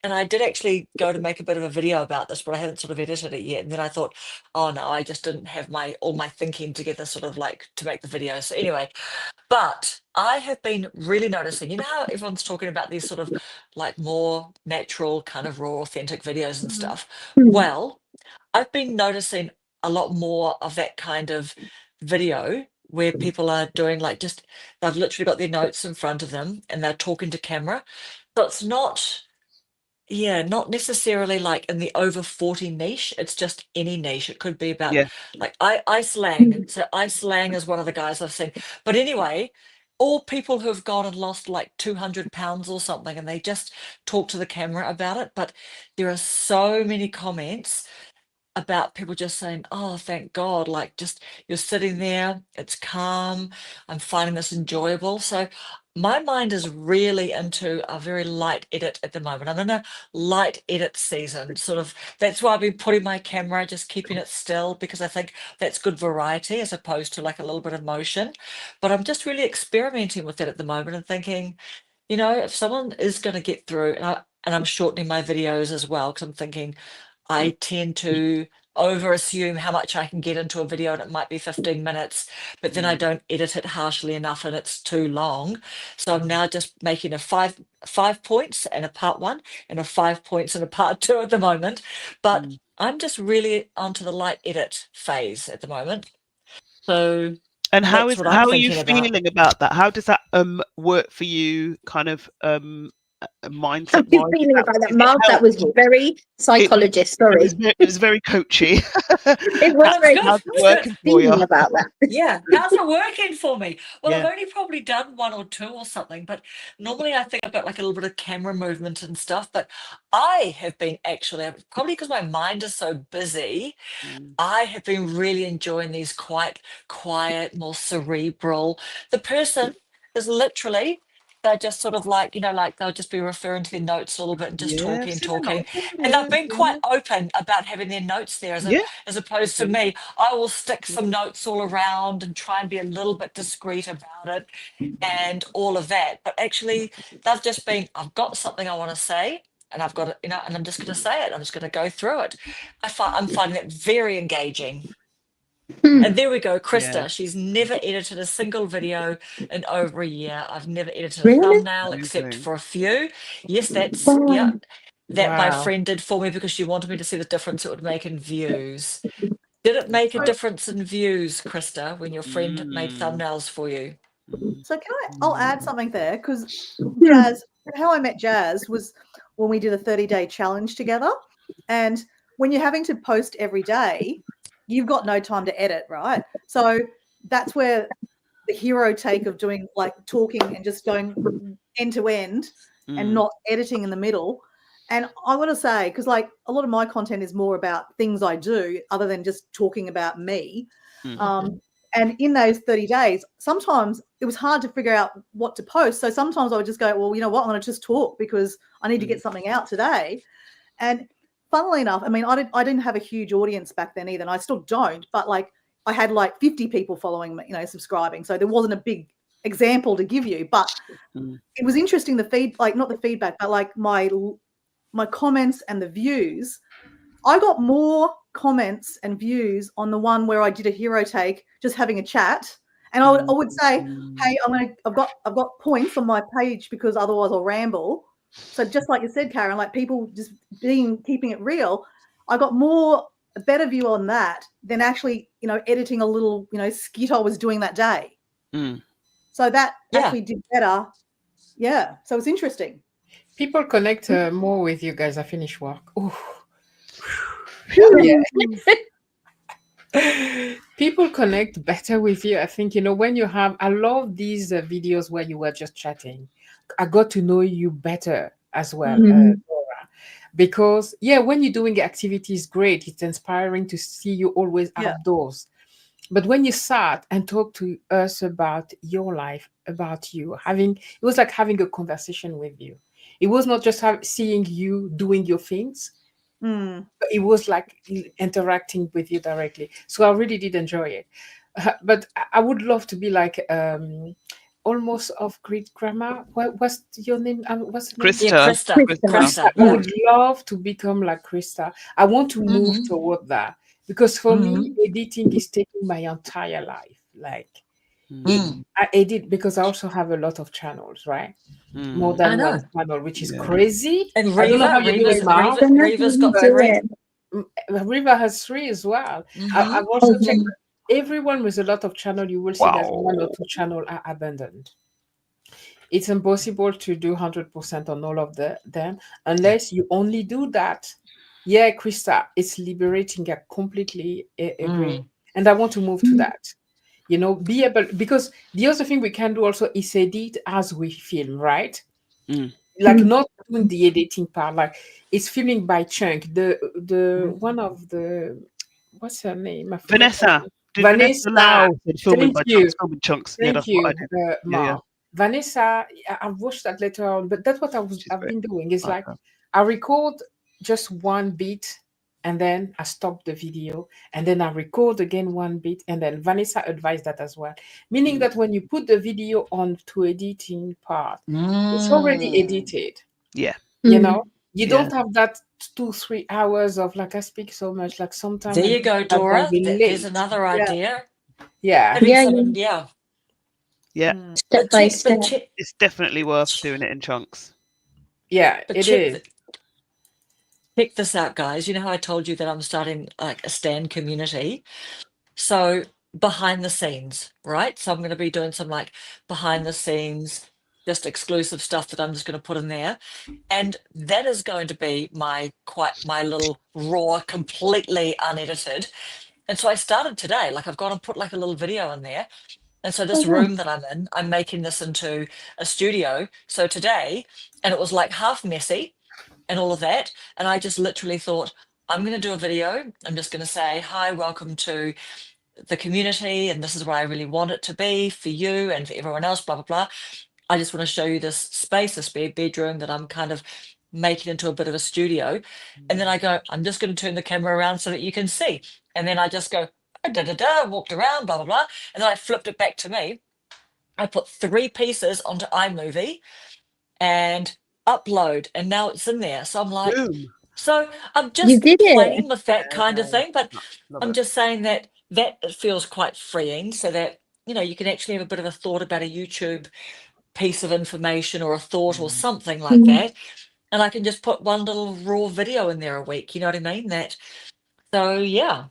and I did actually go to make a bit of a video about this, but I haven't sort of edited it yet. And then I thought, oh no, I just didn't have all my thinking together sort of like to make the video. So anyway, but I have been really noticing, how everyone's talking about these sort of like more natural kind of raw, authentic videos and stuff. Well, I've been noticing a lot more of that kind of video where people are doing like they've literally got their notes in front of them and they're talking to camera. So it's not Yeah, not necessarily like in the over 40 niche. It's just any niche. It could be about Yeah. like I slang. So I slang is one of the guys I've seen. But anyway, all people who've gone and lost like 200 pounds or something, and they just talk to the camera about it. But there are so many comments about people just saying, "Oh, thank God," like just you're sitting there, it's calm, I'm finding this enjoyable. So my mind is really into a very light edit at the moment. I'm in a light edit season, sort of. That's why I've been putting my camera, just keeping it still, because I think that's good variety as opposed to like a little bit of motion. But I'm just really experimenting with it at the moment and thinking, if someone is going to get through, and I'm shortening my videos as well, because I'm thinking I tend to over assume how much I can get into a video, and it might be 15 minutes, but then I don't edit it harshly enough and it's too long. So I'm now just making a five points and a part one and a 5 points and a part two at the moment. But I'm just really onto the light edit phase at the moment. So And that's what I'm how are you thinking about. feeling about that? How does that work for you, kind of How mindset are you wise? feeling about that, Is it Marv? That was helpful? very It was psychologist. Sorry. it was very coachy. It was That's very. good. How's it That's good. working for Feeling you? about that. Yeah, how's it working for me? Well, I've Yeah. only probably done one or two or something, but normally I think I've got like a little bit of camera movement and stuff. But I have been actually, probably because my mind is so busy, I have been really enjoying these quite quiet, more cerebral. The person is literally, they're just sort of like, like they'll just be referring to their notes a little bit and just Yeah, I've talking, seen a lot talking. of them. And they've Yeah, been quite open about having their notes there yeah, as opposed to me. I will stick some notes all around and try and be a little bit discreet about it and all of that. But actually, they've just been, I've got something I want to say, and I've got it, and I'm just going to say it. I'm just going to go through it. I'm finding it very engaging. And there we go, yeah. Krista. She's never edited a single video in over a year. I've never edited a Really? thumbnail except Amazing. for a few. Yes, yeah, Wow. that my Wow. friend did for me because she wanted me to see the difference it would make in views. Did it make a difference in views, Krista, when your friend made Mm, thumbnails for you? So I'll add something there because Hmm. Jazz, how I met Jazz was when we did a 30-day challenge together. And when you're having to post every day, you've got no time to edit, right? So that's where the hero take of doing like talking and just going end to end and not editing in the middle. And I want to say, because like a lot of my content is more about things I do other than just talking about me. And in those 30 days, sometimes it was hard to figure out what to post. So sometimes I would just go, well, you know what, I'm going to just talk because I need to get something out today. And funnily enough, I mean, I didn't have a huge audience back then either, and I still don't, but like I had like 50 people following me, subscribing. So there wasn't a big example to give you, but it was interesting, not the feedback, but like my comments and the views. I got more comments and views on the one where I did a hero take, just having a chat. And I would say, hey, I've got points on my page because otherwise I'll ramble. So just like you said, Karen, like people just keeping it real. I got a better view on that than actually, editing a little, skit I was doing that day. So that actually did better. Yeah. So it's interesting. People connect more with you guys. I finish work. Ooh. Yeah. People connect better with you. I think, when I love these videos where you were just chatting. I got to know you better as well, Laura. Because, when you're doing activities, great. It's inspiring to see you always outdoors. But when you sat and talked to us about your life, about you, it was like having a conversation with you. It was not just seeing you doing your things, but it was like interacting with you directly. So I really did enjoy it. But I would love to be like almost of Greek grammar. What's your name? What's the name? Krista. Yeah, Krista. Krista. I would love to become like Krista. I want to move toward that because for me, editing is taking my entire life. Like I edit because I also have a lot lot, right? More than one channel, which is crazy. And I don't know how you do it, Marv. Reva's got 3. Riva has 3 as well. I've also checked everyone with a lot of channel. You will see that 1 or 2 channel are abandoned. it's impossible to do 100% on all of them unless you only do that. Yeah, Krista, it's liberating. I completely agree. And I want to move to that. You know, be able, because the other thing we can do also is edit as we film, right? Like not doing the editing part, like it's filming by chunk. The one of the, what's her name? I forgot her Vanessa. name. Did Vanessa. Lau said filming Thank by you. chunks, filming chunks. Yeah, Thank that's you, what I did. Mark. Vanessa, I've watched that later on, but that's what She's I've great. been doing. It's like Okay. I record just one beat and then I stop the video and then I record again one beat, and then Vanessa advised that as well. Meaning that when you put the video on to editing part, it's already edited. Yeah. You know, you Yeah. don't have that 2-3 hours of like I speak so much. Like sometimes There you go, Dora. There's relate. another idea. Yeah. Having someone, Yeah. Step by step. It's definitely worth doing it in chunks. Yeah, it is. Check this out, guys. You know how I told you that I'm starting like a Stan community? So behind the scenes, right? So I'm going to be doing some like behind the scenes, just exclusive stuff that I'm just going to put in there. And that is going to be my little raw, completely unedited. And so I started today, like I've gone and put like a little video in there. And so this room that I'm in, I'm making this into a studio. So today, and it was like half messy and all of that. And I just literally thought, I'm going to do a video. I'm just going to say, hi, welcome to the community. And this is where I really want it to be for you and for everyone else, blah, blah, blah. I just want to show you this space, this bedroom that I'm kind of making into a bit of a studio. And then I go, I'm just going to turn the camera around so that you can see. And then I just go, walked around, blah, blah, blah. And then I flipped it back to me. I put 3 pieces onto iMovie and upload, and now it's in there. So I'm like, so I'm just playing with that kind of thing, but I'm just saying that it feels quite freeing, so that, you know, you can actually have a bit of a thought about a YouTube piece of information or a thought or something like that. And I can just put one little raw video in there a week. You know what I mean? So yeah.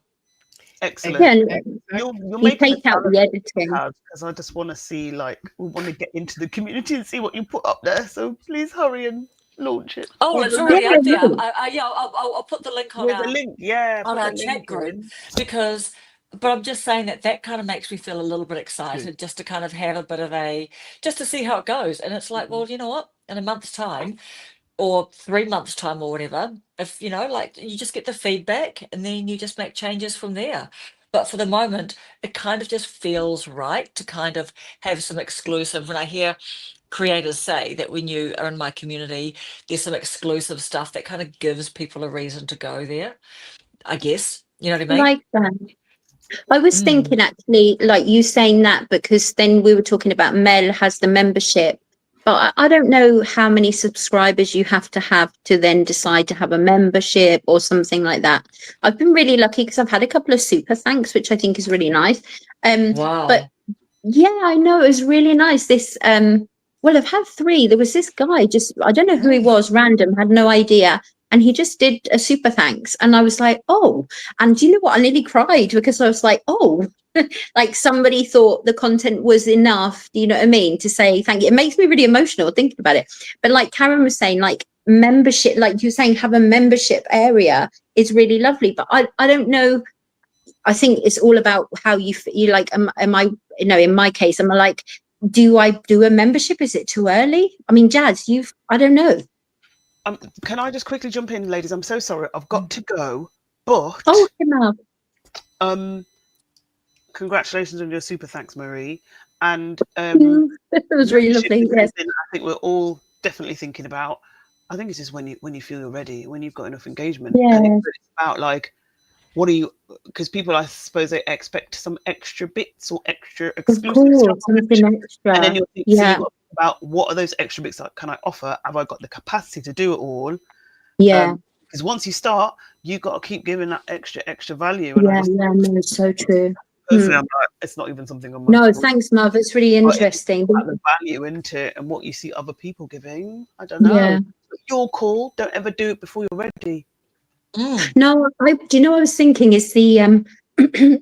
Excellent. Yeah, You're you making take out the editing. because I just want to see, like, we want to get into the community and see what you put up there. So please hurry and launch it. Oh, it's already up there. I'll put the link on our chat group, because, but I'm just saying that kind of makes me feel a little bit excited, just to kind of have a bit of just to see how it goes. And it's like, well, you know what? In a month's time, or 3 months' time, or whatever, if you know, like, you just get the feedback and then you just make changes from there. But for the moment, it kind of just feels right to kind of have some exclusive. When I hear creators say that when you are in my community, there's some exclusive stuff that kind of gives people a reason to go there, I guess. You know what I mean? Like that. I was thinking actually, like you saying that, because then we were talking about Mel has the membership, but I don't know how many subscribers you have to then decide to have a membership or something like that. I've been really lucky because I've had a couple of super thanks, which I think is really nice. Wow. But yeah, I know, it was really nice. This well, I've had 3. There was this guy, just I don't know who he was, random, had no idea. And he just did a super thanks. And I was like, oh, and do you know what? I nearly cried, because I was like, oh, like somebody thought the content was enough. Do you know what I mean? To say thank you. It makes me really emotional thinking about it. But like Karen was saying, like membership, like you're saying, have a membership area is really lovely. But I don't know. I think it's all about how you like, am I, you know, in my case, am I like, do I do a membership? Is it too early? I mean, Jazz, I don't know. Can I just quickly jump in, ladies? I'm so sorry. I've got to go, but congratulations on your super thanks, Marie. And it was really lovely. Yes. I think we're all definitely thinking about. I think it's just when you feel you're ready, when you've got enough engagement. Yeah. And it's about like, what are you? Because people, I suppose, they expect some extra bits or extra exclusive stuff, something extra. and then you're thinking about what are those extra bits that can I offer? Have I got the capacity to do it all? Yeah. Because once you start, you've got to keep giving that extra value. And no, it's so true. Personally, I'm like, it's not even something on my No, thanks, Marv. It's really interesting. The value into it and what you see other people giving. I don't know. Yeah. Your call. Don't ever do it before you're ready. No, do you know what I was thinking is the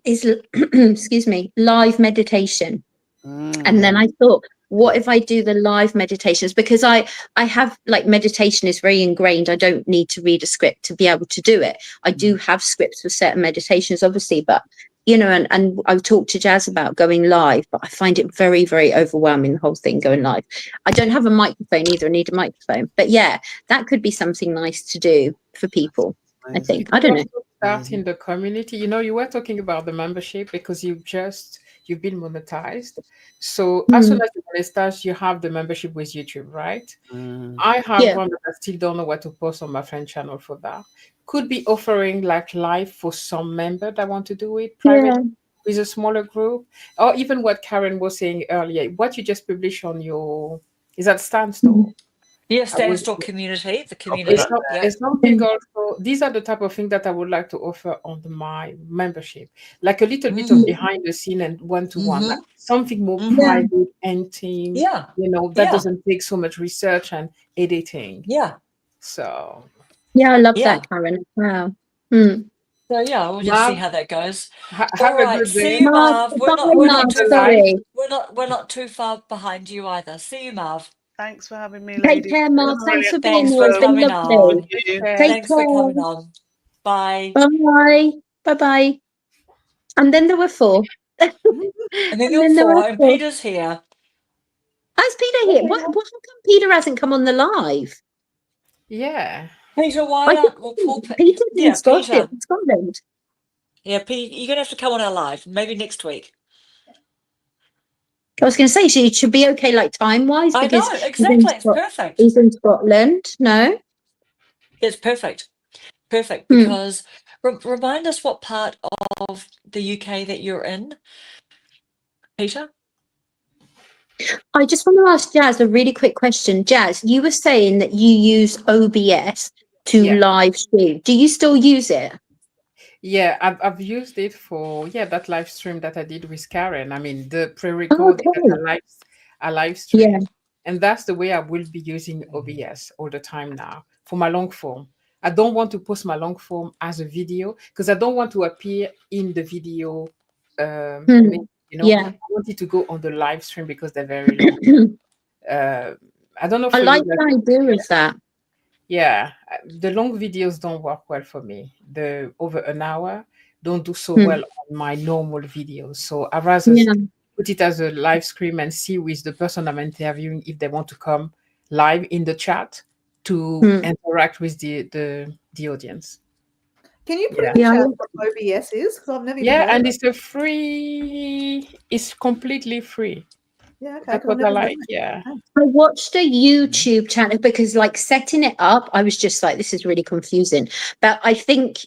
excuse me, live meditation. And then I thought, what if I do the live meditations? Because I have, like, meditation is very ingrained. I don't need to read a script to be able to do it. I do have scripts for certain meditations, obviously, but you know, and I've talked to Jazz about going live, but I find it very, very overwhelming, the whole thing going live. I don't have a microphone either. I need a microphone. But yeah, that could be something nice to do for people, I think. I don't know. Start in the community. You know, you were talking about the membership because you've been monetized. So as soon as you monetize, you have the membership with YouTube, right? I have one that I still don't know what to post on my friend channel for that. Could be offering like live for some member that want to do it private with a smaller group, or even what Karen was saying earlier, what you just published on your, is that Standstore? Yes, Standstore community, the community. It's something also, these are the type of things that I would like to offer on my membership, like a little bit of behind the scene and one-to-one, like something more private and team, you know, that doesn't take so much research and editing. So I love that, Karen. Wow. So yeah, we'll just see how that goes. Have All a right, good day. see you, Marv. We're not too far behind you either. See you, Marv. Thanks for having me, Take ladies. care, Marv. Thanks for being Thanks here. for It's been coming lovely. on. Take Thanks for care. coming on. Bye. Bye. Bye-bye. And then there were 4. And then there were 4, and Peter's here. How's Peter here? How come Peter hasn't come on the live? Yeah. Peter, why aren't Peter's in Scotland. Yeah, Pete, you're gonna have to come on our live, maybe next week. I was going to say, she should be okay, like time-wise. I know, exactly. It's perfect. He's in Scotland, no? It's perfect. Perfect, because remind us what part of the UK that you're in, Peter? I just want to ask Jazz a really quick question. Jazz, you were saying that you use OBS to live stream. Do you still use it? Yeah, I've used it for that live stream that I did with Karen. I mean, the pre-recording that I live stream, and that's the way I will be using OBS all the time now for my long form. I don't want to post my long form as a video because I don't want to appear in the video. You know, I want it to go on the live stream because they're very long. I don't know. I like the idea of that. Yeah, the long videos don't work well for me. The over an hour don't do so well on my normal videos. So I'd rather put it as a live stream and see with the person I'm interviewing if they want to come live in the chat to interact with the audience. Can you put in the chat what OBS is? Because I've never even heard and of it. It's completely free. Yeah, okay. That's what I like. I watched a YouTube channel because, like, setting it up, I was just like, this is really confusing. But I think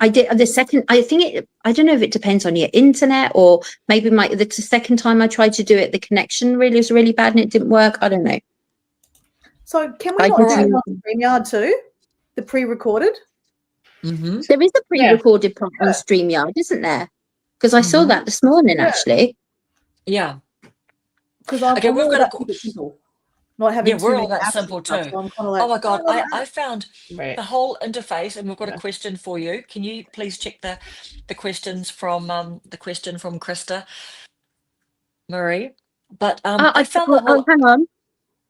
I did the second. I don't know if it depends on your internet or maybe the second time I tried to do it, the connection was really bad and it didn't work. I don't know. So can we not do it on StreamYard too? The pre-recorded. There is a pre-recorded part on StreamYard, isn't there? Because I saw that this morning, actually. Yeah. Because we've got not having we're all that simple too. So I'm kind of like, oh my god, I found the whole interface, and we've got a question for you. Can you please check the questions from Krista Marie? But I found the whole.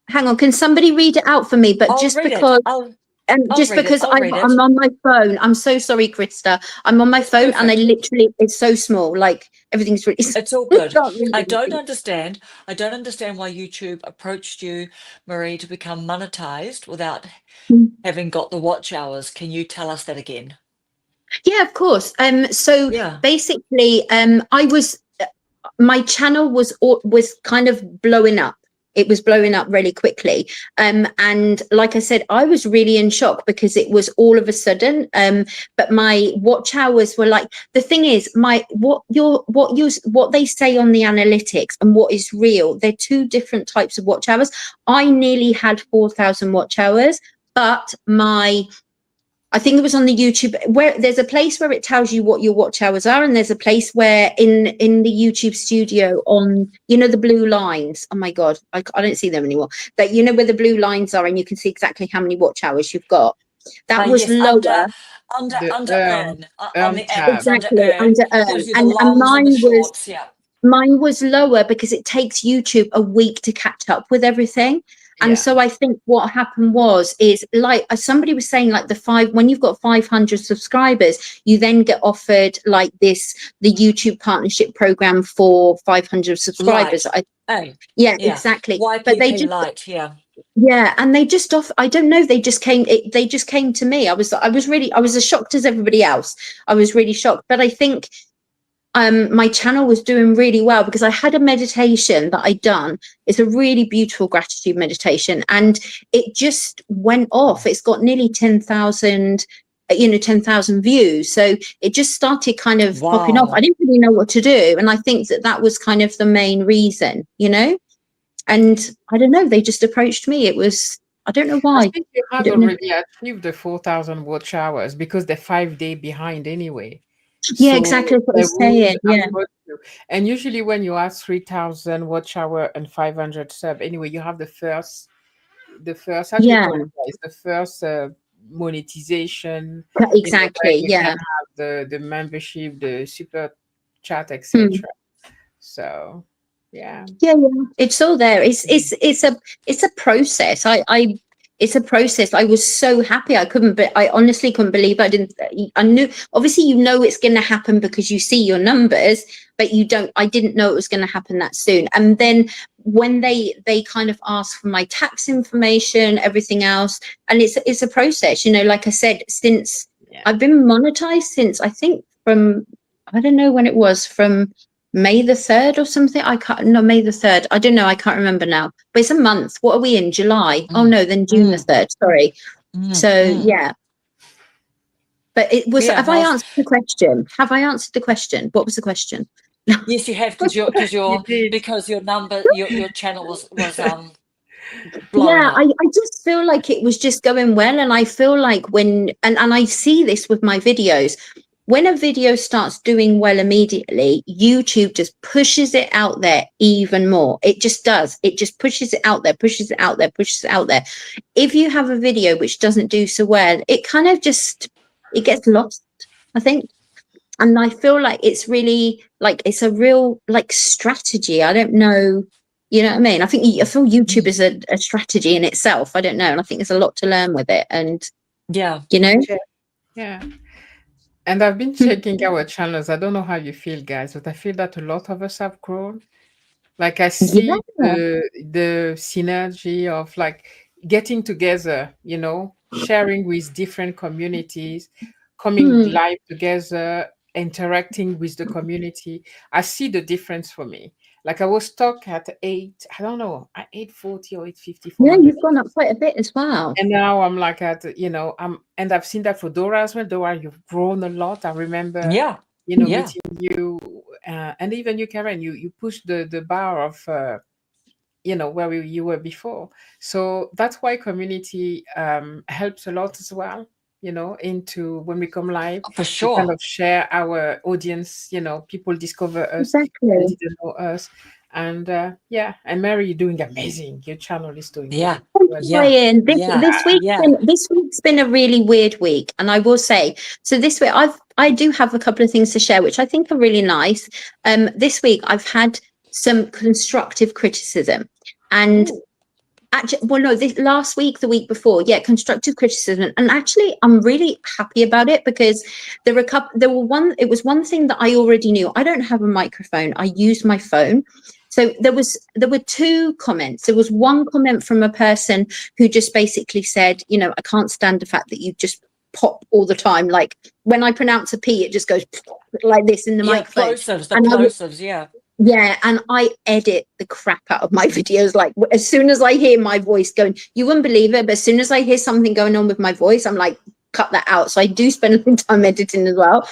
Hang on. Can somebody read it out for me? But just because. I'm on my phone. I'm so sorry, Krista. I'm on my phone and it's so small. Like everything's really. It's all good. I don't understand why YouTube approached you, Marie, to become monetized without having got the watch hours. Can you tell us that again? Yeah, of course. Basically, my channel was kind of blowing up. It was blowing up really quickly. And like I said, I was really in shock because it was all of a sudden. But my watch hours were like, the thing is, what they say on the analytics and what is real, they're 2 different types of watch hours. I nearly had 4,000 watch hours, but I think it was on the YouTube where there's a place where it tells you what your watch hours are. And there's a place where in the YouTube studio on, the blue lines. Oh my God, I don't see them anymore. That, where the blue lines are and you can see exactly how many watch hours you've got. That was lower. Under earn. On the exactly, under earn. And mine was, Mine was lower because it takes YouTube a week to catch up with everything. And so I think what happened is like somebody was saying, like when you've got 500 subscribers, you then get offered like the YouTube partnership program for 500 subscribers. Yeah, exactly. But they just light, yeah, and they just I don't know, they just came to me. I was as shocked as everybody else. I was really shocked, but I think my channel was doing really well because I had a meditation that I'd done. It's a really beautiful gratitude meditation, and it just went off. It's got nearly 10,000 views. So it just started kind of popping off. I didn't really know what to do, and I think that was kind of the main reason, and I don't know, they just approached me. It was, I don't know why. I think you had already achieved the 4,000 watch hours because they're 5 days behind anyway. Yeah, exactly what I'm saying. Yeah. And usually when you have 3,000 watch hour and 500 sub, anyway, you have the first how do you call it, guys? The first monetization. Exactly. You can have the membership, the super chat, etc. So yeah, it's all there. It's a process. It's a process. I was so happy. I honestly couldn't believe it. I knew, obviously, it's going to happen because you see your numbers, but I didn't know it was going to happen that soon. And then when they kind of asked for my tax information, everything else, and it's a process, like I said, since I've been monetized since, I think I don't know when it was, from May the 3rd or something. May the 3rd. I don't know. I can't remember now. But it's a month. What are we in? July? Oh no, then June the 3rd. Sorry. So yeah. But it was. Have I answered the question? What was the question? Yes, you have, because your number, your channel was blown up. I just feel like it was just going well, and I feel like and I see this with my videos. When a video starts doing well immediately, YouTube just pushes it out there even more. It just does. It just pushes it out there, pushes it out there, pushes it out there. If you have a video which doesn't do so well, it kind of it gets lost, I think. And I feel like it's really it's a real strategy. I don't know. You know what I mean? I feel YouTube is a strategy in itself. I don't know. And I think there's a lot to learn with it. And yeah. And I've been checking our channels. I don't know how you feel, guys, but I feel that a lot of us have grown. Like I see the synergy of getting together, sharing with different communities, coming live together, interacting with the community. I see the difference for me. Like I was stuck at 840 or 850. Yeah, you've gone up quite a bit as well. And now I'm at, and I've seen that for Dora as well. Dora, you've grown a lot. I remember, meeting you, and even you, Karen, you pushed the bar of, where you were before. So that's why community helps a lot as well. Into when we come live, for sure, we kind of share our audience. People discover us, exactly. They didn't know us, and and Mary, you're doing amazing. Your channel is doing This week's been a really weird week, and I will say, so this week I do have a couple of things to share, which I think are really nice. This week I've had some constructive criticism, and. This last week, the week before, constructive criticism, and actually, I'm really happy about it because it was one thing that I already knew. I don't have a microphone. I use my phone. So there were two comments. There was one comment from a person who just basically said, I can't stand the fact that you just pop all the time. Like when I pronounce a P, it just goes like this in the microphone. Plosives, Yeah, and I edit the crap out of my videos. Like as soon as I hear my voice going, you wouldn't believe it, but as soon as I hear something going on with my voice, I'm like, cut that out. So I do spend a lot of time editing as well.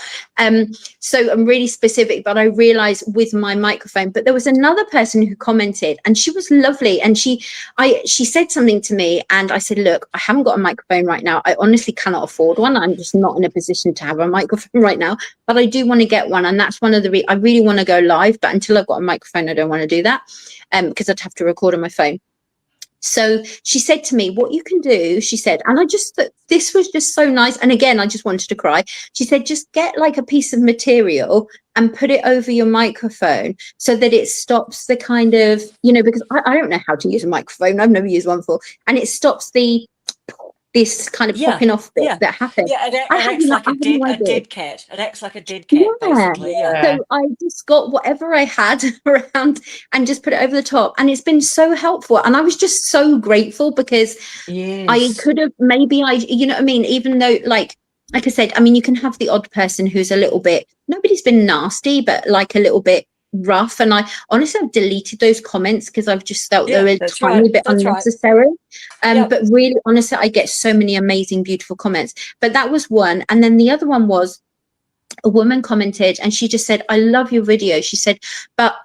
So I'm really specific, but I realized with my microphone. But there was another person who commented, and she was lovely, and she said something to me, and I said, look, I haven't got a microphone right now. I honestly cannot afford one. I'm just not in a position to have a microphone right now, but I do want to get one, and that's one of the I really want to go live, but until I've got a microphone, I don't want to do that, because I'd have to record on my phone. So she said to me, what you can do, she said, and I just thought this was just so nice. And again, I just wanted to cry. She said, just get like a piece of material and put it over your microphone so that it stops the kind of, because I don't know how to use a microphone. I've never used one before. And it stops this kind of popping off bit that happens. Yeah, it I have acts like a no idea. dead cat. It acts like a dead cat, basically. Yeah. So I just got whatever I had around and just put it over the top. And it's been so helpful. And I was just so grateful because I could have you know what I mean? Even though, like I said, I mean, you can have the odd person who's a little bit, nobody's been nasty, but like a little bit rough. And I honestly, I've deleted those comments because I've just felt they were a tiny bit unnecessary. But really, honestly, I get so many amazing, beautiful comments. But that was one. And then the other one was a woman commented and she just said, I love your video. She said, but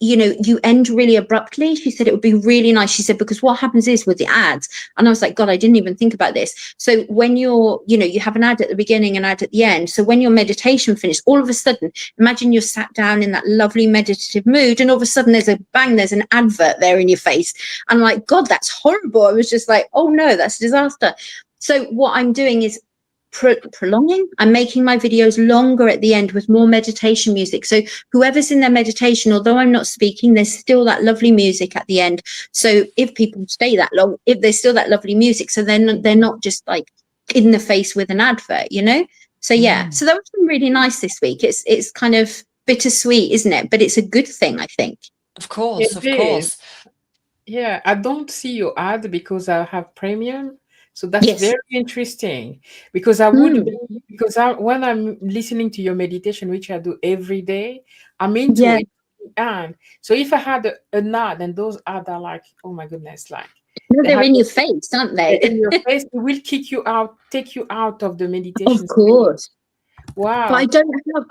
you end really abruptly. She said it would be really nice. She said, because what happens is with the ads, and I was like, God, I didn't even think about this. So when you have an ad at the beginning and ad at the end. So when your meditation finished, all of a sudden, imagine you're sat down in that lovely meditative mood and all of a sudden there's an advert there in your face. I'm like, God, that's horrible. I was just like, oh no, that's a disaster. So what I'm doing is prolonging. I'm making my videos longer at the end with more meditation music. So whoever's in their meditation, although I'm not speaking, there's still that lovely music at the end. So if people stay that long, if there's still that lovely music, so then they're not just like in the face with an advert, So yeah, so that was been really nice this week. It's kind of bittersweet, isn't it? But it's a good thing, I think. Of course, of course. Yeah, I don't see your ad because I have premium. So that's very interesting because I would because when I'm listening to your meditation, which I do every day, I'm into it. And so if I had an ad and those ads are like, oh my goodness, like they're in your face, aren't they? In your face, it will kick you out, take you out of the meditation. Of course. Wow. But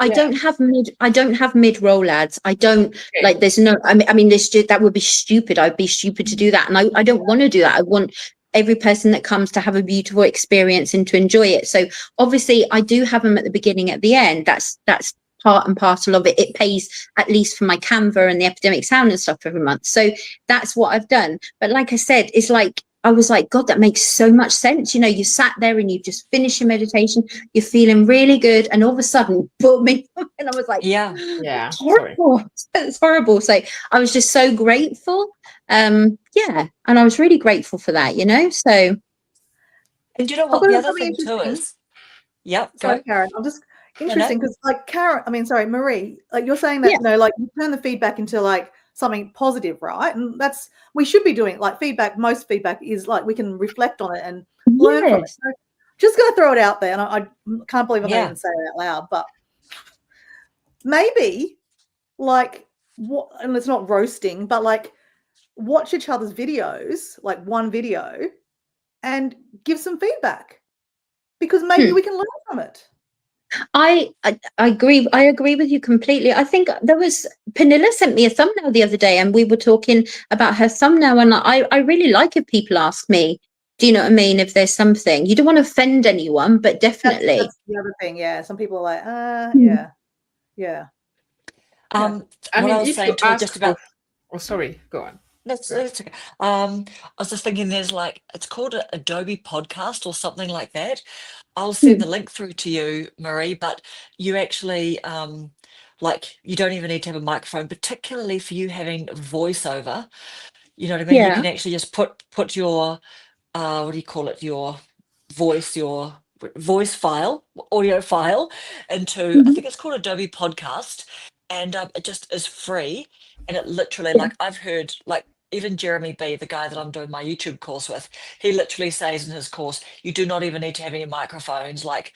I don't have mid-roll ads. I don't like, there's no, I mean, that would be stupid. I'd be stupid to do that. And I don't want to do that. I want every person that comes to have a beautiful experience and to enjoy it. So obviously I do have them at the beginning, at the end. That's part and parcel of it. It pays at least for my Canva and the Epidemic Sound and stuff every month. So that's what I've done. But like I said, it's like, I was like, God, that makes so much sense. You sat there and you just finished your meditation, you're feeling really good. And all of a sudden, boom, and I was like, yeah, it's horrible. It's horrible. So I was just so grateful. And I was really grateful for that, so. And you know what, the other thing too is, sorry, Karen, I'm just interesting because Marie, like you're saying that, like you turn the feedback into like something positive, right? And that's, we should be doing like feedback. Most feedback is like we can reflect on it and learn from it. So just going to throw it out there. And I can't believe I'm even saying it out loud, but maybe like what, and it's not roasting, but like watch each other's videos, like one video, and give some feedback because maybe we can learn from it. I agree. I agree with you completely. I think there was, Pernilla sent me a thumbnail the other day and we were talking about her thumbnail, and I really like if people ask me, do you know what I mean? If there's something, you don't want to offend anyone, but definitely. That's the other thing. Yeah. Some people are like, yeah. I mean, I was saying too, just about. Oh, sorry. Go on. That's okay. I was just thinking there's like, it's called an Adobe podcast or something like that. I'll send the link through to you, Marie, but you actually, like, you don't even need to have a microphone, particularly for you having voiceover. You know what I mean? You can actually just put your, what do you call it? Your voice file, audio file into, I think it's called Adobe Podcast. And it just is free. And it literally, like I've heard, like even Jeremy B, the guy that I'm doing my YouTube course with, he literally says in his course, you do not even need to have any microphones. Like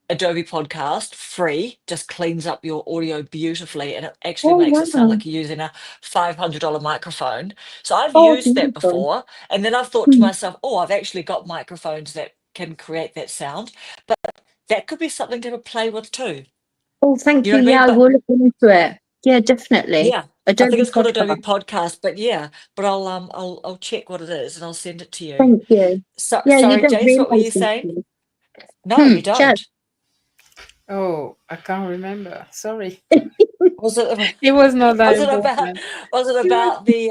Adobe Podcast, free, just cleans up your audio beautifully. And it actually makes it sound like you're using a $500 microphone. So I've used that before. And then I've thought to myself, I've actually got microphones that can create that sound. But that could be something to play with too. Oh, thank you. Yeah, I will look into it. Yeah, definitely. Yeah, Adobe, I think it's called Adobe Podcast, but I'll check what it is and I'll send it to you. Thank you. Sorry, Jace, what were you saying? No, you don't. Chad. Oh, I can't remember. Sorry. Was it? It was not that. Was it about the?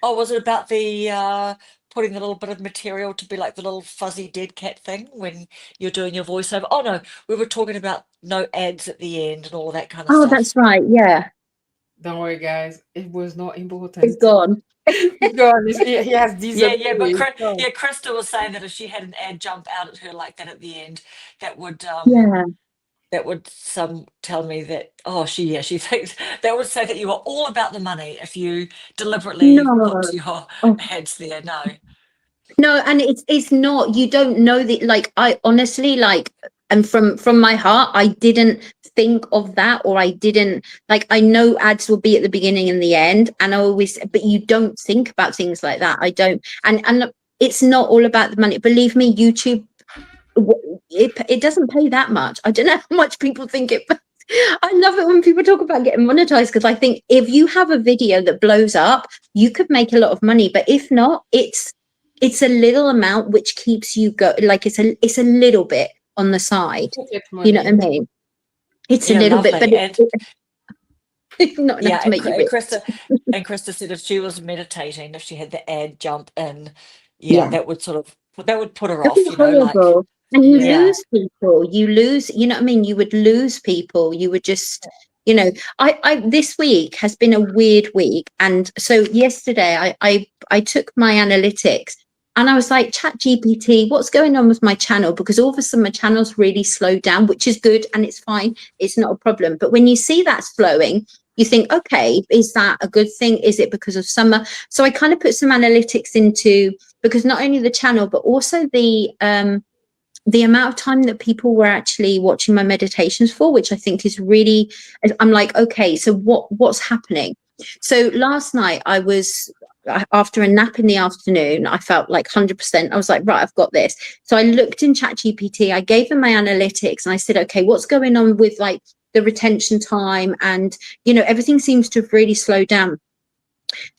Was it about the putting a little bit of material to be like the little fuzzy dead cat thing when you're doing your voiceover? Oh no, we were talking about no ads at the end and all that kind of Oh, stuff. that's right. Yeah. Don't worry, guys. It was not It's important. gone. It's gone. He has Yeah, but disappeared. So, Krista was saying that if she had an ad jump out at her like that at the end, that would Yeah. some tell me that she thinks that would say that you are all about the money if you deliberately put No. your Oh, ads there. No. no, and it's not, you don't know that, like, I honestly, like, and from my heart, I didn't think of that, or I didn't, like, I know ads will be at the beginning and the end, and I always, but you don't think about things like that. I don't, and it's not all about the money. Believe me, YouTube, it doesn't pay that much. I don't know how much people think it. I love it when people talk about getting monetized, because I think if you have a video that blows up, you could make a lot of money. But if not, it's a little amount which keeps you go, like, it's a little bit on the side. pocket You know what I money. mean? It's a Yeah, little bit, but lovely. And it's not enough yeah, to make you rich. and Krista said if she was meditating, if she had the ad jump in, Yeah. that would put her It'd off, be horrible. And you Yeah. lose people. You lose, you know what I mean? You would lose people. You would just, you know, I this week has been a weird week. And so yesterday I took my analytics and I was like, ChatGPT, what's going on with my channel? Because all of a sudden my channel's really slowed down, which is good and it's fine. It's not a problem. But when you see that slowing, you think, okay, is that a good thing? Is it because of summer? So I kind of put some analytics into, because not only the channel, but also the amount of time that people were actually watching my meditations for, which I think is really, I'm like, okay, so what's happening? So last night after a nap in the afternoon, I felt like 100%. I was like, right, I've got this. So I looked in ChatGPT, I gave them my analytics and I said, okay, what's going on with like the retention time? And, you know, everything seems to have really slowed down.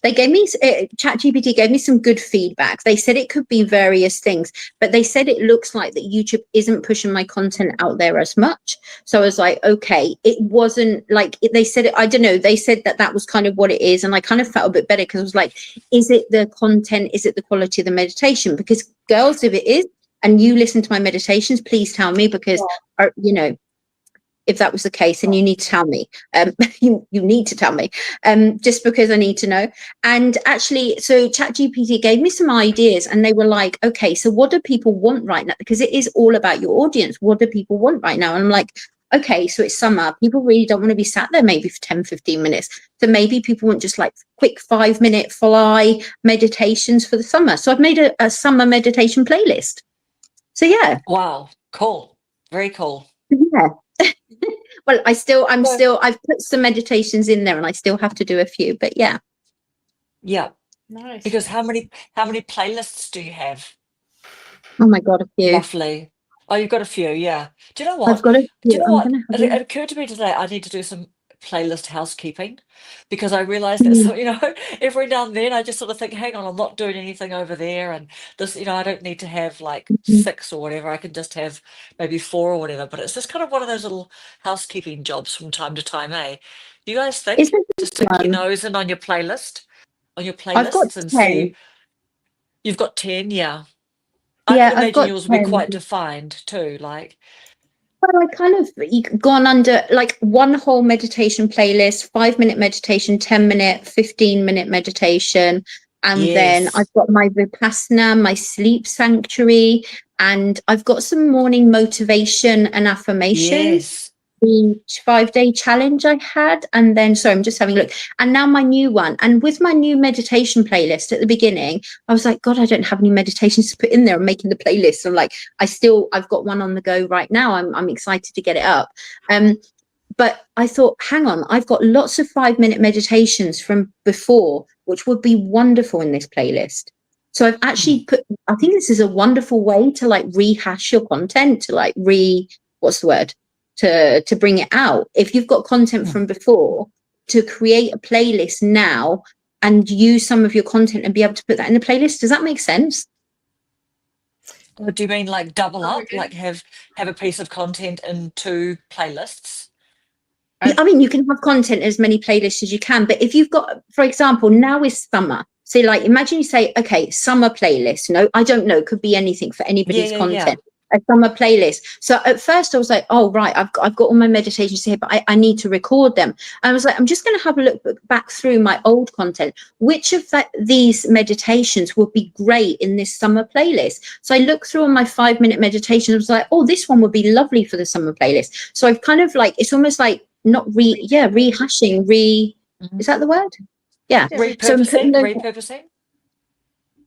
They gave me, ChatGPT gave me some good feedback. They said it could be various things, but they said it looks like that YouTube isn't pushing my content out there as much. So I was like, okay, it wasn't like, they said, I don't know, they said that was kind of what it is. And I kind of felt a bit better because I was like, is it the content? Is it the quality of the meditation? Because girls, if it is, and you listen to my meditations, please tell me, because, you know, if that was the case, and you need to tell me, you need to tell me, just because I need to know. And actually, so ChatGPT gave me some ideas and they were like, okay, so what do people want right now? Because it is all about your audience. What do people want right now? And I'm like, okay, so it's summer. People really don't want to be sat there maybe for 10, 15 minutes. So maybe people want just like quick 5-minute fly meditations for the summer. So I've made a summer meditation playlist. So yeah. Wow, cool. Very cool. Yeah. Well, I've put some meditations in there and I still have to do a few, but yeah. Yeah. Nice. Because how many playlists do you have? Oh my God, a few. Roughly. Oh, you've got a few, yeah. Do you know what? I've got a few. Do you know what? Gonna It occurred to me today I need to do some playlist housekeeping, because I realized that, so, you know, every now and then I just sort of think, hang on, I'm not doing anything over there, and this, you know, I don't need to have like 6 or whatever. I can just have maybe 4 or whatever. But it's just kind of one of those little housekeeping jobs from time to time, eh? Do you guys think to stick your nose in on your playlist, I've got 10. and see? You've got 10, yeah. Yeah, I can I've got imagine yours will be 10. quite defined too, like. Well, I kind of gone under like one whole meditation playlist, 5-minute meditation, 10-minute, 15-minute meditation. And then I've got my Vipassana, my sleep sanctuary, and I've got some morning motivation and affirmations. Yes. The 5-day challenge I had, and then I'm just having a look, and now my new one. And with my new meditation playlist at the beginning, I was like, God, I don't have any meditations to put in there. I'm making the playlist. I'm like, I've got one on the go right now. I'm excited to get it up. But I thought, hang on, I've got lots of 5-minute meditations from before, which would be wonderful in this playlist. So I've actually I think this is a wonderful way to like rehash your content, to like to bring it out. If you've got content from before, to create a playlist now and use some of your content and be able to put that in the playlist. Does that make sense? Or do you mean like double up, like have a piece of content in 2 playlists? I mean, you can have content as many playlists as you can, but if you've got, for example, now is summer. So like, imagine you say, okay, summer playlist. No, I don't know. Could be anything for anybody's content. A summer playlist. So at first I was like, oh, right, I've got all my meditations here, but I need to record them. And I was like, I'm just going to have a look back through my old content. Which of these meditations would be great in this summer playlist? So I looked through all my 5-minute meditations. I was like, oh, this one would be lovely for the summer playlist. So I've kind of like, it's almost like not rehashing, is that the word? Yeah. Repurposing.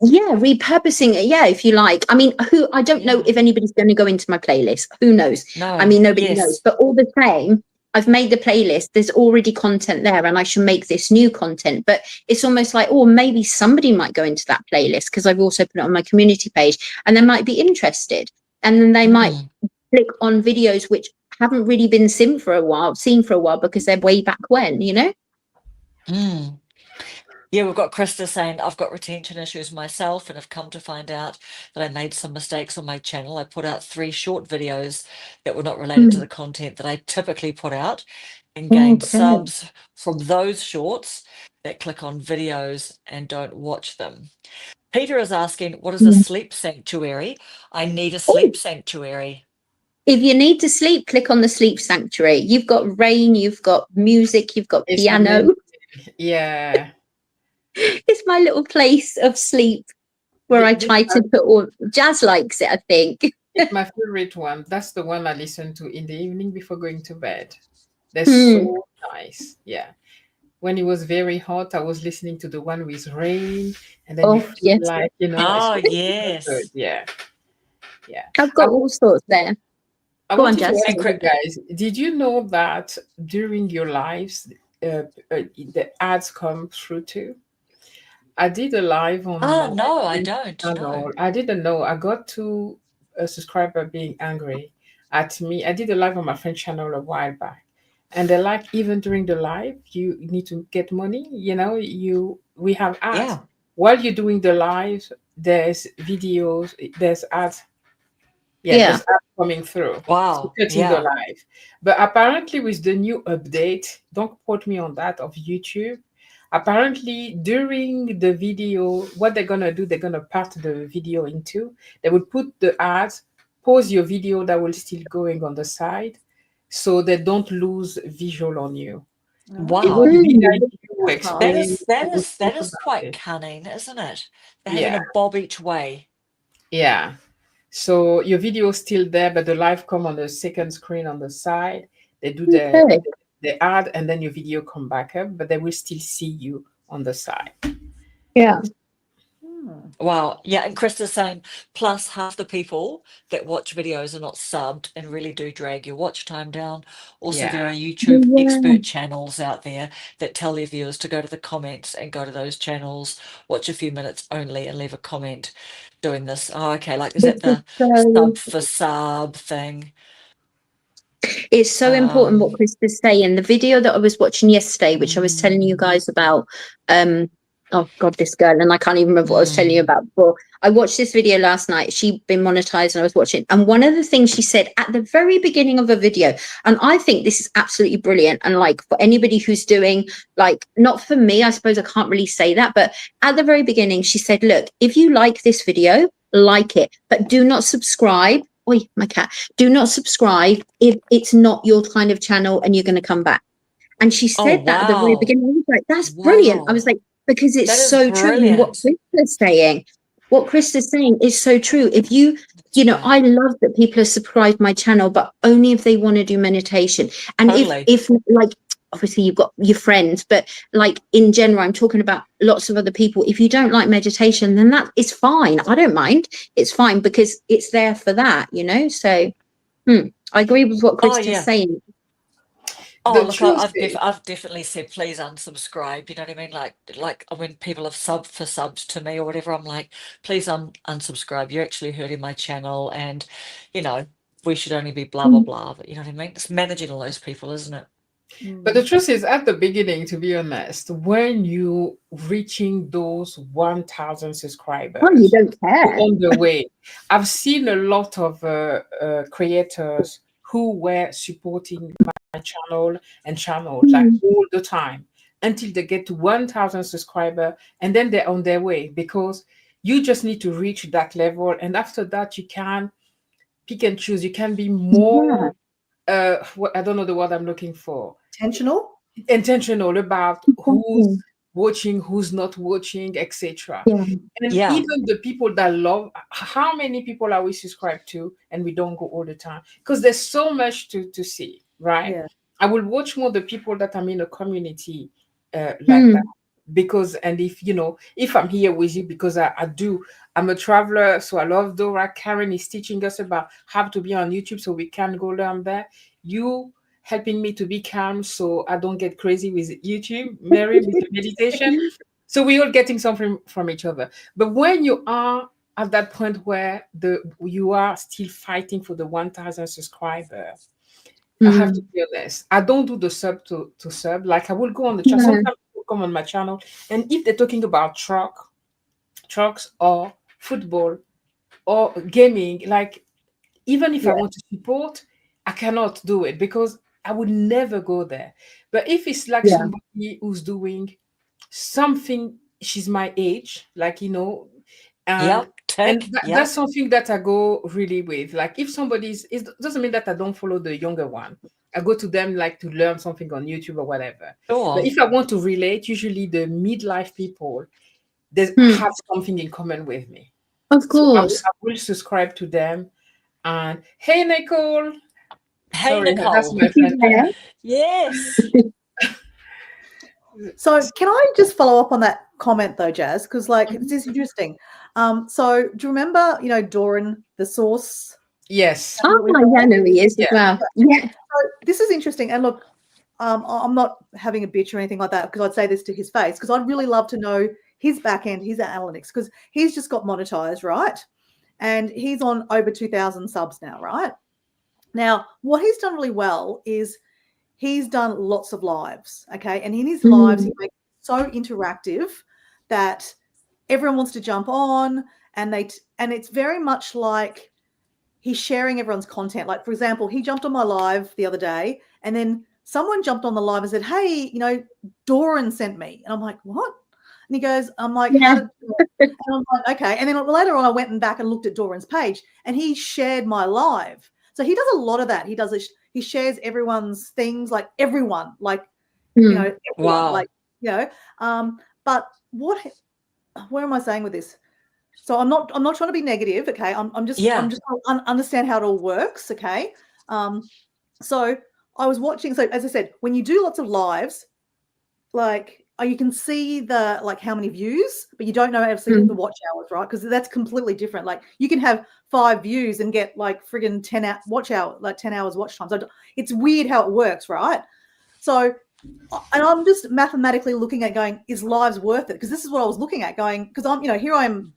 Yeah, repurposing it. Yeah, if you like. I mean, I don't know if anybody's going to go into my playlist. Who knows? No. I mean, nobody knows. But all the same, I've made the playlist. There's already content there, and I should make this new content. But it's almost like, oh, maybe somebody might go into that playlist because I've also put it on my community page, and they might be interested, and then they might click on videos which haven't really been seen for a while because they're way back when, you know. Yeah, we've got Krista saying, I've got retention issues myself and have come to find out that I made some mistakes on my channel. I put out 3 short videos that were not related to the content that I typically put out and gained subs from those shorts that click on videos and don't watch them. Peter is asking, what is a sleep sanctuary? I need a sleep sanctuary. If you need to sleep, click on the sleep sanctuary. You've got rain, you've got music, you've got piano. Amazing. Yeah. It's my little place of sleep where I try to put all. Jazz likes it, I think. It's my favorite one. That's the one I listen to in the evening before going to bed. They're so nice. Yeah. When it was very hot, I was listening to the one with rain, and then you feel like, you know. Yes. Good. Yeah. Yeah. I've got all sorts there. Go on, Jazz. Guys, did you know that during your lives, the ads come through too? I did a live on. Oh no, I don't. No. I didn't know. I got to a subscriber being angry at me. I did a live on my friend channel a while back, and they're like, even during the live, you need to get money. You know, we have ads. Yeah. While you're doing the live, there's videos, there's ads. There's ads coming through. Wow. The live. But apparently with the new update, don't quote me on that, of YouTube, apparently during the video, what they're going to do, they're going to part the video into. They will put the ads, pause your video that will still going on the side, so they don't lose visual on you. Wow. That is quite cunning, isn't it? They're having a bob each way. Yeah. So your video is still there, but the live come on the second screen on the side. They do the ad, and then your video come back up, but they will still see you on the side. Yeah. Wow. Yeah. And Krista's saying, plus half the people that watch videos are not subbed and really do drag your watch time down. Also, there are YouTube expert channels out there that tell their viewers to go to the comments and go to those channels, watch a few minutes only and leave a comment doing this. Oh, okay. Like, is that the sub for sub thing? It's so important what Krista's saying. The video that I was watching yesterday, which I was telling you guys about, oh God, this girl, and I can't even remember what I was telling you about before. I watched this video last night. She'd been monetized and I was watching. And one of the things she said at the very beginning of a video, and I think this is absolutely brilliant. And like for anybody who's doing, like, not for me, I suppose I can't really say that, but at the very beginning, she said, look, if you like this video, like it, but do not subscribe. Oi, my cat. Do not subscribe if it's not your kind of channel and you're going to come back. And she said that at the very beginning. I was like, that's brilliant. I was like, because it's so true. What Krista's saying is so true. If you know, I love that people have subscribed my channel, but only if they want to do meditation. And if like, obviously you've got your friends, but like in general, I'm talking about lots of other people. If you don't like meditation, then that is fine. I don't mind. It's fine because it's there for that, you know? So I agree with what Krista's saying. Oh, look, I've definitely said, please unsubscribe. You know what I mean? Like when people have subbed to me or whatever, I'm like, please unsubscribe. You're actually hurting my channel, and you know, we should only be blah blah blah. But you know what I mean? It's managing all those people, isn't it? But the truth is, at the beginning, to be honest, when you reaching those 1,000 subscribers, you don't care. On the way, I've seen a lot of creators who were supporting my channel and channels like all the time. until they get to 1,000 subscribers, and then they're on their way, because you just need to reach that level. And after that, you can pick and choose. You can be more, I don't know the word I'm looking for. Intentional about who's watching, who's not watching, etc. And even the people that love, how many people are we subscribed to and we don't go all the time? Because there's so much to see, right? I will watch more the people that I'm in a community like that. Because, and if, you know, if I'm here with you, because I'm a traveler, so I love Dora. Karen is teaching us about how to be on YouTube, so we can go learn there. You helping me to be calm so I don't get crazy with YouTube, Mary, with the meditation. So we're all getting something from each other. But when you are at that point where you are still fighting for the 1,000 subscribers, I have to be honest, I don't do the sub to sub. Like, I will go on the channel. Sometimes people come on my channel, and if they're talking about trucks or football or gaming, like, even if I want to support, I cannot do it because I would never go there. But if it's like somebody who's doing something, she's my age, like, you know, and that's something that I go really with. Like, if somebody's, it doesn't mean that I don't follow the younger one. I go to them like to learn something on YouTube or whatever. But if I want to relate, usually the midlife people, they have something in common with me. Of course. So I will subscribe to them. And hey, Nicole. Hey, Sorry, Nicole. that's my friend. Yes. So can I just follow up on that comment though, Jazz? Because like this is interesting. So do you remember, you know, Doran, the source? Yes. Oh, I know he is as well. Yeah. So this is interesting. And look, I'm not having a bitch or anything like that, because I'd say this to his face, because I'd really love to know his back end, his analytics, because he's just got monetized, right? And he's on over 2,000 subs now, right? Now, what he's done really well is he's done lots of lives, okay? And in his lives, he makes it so interactive that everyone wants to jump on, and it's very much like he's sharing everyone's content. Like, for example, he jumped on my live the other day, and then someone jumped on the live and said, hey, you know, Doran sent me. And I'm like, what? And he goes, I'm like, how did and I'm like, okay. And then later on, I went back and looked at Doran's page, and he shared my live. So he does a lot of that. He does it. He shares everyone's things, like everyone, like, you know, everyone, like, you know. But where am I saying with this? So I'm not trying to be negative, okay? I'm just trying to understand how it all works, okay? So I was watching. So as I said, when you do lots of lives, like, you can see the, like, how many views, but you don't know how to see the watch hours, right? Because that's completely different. Like, you can have 5 views and get like friggin' 10 hours watch time. So it's weird how it works, right? So, and I'm just mathematically looking at going, is lives worth it? Because this is what I was looking at going, because I'm, you know, here I am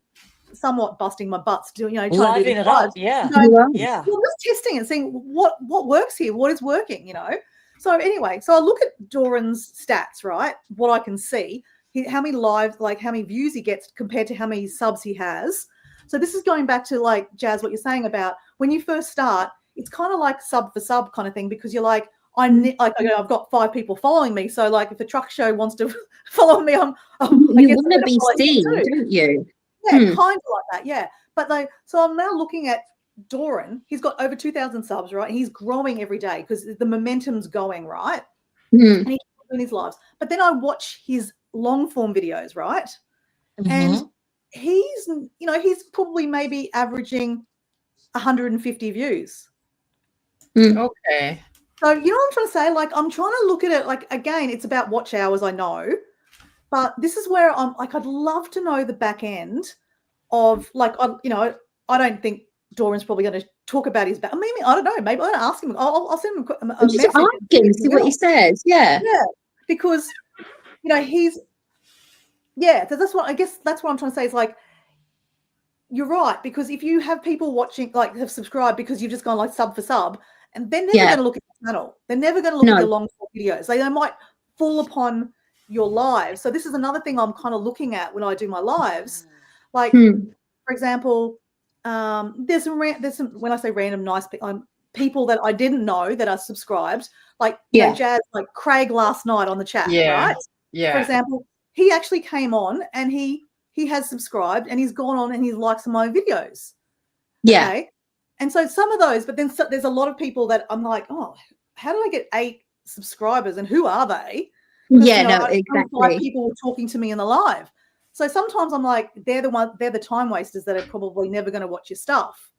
somewhat busting my butts doing, you know, trying to do this live. I'm just testing and seeing what works here, what is working, you know. So anyway, so I look at Doran's stats, right? What I can see, how many lives, like how many views he gets compared to how many subs he has. So this is going back to, like, Jazz, what you're saying about when you first start, it's kind of like sub for sub kind of thing, because you're like, I've got 5 people following me. So like, if the truck show wants to follow me, you want to be seen, don't you? Yeah, kind of like that. Yeah. But so I'm now looking at Doran. He's got over 2,000 subs, right? He's growing every day because the momentum's going, right? And he's doing his lives. But then I watch his long form videos, right? And he's, you know, he's probably maybe averaging 150 views. Okay. So, you know what I'm trying to say? Like, I'm trying to look at it, like, again, it's about watch hours, I know. But this is where I'm like, I'd love to know the back end of, like, you know, I don't think Doran's probably going to talk about his back. Maybe, I don't know. Maybe I'll ask him. I'll send him a message. Just ask him, see what he says. Yeah. Yeah. Because, you know, so that's what, I guess that's what I'm trying to say is, like, you're right. Because if you have people watching, like, have subscribed because you've just gone like sub for sub, and they're never going to look at the channel. They're never going to look at your long form videos. They might fall upon your lives. So this is another thing I'm kind of looking at when I do my lives. Like, for example, there's some when I say random nice people that I didn't know that are subscribed, like, you know, Jazz, like Craig last night on the chat, right? Yeah. For example, he actually came on and he has subscribed and he's gone on and he likes my videos. Yeah. Okay. And so some of those, but then there's a lot of people that I'm like, oh, how did I get 8 subscribers and who are they? Yeah, no, only 5 exactly. people were talking to me in the live. So sometimes I'm like, they're the time wasters that are probably never going to watch your stuff.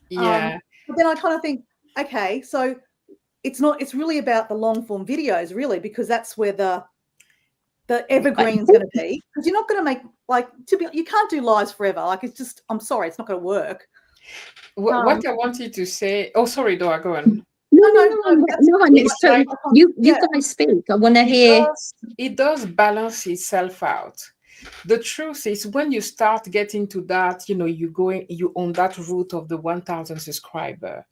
Yeah. But then I kind of think, okay, so it's really about the long form videos, really, because that's where the evergreen's going to be. Because you're not going to make, like, you can't do lives forever. Like, it's just, I'm sorry, it's not going to work. What I wanted to say, oh, sorry, Dora, go on. No, it's totally, you guys speak. I want to hear. It does balance itself out. The truth is, when you start getting to that, you on that route of the 1,000 subscriber,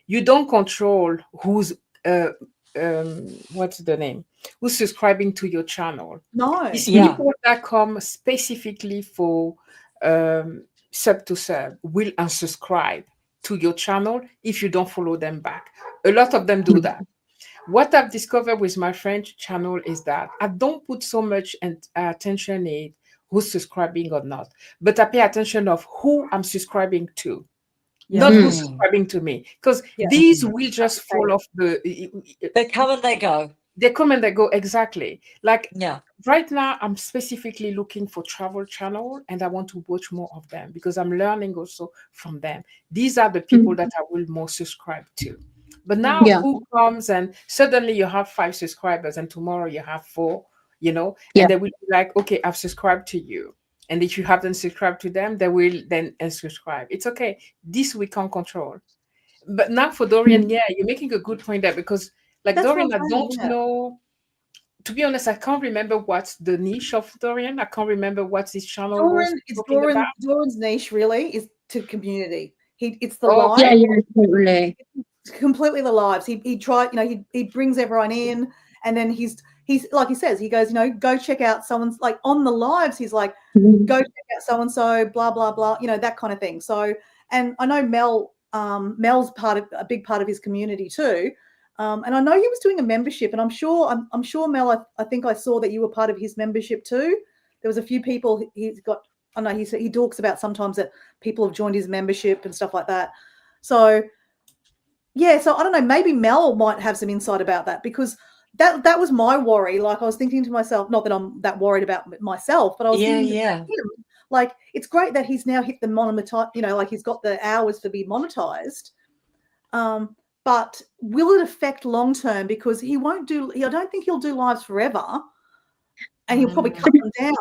you don't control who's what's the name, who's subscribing to your channel. No, it's people that come specifically for sub to sub will unsubscribe to your channel if you don't follow them back. A lot of them do that. What I've discovered with my French channel is that I don't put so much attention in who's subscribing or not, but I pay attention of who I'm subscribing to, not who's subscribing to me, because these will just fall off they come and they go. They come and they go, exactly. Like right now, I'm specifically looking for travel channel and I want to watch more of them because I'm learning also from them. These are the people that I will more subscribe to. But now who comes and suddenly you have 5 subscribers and tomorrow you have 4, and they will be like, okay, I've subscribed to you. And if you haven't subscribed to them, they will then unsubscribe. It's okay. This we can't control. But now for Dorian, you're making a good point there because like that's Dorian, I don't know. To be honest, I can't remember what's the niche of Dorian. I can't remember what his channel was talking about. Dorian's niche really is to community. It's the live. Yeah, totally. Completely the lives. He tried, he brings everyone in, and then he's like he says, he goes, go check out someone's, like on the lives. He's like, go check out so and so, blah blah blah, that kind of thing. So, and I know Mel's a big part of his community too. And I know he was doing a membership, and I'm sure Mel, I think I saw that you were part of his membership too. There was a few people he's got. I know he talks about sometimes that people have joined his membership and stuff like that. So so I don't know, maybe Mel might have some insight about that, because that was my worry. Like I was thinking to myself, not that I'm that worried about myself, but I was thinking about him. Like it's great that he's now hit the monetize, like he's got the hours to be monetized. But will it affect long term? Because I don't think he'll do lives forever, and he'll probably cut them down.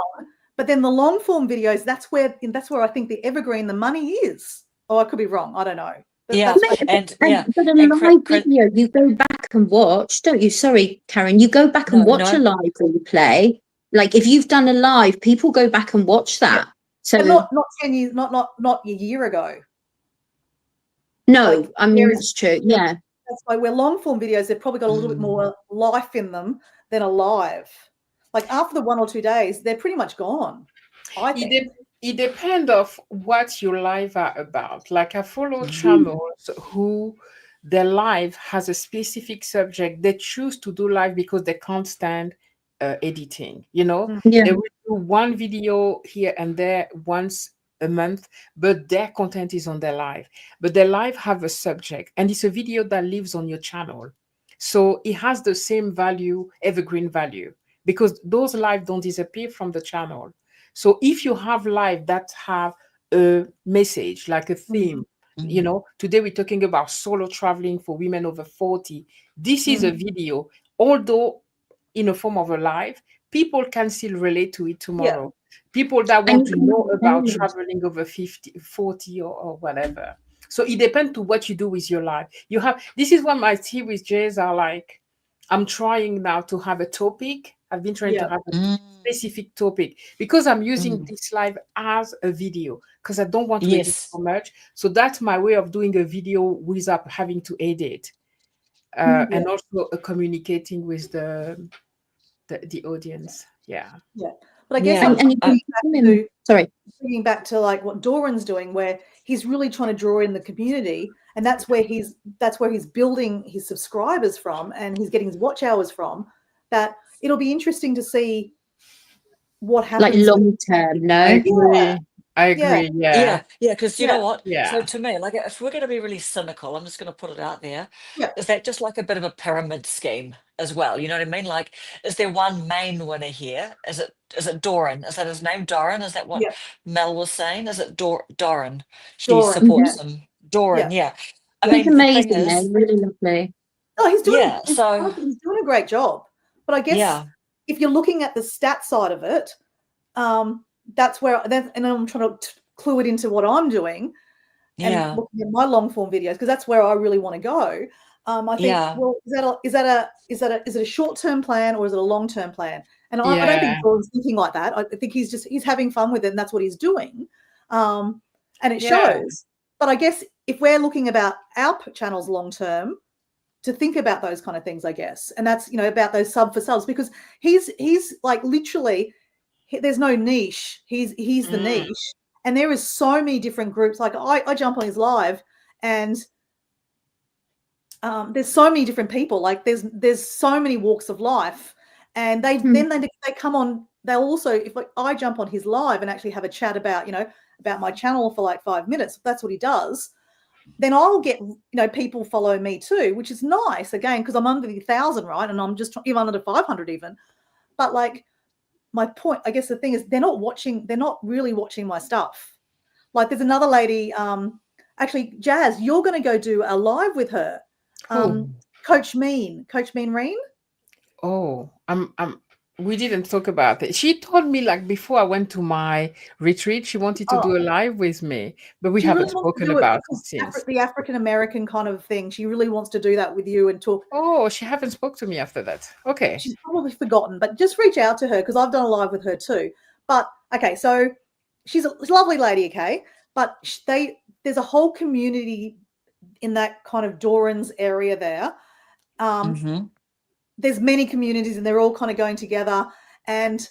But then the long form videos, that's where I think the evergreen, the money is. Oh, I could be wrong. I don't know. But a live video, you go back and watch, don't you? Sorry, Karen, you go back and watch a live replay. Like if you've done a live, people go back and watch that. So but not 10 years, not a year ago. No, I mean that's true. Yeah, that's why where long form videos, they've probably got a little bit more life in them than a live. Like after the 1 or 2 days, they're pretty much gone. I think. It depends of what your live are about. Like I follow channels who their live has a specific subject. They choose to do live because they can't stand editing. They will do one video here and there once a month, but their content is on their live. But their live have a subject, and it's a video that lives on your channel. So it has the same value, evergreen value, because those live don't disappear from the channel. So if you have live that have a message, like a theme, today we're talking about solo traveling for women over 40. This is a video, although in a form of a live, people can still relate to it tomorrow. People that want to know about traveling over 50, 40 or whatever. So it depends to what you do with your life. This is what my tea with Jays are like. I'm trying now to have a topic. I've been trying to have a specific topic because I'm using this live as a video because I don't want to edit so much. So that's my way of doing a video without having to edit. And also communicating with the audience. Yeah. But I guess bringing back to like what Doran's doing, where he's really trying to draw in the community, and that's where he's building his subscribers from, and he's getting his watch hours from. That it'll be interesting to see what Like happens. long term, no? I agree. Yeah. Because you know Yeah. what? Yeah. So to me, like if we're going to be really cynical, I'm just going to put it out there. Yeah. Is that just like a bit of a pyramid scheme as well? You know what I mean? Like, is there one main winner here? Is it Doran? Is that his name? Doran? Is that what Yeah. Mel was saying? Is it Doran? She Doran, supports yeah. him. Doran, yeah. I He's mean, the thing amazing, though. is, Really lovely. Oh, he's doing. yeah. So he's doing a great job. But I guess yeah, if you're looking at the stat side of it, that's where. And I'm trying to clue it into what I'm doing, and yeah, looking at my long form videos, because that's where I really want to go. I think, yeah, well, is it a short term plan or is it a long term plan? And I don't think Yeah. Jordan's thinking like that. I think he's having fun with it, and that's what he's doing, and it Yeah. shows. But I guess if we're looking about our channels long term, to think about those kind of things, I guess, and that's about those sub for subs, because he's like literally there's no niche. He's the niche, and there is so many different groups. Like I jump on his live, and there's so many different people. Like there's so many walks of life, and they come on. They'll also, if like I jump on his live and actually have a chat about about my channel for like 5 minutes, that's what he does. Then I'll get people follow me too, which is nice again, because I'm under the 1,000, right? And I'm just even under 500 even. But like my point, I guess the thing is they're not really watching my stuff. Like there's another lady, actually Jazz, you're going to go do a live with her. Coach Mean Reen. Oh, we didn't talk about it. She told me like before I went to my retreat, she wanted to do a live with me, but we She haven't really wants to spoken do about it it since. the African American kind of thing. She really wants to do that with you and talk. Oh, she haven't spoke to me after that. Okay. She's probably forgotten, but just reach out to her, because I've done a live with her too. But okay, so she's a lovely lady, okay? But there's a whole community in that kind of Doran's area there. There's many communities, and they're all kind of going together. And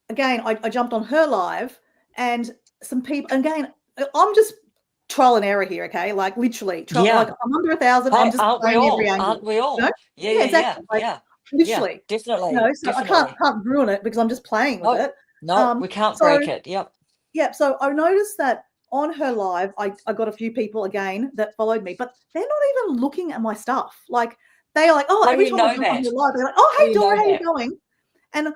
again, I jumped on her live, and some people. Again, I'm just trial and error here, okay? Like literally, like I'm under 1,000. I'm just playing every angle. Aren't we all? Yeah, exactly. Literally, definitely. So I can't ruin it because I'm just playing with it. No, we can't break it. Yep. Yeah. So I noticed that on her live, I got a few people again that followed me, but they're not even looking at my stuff. Like they are like, oh, every time I jump on your live, they're like, oh, hey Dora, how you going? And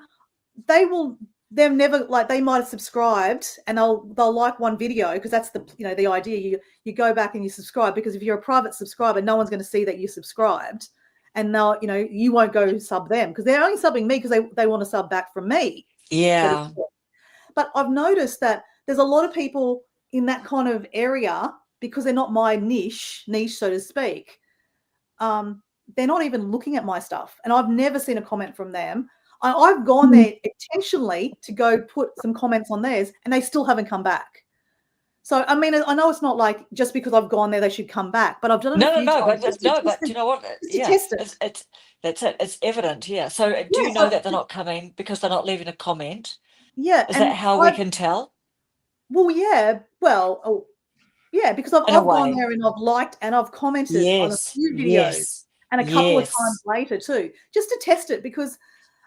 they're never like, they might have subscribed and they'll like one video, because that's the the idea. You go back and you subscribe, because if you're a private subscriber, no one's going to see that you subscribed, and now you won't go sub them, because they're only subbing me because they want to sub back from me. Yeah. But I've noticed that there's a lot of people in that kind of area, because they're not my niche, so to speak. They're not even looking at my stuff, and I've never seen a comment from them. I've gone there intentionally to go put some comments on theirs, and they still haven't come back. So I mean, I know it's not like just because I've gone there they should come back, but I've done it a few times. But you know what? Test it. It's that's it. It's evident. Yeah. So do you know that they're not coming because they're not leaving a comment? Yeah. Is that how we can tell? Well, yeah. Well, yeah, because I've gone there and I've liked and I've commented on a few videos and a couple of times later too, just to test it, because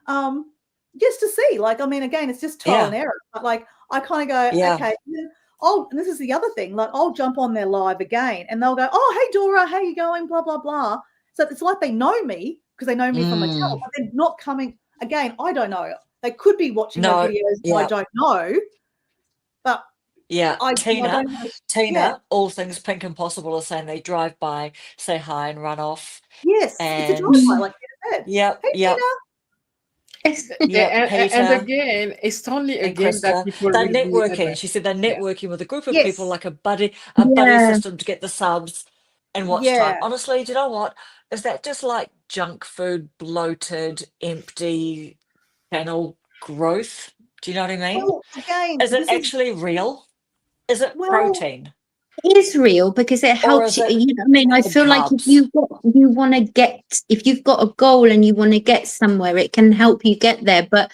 just to see. Like, I mean, again, it's just trial and error. But like, I kind of go, okay. And this is the other thing. Like, I'll jump on their live again, and they'll go, "Oh, hey Dora, how you going?" Blah blah blah. So it's like they know me because they know me from my channel, but they're not coming. Again, I don't know. They could be watching my videos. I don't know. But Tina, all things Pink Impossible are saying they drive by, say hi, and run off. Yes, it's a drive by, like you said. Yep. Hey, Tina. And again, it's only a game that people they're networking. She said they're networking with a group of people, like a buddy system to get the subs and watch time. Honestly, do you know what? Is that just like junk food, bloated, empty channel growth? Do you know what I mean? Well, again, is it actually real? Is it protein? It is real because it helps you. You know what I mean? I feel like if you've got a goal and you want to get somewhere, it can help you get there. But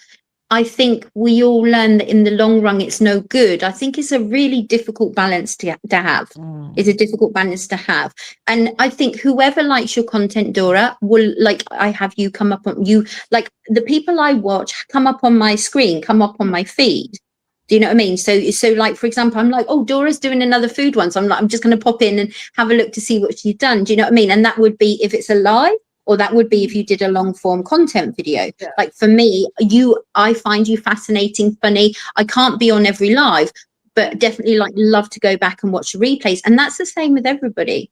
I think we all learn that in the long run, it's no good. I think it's a really difficult balance to have. It's a difficult balance to have. And I think whoever likes your content, Dora, will, like, I have you come up on you, like the people I watch come up on my screen, come up on my feed. Do you know what I mean? So like, for example, I'm like, oh, Dora's doing another food one. So I'm like, I'm just going to pop in and have a look to see what she's done. Do you know what I mean? And that would be if it's a live, or that would be if you did a long form content video. Yeah. Like for me, I find you fascinating, funny. I can't be on every live, but definitely like love to go back and watch the replays. And that's the same with everybody.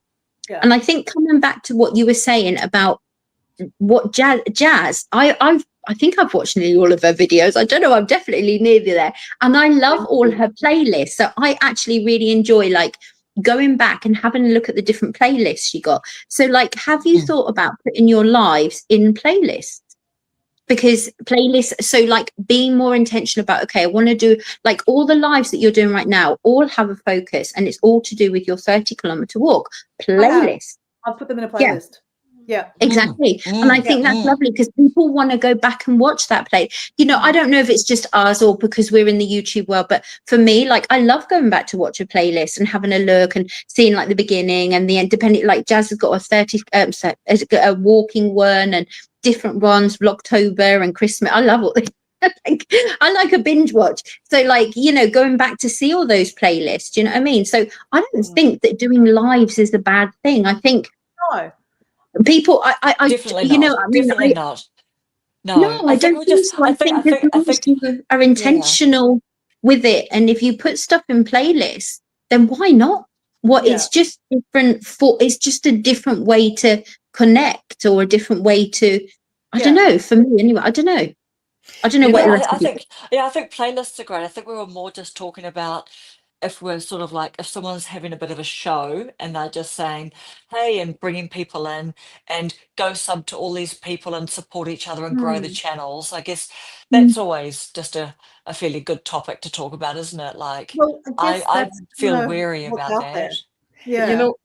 Yeah. And I think coming back to what you were saying about what Jazz, I think I've watched nearly all of her videos. I don't know, I'm definitely nearly there. And I love all her playlists. So I actually really enjoy like going back and having a look at the different playlists she got. So like, have you thought about putting your lives in playlists? Because playlists, so like being more intentional about, okay, I want to do like all the lives that you're doing right now, all have a focus, and it's all to do with your 30-kilometer walk playlist. I've put them in a playlist. Yeah, exactly. And I think that's lovely because people want to go back and watch that play. You know, I don't know if it's just us or because we're in the YouTube world, but for me, like I love going back to watch a playlist and having a look and seeing like the beginning and the end, depending, like Jazz has got a walking one and different ones, Vlogtober and Christmas. I love all this. I like a binge watch. So like, you know, going back to see all those playlists, you know what I mean? So I don't think that doing lives is a bad thing. I think no. People, I Definitely you know, not. I mean, Definitely not. No, I don't think so. I think as long as you are intentional with it, and if you put stuff in playlists, then why not? It's just different it's just a different way to connect, or a different way to, I don't know, for me anyway, I don't know what the rest of you think. I think playlists are great. I think we were more just talking about if we're sort of like, if someone's having a bit of a show and they're just saying, hey, and bringing people in and go sub to all these people and support each other and grow the channels. I guess that's always just a fairly good topic to talk about, isn't it? Like, well, I feel wary about that. There. Yeah. You know,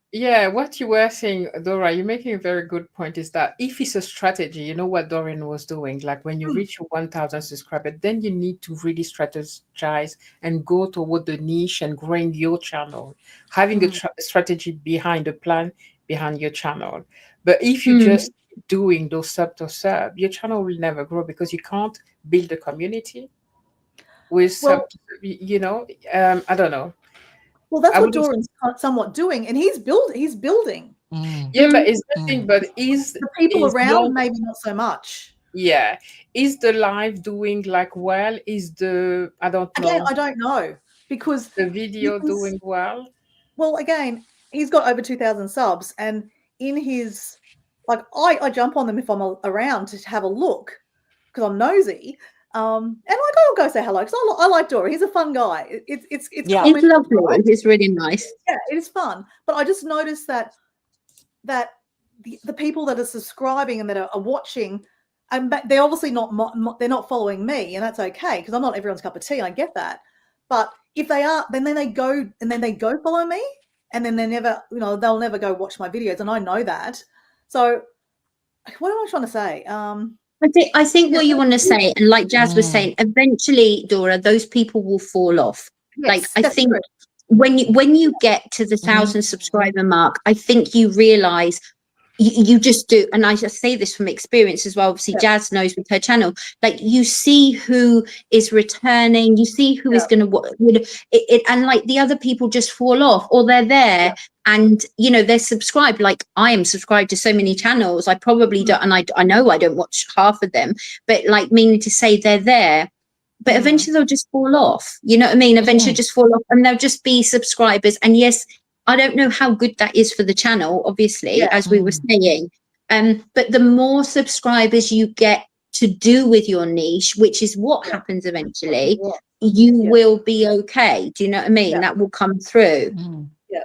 what you were saying, Dora, you're making a very good point, is that if it's a strategy, you know what Doreen was doing, like when you reach your 1,000 subscribers, then you need to really strategize and go toward the niche and growing your channel, having a strategy behind a plan behind your channel. But if you just keep doing those sub to sub, your channel will never grow because you can't build a community with sub, you know, I don't know. Well, that's what Doran's somewhat doing, and he's building. Yeah, but it's nothing. But is the people around maybe not so much? Yeah, is the live doing like well? Is the I don't know. Again, I don't know because the video doing well. Well, again, he's got over 2,000 subs, and in his like, I jump on them if I'm around to have a look because I'm nosy. And like, I'll go say hello because I like Dora. He's a fun guy. It's He's lovely. Right? He's really nice. Yeah, it is fun. But I just noticed that the people that are subscribing and that are watching, and they're obviously they're not following me, and that's okay because I'm not everyone's cup of tea. I get that. But if they are, then they go follow me, and then they never, they'll never go watch my videos, and I know that. So what am I trying to say? I think what you want to say, and like Jazz was saying, eventually, Dora, those people will fall off. Yes, like I think true. when you get to the 1,000 subscriber mark, I think you realize you just do, and I just say this from experience as well. Obviously, Jazz knows with her channel, like you see who is returning, you see who is going to and like the other people just fall off, or they're there and they're subscribed. Like I am subscribed to so many channels, I probably don't, and I know I don't watch half of them, but like meaning to say they're there, but eventually they'll just fall off. You know what I mean? Eventually just fall off, and they'll just be subscribers. And yes, I don't know how good that is for the channel, obviously, as we were saying. But the more subscribers you get to do with your niche, which is what happens eventually, you will be okay. Do you know what I mean? That will come through.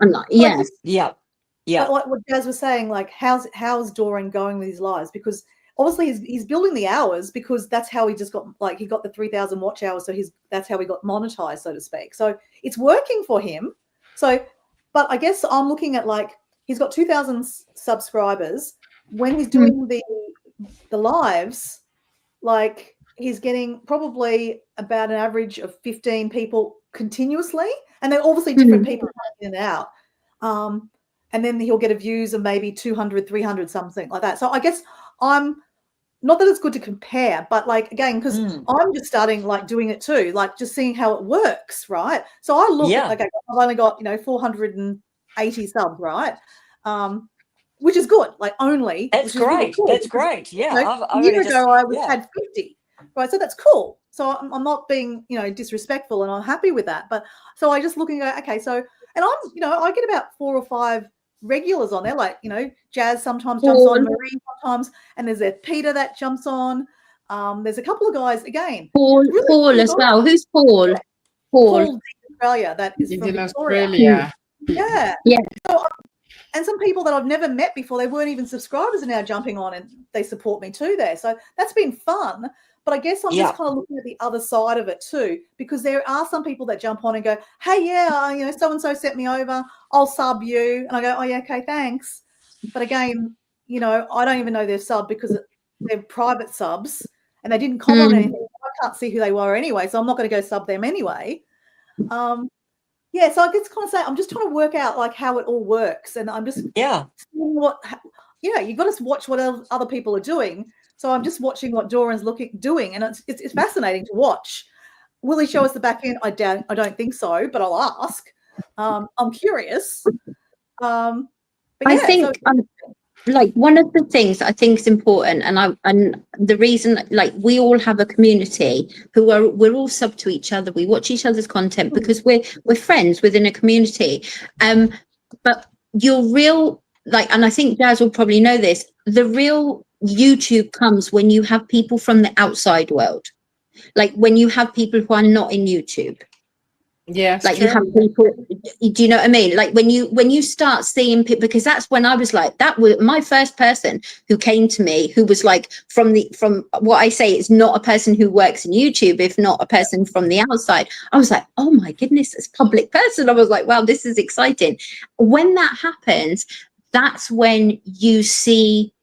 Like, Like what Jazz was saying, like how's Doran going with his lives? Because obviously he's building the hours, because that's how he just got, like, he got the 3,000 watch hours. So that's how he got monetized, so to speak. So it's working for him. So, but I guess I'm looking at, like, he's got 2,000 subscribers. When he's doing the lives, like, he's getting probably about an average of 15 people continuously, and they're obviously different people coming in and out. And then he'll get a views of maybe 200, 300, something like that. So I guess I'm not that it's good to compare, but like, again, because I'm just starting like doing it too, like just seeing how it works, right? So I look at, okay, I've only got, 480 subs, right? Which is good, like only. That's great. Cool. That's great. Yeah. A year ago I had 50, right? So that's cool. So I'm not being, disrespectful, and I'm happy with that. But so I just look and go, okay, so, and I'm, I get about 4 or 5 regulars on there, like, Jazz sometimes jumps on, Marie sometimes, and there's Peter that jumps on. There's a couple of guys again. Paul cool as well. Who's Paul? Paul Australia, that is from Victoria. Yeah. So, and some people that I've never met before, they weren't even subscribers, are now jumping on, and they support me too there. So that's been fun. But I guess I'm just kind of looking at the other side of it too, because there are some people that jump on and go, hey, so-and-so sent me over, I'll sub you. And I go, oh, yeah, okay, thanks. But again, I don't even know their sub because they're private subs and they didn't comment on anything. I can't see who they were anyway, so I'm not going to go sub them anyway. Yeah, so I guess kind of say I'm just trying to work out like how it all works, and I'm just seeing what you've got to watch what other people are doing. So I'm just watching what Doran's doing, and it's fascinating to watch. Will he show us the back end? I don't think so, but I'll ask. I'm curious. But yeah, I think like one of the things I think is important, and the reason, like, we all have a community we're all sub to each other. We watch each other's content because we're friends within a community. But your real, like, and I think Jazz will probably know this, the real YouTube comes when you have people from the outside world, like when you have people who are not in YouTube. Yeah, like you have people, do you know what I mean? Like when you start seeing people, because that's when I was like, that was my first person who came to me, who was like from what I say, it's not a person who works in YouTube, if not a person from the outside. I was like, oh my goodness, this public person. I was like, wow, this is exciting. When that happens, that's when you see,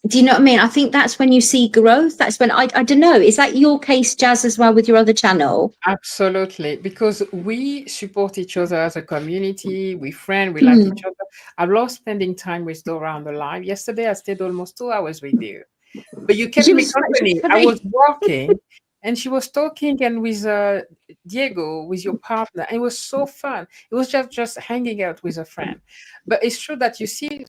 do you know what I mean? I think that's when you see growth. That's when, I don't know, is that your case, Jazz, as well with your other channel? Absolutely, because we support each other as a community. We friend, we like each other. I love spending time with Dora on the live. Yesterday, I stayed almost 2 hours with you. But you kept me company. I was walking and she was talking, and with Diego, with your partner. And it was so fun. It was just hanging out with a friend. But it's true that you see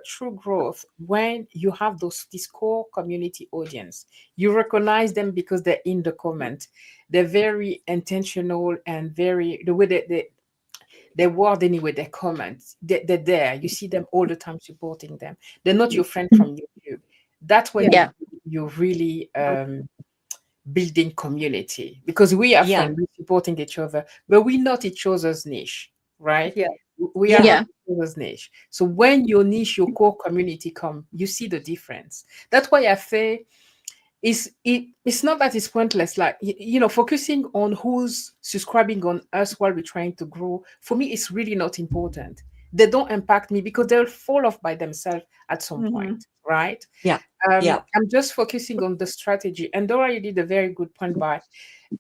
true growth when you have this core community audience. You recognize them because they're in the comment. They're very intentional and very, the way they word anyway, they comment. They're there. You see them all the time supporting them. They're not your friend from YouTube. That's when you're really building community, because we are friends, we're supporting each other, but we're not each other's niche, right? We are not each other's niche. So when your niche, your core community come, you see the difference. That's why I say it's not that it's pointless, like, focusing on who's subscribing on us while we're trying to grow. For me, it's really not important. They don't impact me because they'll fall off by themselves at some point, right? I'm just focusing on the strategy. And Dora, you did a very good point by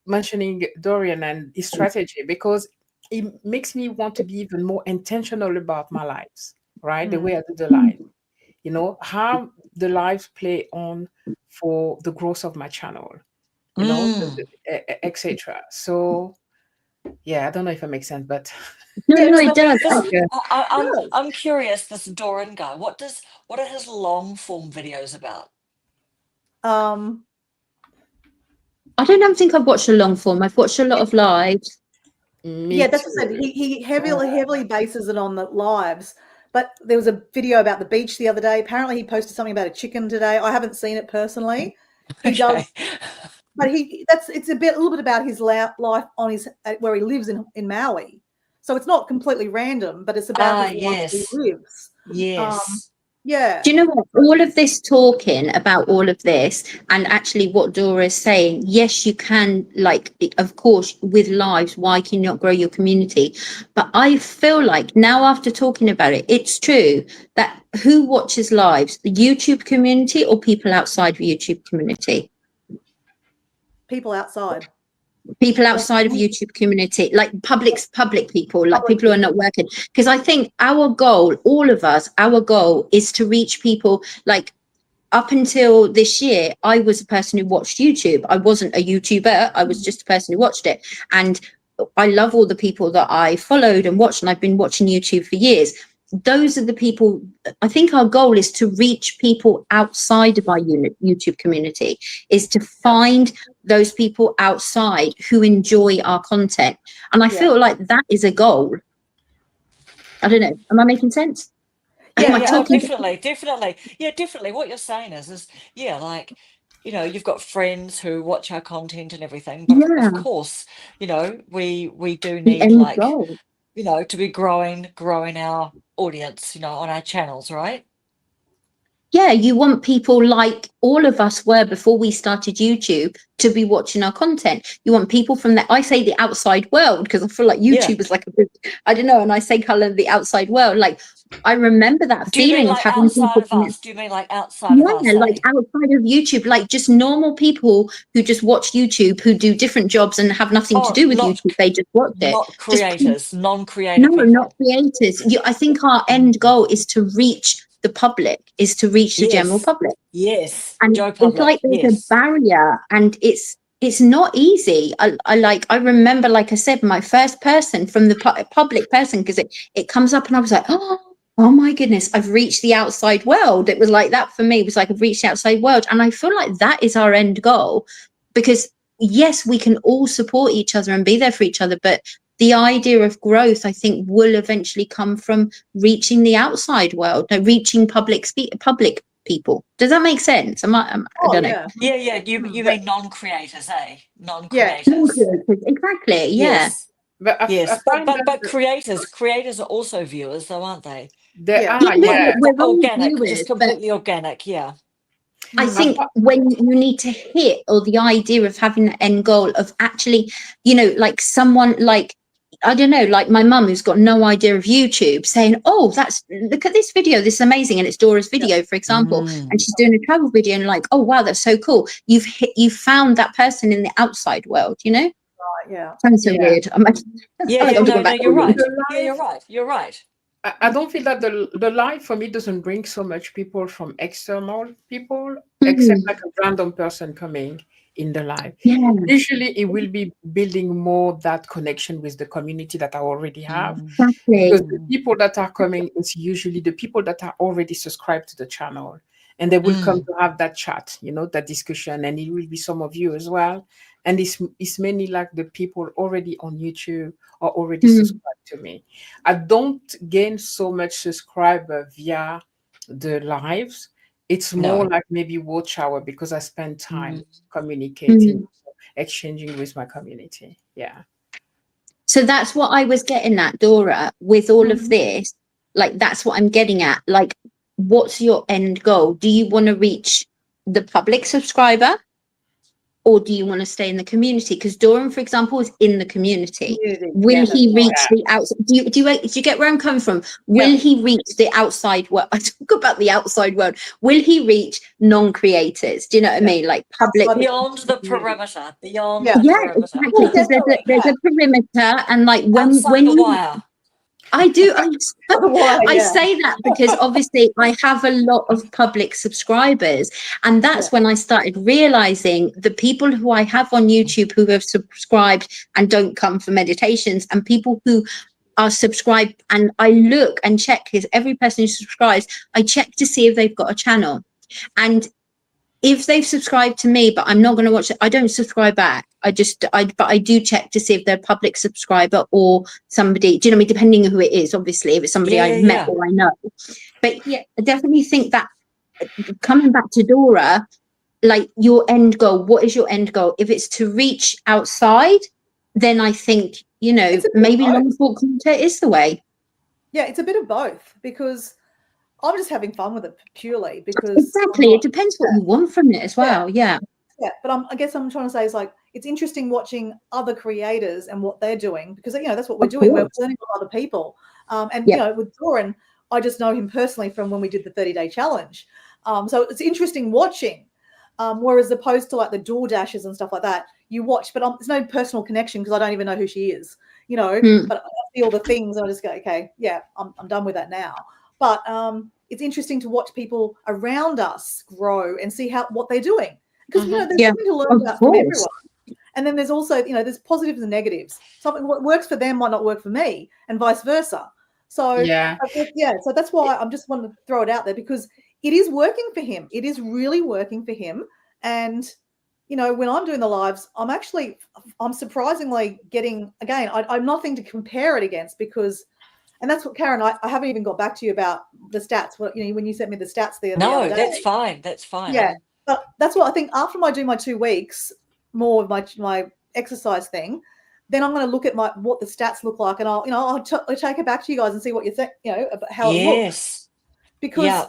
mentioning Dorian and his strategy, because it makes me want to be even more intentional about my lives, right? The way I do the live, how the lives play on for the growth of my channel, etc. So yeah, I don't know if it makes sense, but no, it does. I'm curious, this Doran guy, what are his long form videos about? I don't think I've watched a long form. I've watched a lot of lives. That's what I said. He heavily bases it on the lives. But there was a video about the beach the other day. Apparently he posted something about a chicken today. I haven't seen it personally. He does, but it's a little bit about his life on where he lives in Maui. So it's not completely random, but it's about his life where he lives. Yes. Do you know what? All of this talking about all of this, and actually what Dora is saying, yes, you can, like, of course, with lives, why can you not grow your community? But I feel like now, after talking about it, it's true that who watches lives, the YouTube community or people outside the YouTube community? people outside. People outside of YouTube community, like public people, like people who are not working. Because I think our goal, all of us, our goal is to reach people. Like up until this year, I was a person who watched YouTube. I wasn't a YouTuber. I was just a person who watched it. And I love all the people that I followed and watched, and I've been watching YouTube for years. Those are the people. I think our goal is to reach people outside of our YouTube community, is to find those people outside who enjoy our content. And I feel like that is a goal. I don't know. Am I making sense? Yeah, definitely. Yeah, definitely. What you're saying is like, you know, you've got friends who watch our content and everything, but of course, you know, we do need, like, you know, to be growing our audience, you know, on our channels, right? Yeah, you want people like all of us were before we started YouTube to be watching our content. You want people from I say the outside world, because I feel like YouTube is like a bit, I don't know, and I say color the outside world. Like, I remember that Do you feeling mean of like having outside people of us? Do you mean like outside of us? Yeah, like outside of YouTube, like just normal people who just watch YouTube, who do different jobs and have nothing to do with YouTube. They just watch it. Not creators, non-creative people. No, not creators. I think our end goal is to reach the public, is to reach the general public. Yes. And it's like there's a barrier, and it's not easy. I remember, like I said, my first person from the public person, because it comes up and I was like, oh my goodness, I've reached the outside world. It was like that for me. It was like I've reached the outside world. And I feel like that is our end goal, because yes, we can all support each other and be there for each other, but the idea of growth, I think, will eventually come from reaching the outside world, reaching public people. Does that make sense? I don't know. Yeah. You mean non-creators, eh? Non-creators. Exactly. Yeah. Yes. But creators are also viewers, though, aren't they? They are. We're organic, viewers, just completely organic. Yeah. I think when you need to hit, or the idea of having the end goal of actually, you know, like someone like, I don't know, like my mum, who's got no idea of YouTube, saying, oh, look at this video, this is amazing, and it's Dora's video, for example, and she's doing a travel video, and like, oh wow, that's so cool. You've found that person in the outside world, you know. Right. Yeah. Sounds so weird. No, you're right. You're right. I don't feel that the live for me doesn't bring so much people from external people, except like a random person coming in the live. Yeah. Usually it will be building more that connection with the community that I already have. Exactly. Because the people that are coming is usually the people that are already subscribed to the channel. And they will come to have that chat, you know, that discussion. And it will be some of you as well. And it's mainly like the people already on YouTube or already subscribed to me. I don't gain so much subscriber via the lives. It's more like maybe watch hour, because I spend time communicating, exchanging with my community. Yeah. So that's what I was getting at, Dora, with all of this. Like, that's what I'm getting at. Like, what's your end goal? Do you want to reach the public subscriber, or do you want to stay in the community? Because Doran, for example, is in the community. Will he reach the outside? Do you get where I'm coming from? Will he reach the outside world? I talk about the outside world. Will he reach non-creators? Do you know what I mean? Like public, beyond the perimeter. Beyond. Yeah, exactly. Because there's a perimeter, and like when the wire. I say that because obviously I have a lot of public subscribers, and that's when I started realizing the people who I have on YouTube who have subscribed and don't come for meditations, and people who are subscribed, and I look and check, because every person who subscribes, I check to see if they've got a channel, and if they've subscribed to me, but I'm not going to watch it, I don't subscribe back. But I do check to see if they're a public subscriber or somebody, do you know what I mean? Depending on who it is, obviously, if it's somebody I've met or I know. But yeah, I definitely think that, coming back to Dora, like your end goal, what is your end goal? If it's to reach outside, then I think, you know, maybe long form content is the way. Yeah, it's a bit of both, because I'm just having fun with it purely because exactly. It depends what you want from it as well. Yeah. But I guess I'm trying to say is like, it's interesting watching other creators and what they're doing, because, you know, that's what we're doing. We're learning from other people. You know, with Doran, I just know him personally from when we did the 30-day challenge. So it's interesting watching. Whereas opposed to like the door dashes and stuff like that, you watch, but there's no personal connection because I don't even know who she is, you know. But I see all the things and I just go, okay, yeah, I'm done with that now. But it's interesting to watch people around us grow and see what they're doing, because you know there's something to learn about from everyone. And then there's also, you know, there's positives and negatives. Something what works for them might not work for me, and vice versa. So so that's why I'm just wanting to throw it out there, because it is working for him. It is really working for him. And you know, when I'm doing the lives, I'm surprisingly getting, again, I'm nothing to compare it against, because, and that's what, Karen, I haven't even got back to you about the stats. What, you know, when you sent me the stats the other day. That's fine. That's fine. Yeah, but that's what I think. After I do my 2 weeks more of my exercise thing, then I'm going to look at what the stats look like, and I'll take it back to you guys and see what you think, you know, about how it looks. Because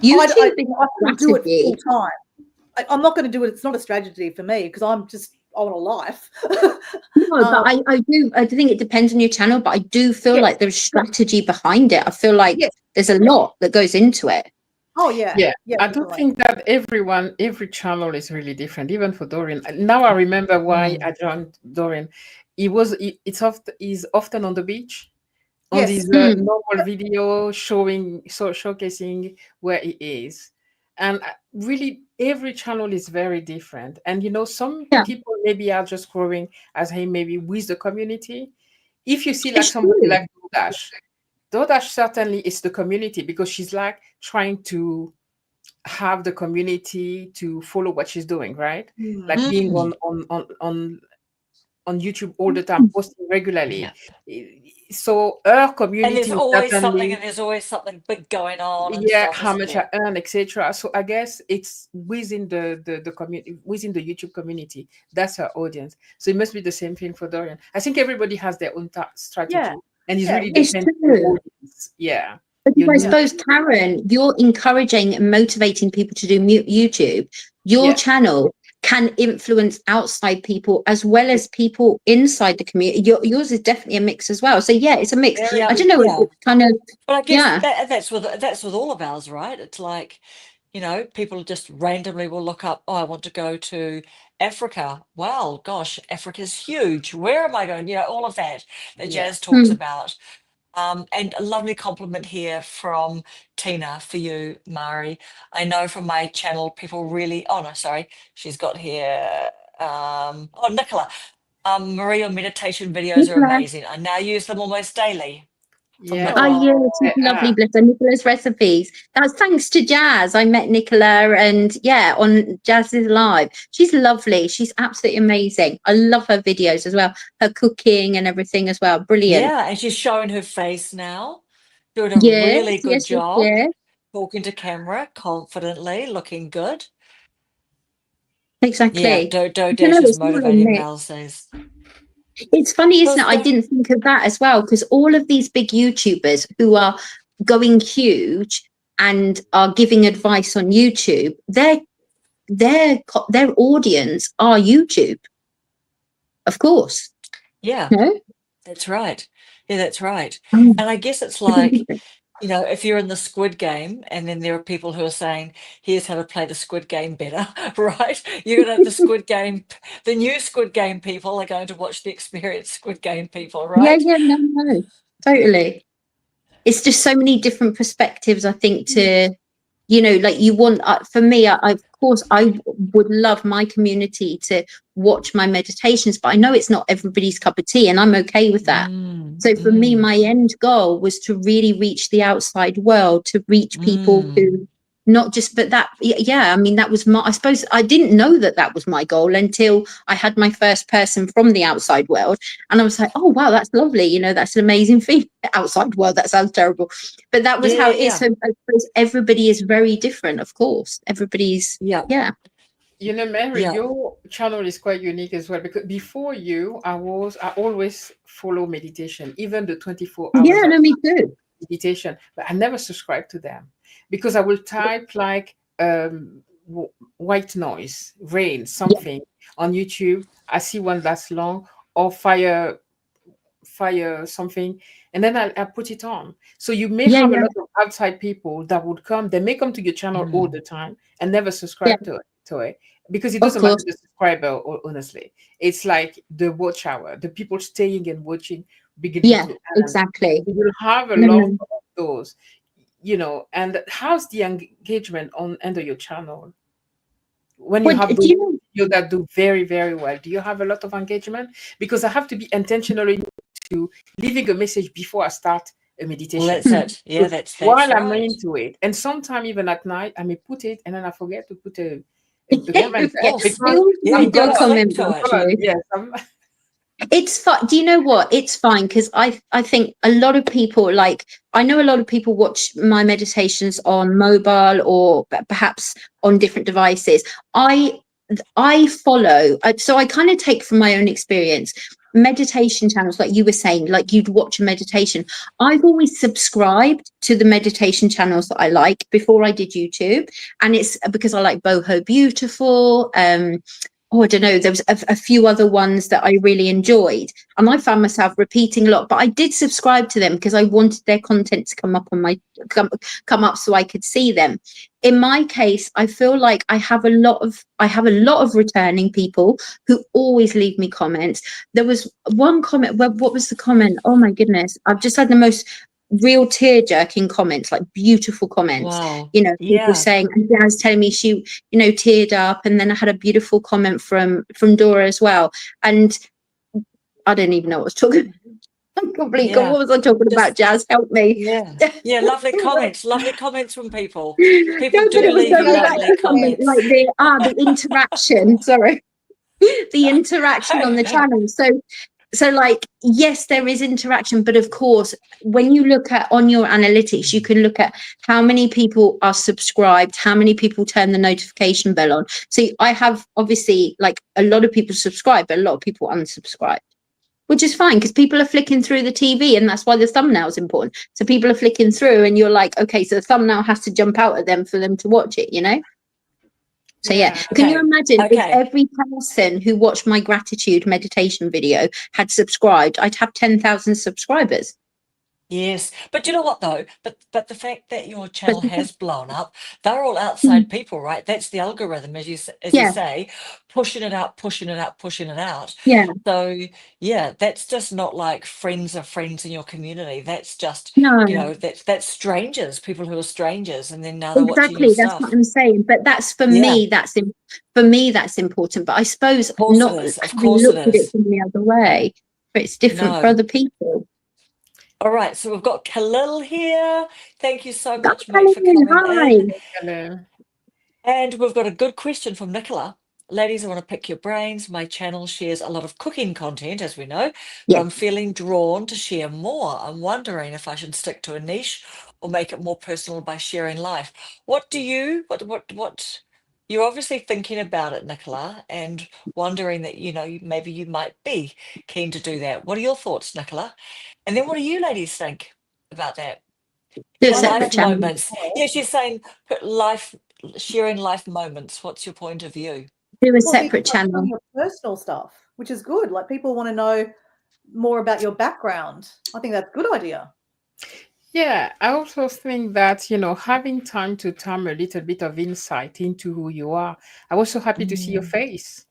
YouTube I can do it full time. I'm not going to do it. It's not a strategy for me, because I'm just on a life. No, but I think it depends on your channel, but I do feel like there's strategy behind it. I feel like there's a lot that goes into it. Oh yeah. I do think that every channel is really different, even for Dorian. Now I remember why I joined Dorian. He's often on the beach, on these normal video showcasing where he is. And really, every channel is very different. And, you know, some people maybe are just growing as maybe with the community. If you see like somebody like Dodash certainly is the community, because she's like trying to have the community to follow what she's doing, right? Like being on YouTube all the time, posting regularly. So her community, and there's always something big going on. And how much I earn, etc. So I guess it's within the community, within the YouTube community. That's her audience. So it must be the same thing for Dorian. I think everybody has their own strategy, and it's really dependent on the audience. Yeah. Because I suppose, Karen, you're encouraging and motivating people to do YouTube. Your channel can influence outside people as well as people inside the community. Yours is definitely a mix as well. So yeah, it's a mix. I don't know, kind of. But I guess that's with all of ours, right? It's like, you know, people just randomly will look up, oh, I want to go to Africa. Wow, gosh, Africa's huge. Where am I going? You know, all of that Jazz talks about. And a lovely compliment here from Tina for you, Mari. I know from my channel, people really, she's got here, Nicola. Marie, your meditation videos are amazing. I now use them almost daily. It's lovely, bless her. Nicola's recipes. That's thanks to Jazz. I met Nicola and on Jazz's live. She's lovely. She's absolutely amazing. I love her videos as well. Her cooking and everything as well. Brilliant. Yeah, and she's showing her face now. Doing a really good job. Talking to camera confidently, looking good. Exactly. Yeah, Dash is motivating, Val says. It's funny, isn't it? I didn't think of that as well, because all of these big YouTubers who are going huge and are giving advice on YouTube, their audience are YouTube, of course. Yeah, no? That's right. Yeah, that's right. And I guess it's like, you know, if you're in the Squid Game and then there are people who are saying, here's how to play the Squid Game better, right? You're going to have the Squid Game, the new Squid Game people are going to watch the experienced Squid Game people, right? Yeah, no, totally. It's just so many different perspectives, I think, to, you know, like you want, for me, of course, I would love my community to watch my meditations, but I know it's not everybody's cup of tea, and I'm okay with that. So for me, my end goal was to really reach the outside world, to reach people who not just, but that, I mean, that was I suppose I didn't know that was my goal until I had my first person from the outside world. And I was like, oh, wow, that's lovely. You know, that's an amazing thing. Outside world, that sounds terrible. But that was how it is. So I suppose everybody is very different, of course. Everybody's, You know, Mary, your channel is quite unique as well, because before you, I always follow meditation, even the 24 hours. Yeah, no, me too. Meditation, but I never subscribe to them, because I will type like white noise, rain, something on YouTube. I see one that's long, or fire something, and then I put it on. So you may have a lot of outside people that would come. They may come to your channel all the time and never subscribe to it. because it Of doesn't matter course. the subscriber, honestly. It's like the watch hour, the people staying and watching beginning Yeah, to end. exactly. You will have a No, lot no. of those, and how's the engagement on under your channel? When you Well, have do those you know? videos that do very, very well, do you have a lot of engagement? Because I have to be intentionally to leaving a message before I start a Well, meditation. that's it. Yeah, Because that's while I'm right. into it, and sometime even at night, I may put it and then I forget to put a You comment there forget. Yes. We because all Yeah, I'm you've forget got your to gonna stick comment, to bless it. run. you. Yes, It's fine. Do you know what? It's fine because I think a lot of people, like, I know a lot of people watch my meditations on mobile or perhaps on different devices. I follow, so I kind of take from my own experience meditation channels, like you were saying, like you'd watch a meditation. I've always subscribed to the meditation channels that I like before I did YouTube, and it's because I like Boho Beautiful. Oh, I don't know, there was a few other ones that I really enjoyed, and I found myself repeating a lot, but I did subscribe to them because I wanted their content to come up on my come up so I could see them. In my case, I feel like I have a lot of returning people who always leave me comments. There was one comment where, what was the comment? Oh my goodness, I've just had the most real tear-jerking comments, like beautiful comments. Wow. People Yeah. saying, and Daz telling me she teared up, and then I had a beautiful comment from Dora as well, and I don't even know what I was talking about. I completely Yeah. what was I talking about? Just Jazz, help me. yeah. Yeah. Lovely comments from people. No, People but do it was leave going you back lovely to something comments. like the interaction. Sorry, the interaction on the channel. So like, yes, there is interaction, but of course, when you look at on your analytics, you can look at how many people are subscribed, how many people turn the notification bell on. So I have obviously like a lot of people subscribe, but a lot of people unsubscribe, which is fine because people are flicking through the TV, and that's why the thumbnail is important. So people are flicking through, and you're like, okay, so the thumbnail has to jump out at them for them to watch it, So yeah, can you imagine if Okay. every person who watched my gratitude meditation video had subscribed? I'd have 10,000 subscribers. Yes, but you know what though? But the fact that your But channel has blown up, they're all outside people, right? That's the algorithm, as you yeah, say, pushing it out, pushing it out, pushing it out. yeah, So yeah, that's just not like friends of friends in your community. That's just no, that's strangers, people who are strangers, and then now they're watching your exactly. That's what stuff. I'm saying. But that's for Yeah, me. For me. That's important. But I suppose of course it not is. Of having course it looked at it is. from the other way. But it's different for No. other people. All right, so we've got Khalil here. Thank you so Oh, much, mate, for coming in. hi. And we've got a good question from Nicola. Ladies, I want to pick your brains. My channel shares a lot of cooking content, as we know, but Yeah. I'm feeling drawn to share more. I'm wondering if I should stick to a niche or make it more personal by sharing life. What you're obviously thinking about it, Nicola, and wondering that, maybe you might be keen to do that. What are your thoughts, Nicola? And then what do you ladies think about that? Do a I think separate Life that's channel. moments. Yeah, she's saying sharing life moments. What's your point of view? Do a well, so you separate touched on channel. your personal stuff, which is good. Like people want to know more about your background. I think that's a good idea. Yeah, I also think that, having time to time a little bit of insight into who you are. I was so happy to see your face,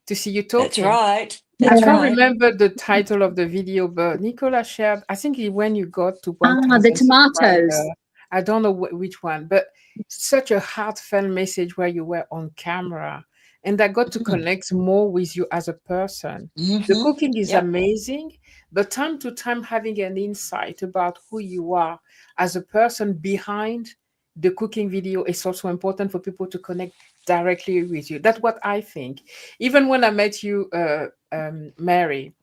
to see you That's talking. right. I That's can't right. remember the title of the video, but Nicola shared, I think when you got to The 1,000 tomatoes. subscribers, I don't know which one, but such a heartfelt message where you were on camera. And I got to connect more with you as a person. The cooking is Yep. amazing, but time to time having an insight about who you are as a person behind the cooking video is also important for people to connect directly with you. That's what I think. Even when I met you, Mary,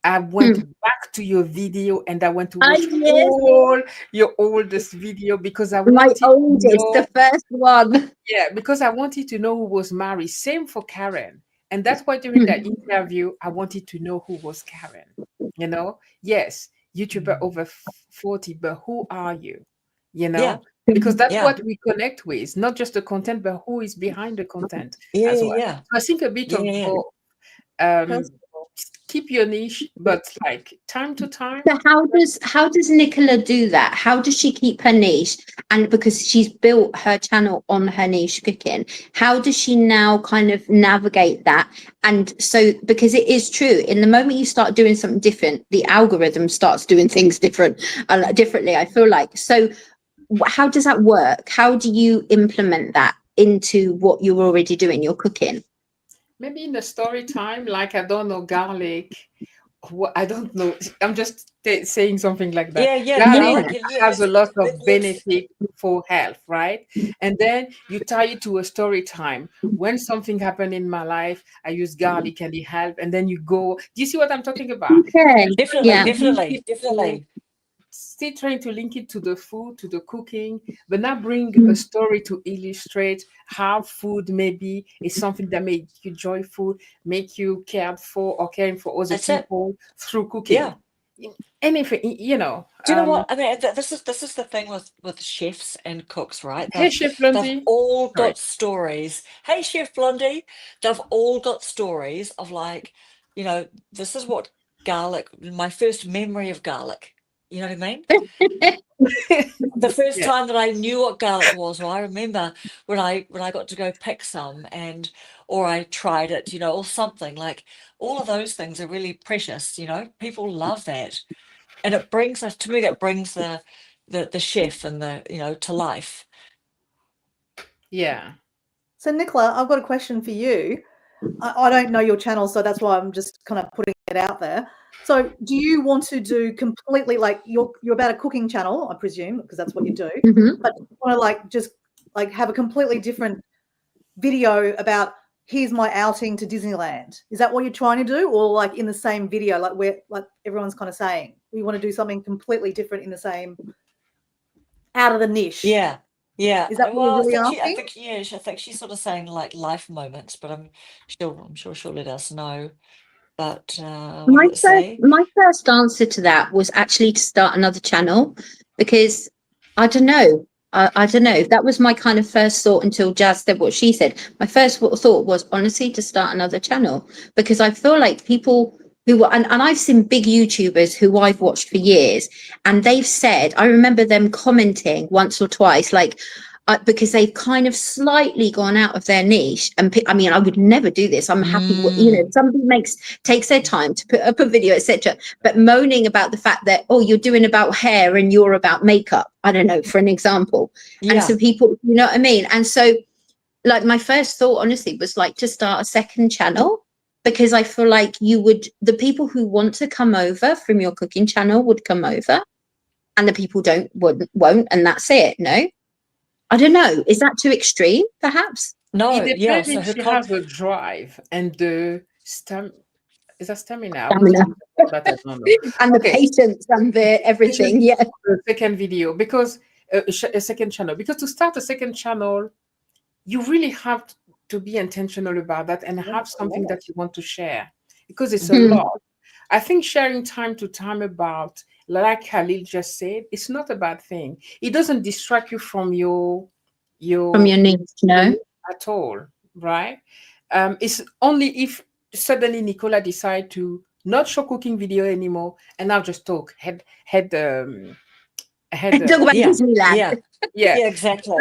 I went back to your video and I went to watch Yes, all your oldest video because I my wanted to oldest, know. the first one. Yeah, because I wanted to know who was Mary. Same for Karen. And that's why during that interview, I wanted to know who was Karen. Yes, YouTuber over 40, but who are you? Yeah. Because that's Yeah. what we connect with, not just the content, but who is behind the content Yeah. as Yeah. well. Yeah. So I think a bit Yeah. of Yeah. both. Personal. keep your niche, but like time to time. So how does Nicola do that? How does she keep her niche? And because she's built her channel on her niche cooking, how does she now kind of navigate that? And so, because it is true, in the moment you start doing something different, the algorithm starts doing things differently, I feel like. So how does that work? How do you implement that into what you're already doing, your cooking? Maybe in a story time, like, I don't know, garlic. I don't know. I'm just saying something like that. Garlic has a lot of benefit for health, right? And then you tie it to a story time. When something happened in my life, I use garlic and it helped. And then you go. Do you see what I'm talking about? Okay. Definitely. Still trying to link it to the food, to the cooking, but now bring a story to illustrate how food maybe is something that make you joyful, make you cared for or caring for other people through cooking. Yeah. Anything, Do you know what? I mean, this is the thing with chefs and cooks, right? Hey, Chef Blondie. They've all got stories. Hey, Chef Blondie. They've all got stories of, like, you know, this is what garlic, my first memory of garlic. You know what I mean? The first time that I knew what garlic was, or I remember when I got to go pick some, or I tried it, you know, or something. Like, all of those things are really precious, you know. People love that. And it brings us, to me, that brings the chef and the, you know, to life. Yeah. So Nicola, I've got a question for you. I don't know your channel, so that's why I'm just kind of putting it out there. So do you want to do completely, like, you're about a cooking channel, I presume, because that's what you do, but you want to, like, just like have a completely different video about, here's my outing to Disneyland? Is that what you're trying to do? Or, like, in the same video, like, where, like, everyone's kind of saying we want to do something completely different in the same, out of the niche? Yeah. Is that what you're really asking? I think she's sort of saying, like, life moments, but I'm sure she'll let us know. But what did it say? My first answer to that was actually to start another channel, because I don't know. I don't know. That was my kind of first thought until Jazz said what she said. My first thought was honestly to start another channel, because I feel like people who and I've seen big YouTubers who I've watched for years, and they've said, I remember them commenting once or twice, like, because they've kind of slightly gone out of their niche. And I mean, I would never do this. I'm happy, you know, somebody takes their time to put up a video, etc. But moaning about the fact that, oh, you're doing about hair and you're about makeup, I don't know, for an example. Yeah. And so people, you know what I mean? And so, like, my first thought, honestly, was like to start a second channel, because I feel like the people who want to come over from your cooking channel would come over, and the people won't, and that's it. No. I don't know. Is that too extreme, perhaps? No, it depends if so she has a drive and the stamina. Stamina. And the patience and the everything. Yeah. The second video, because a second channel. Because to start a second channel, you really have to be intentional about that and have something that you want to share, because it's a lot. I think sharing time to time about, like Khalil just said, it's not a bad thing. It doesn't distract you from your needs, no, at all, right? It's only if suddenly Nicola decide to not show cooking video anymore and now just talk talk about Disneyland. Yeah, exactly.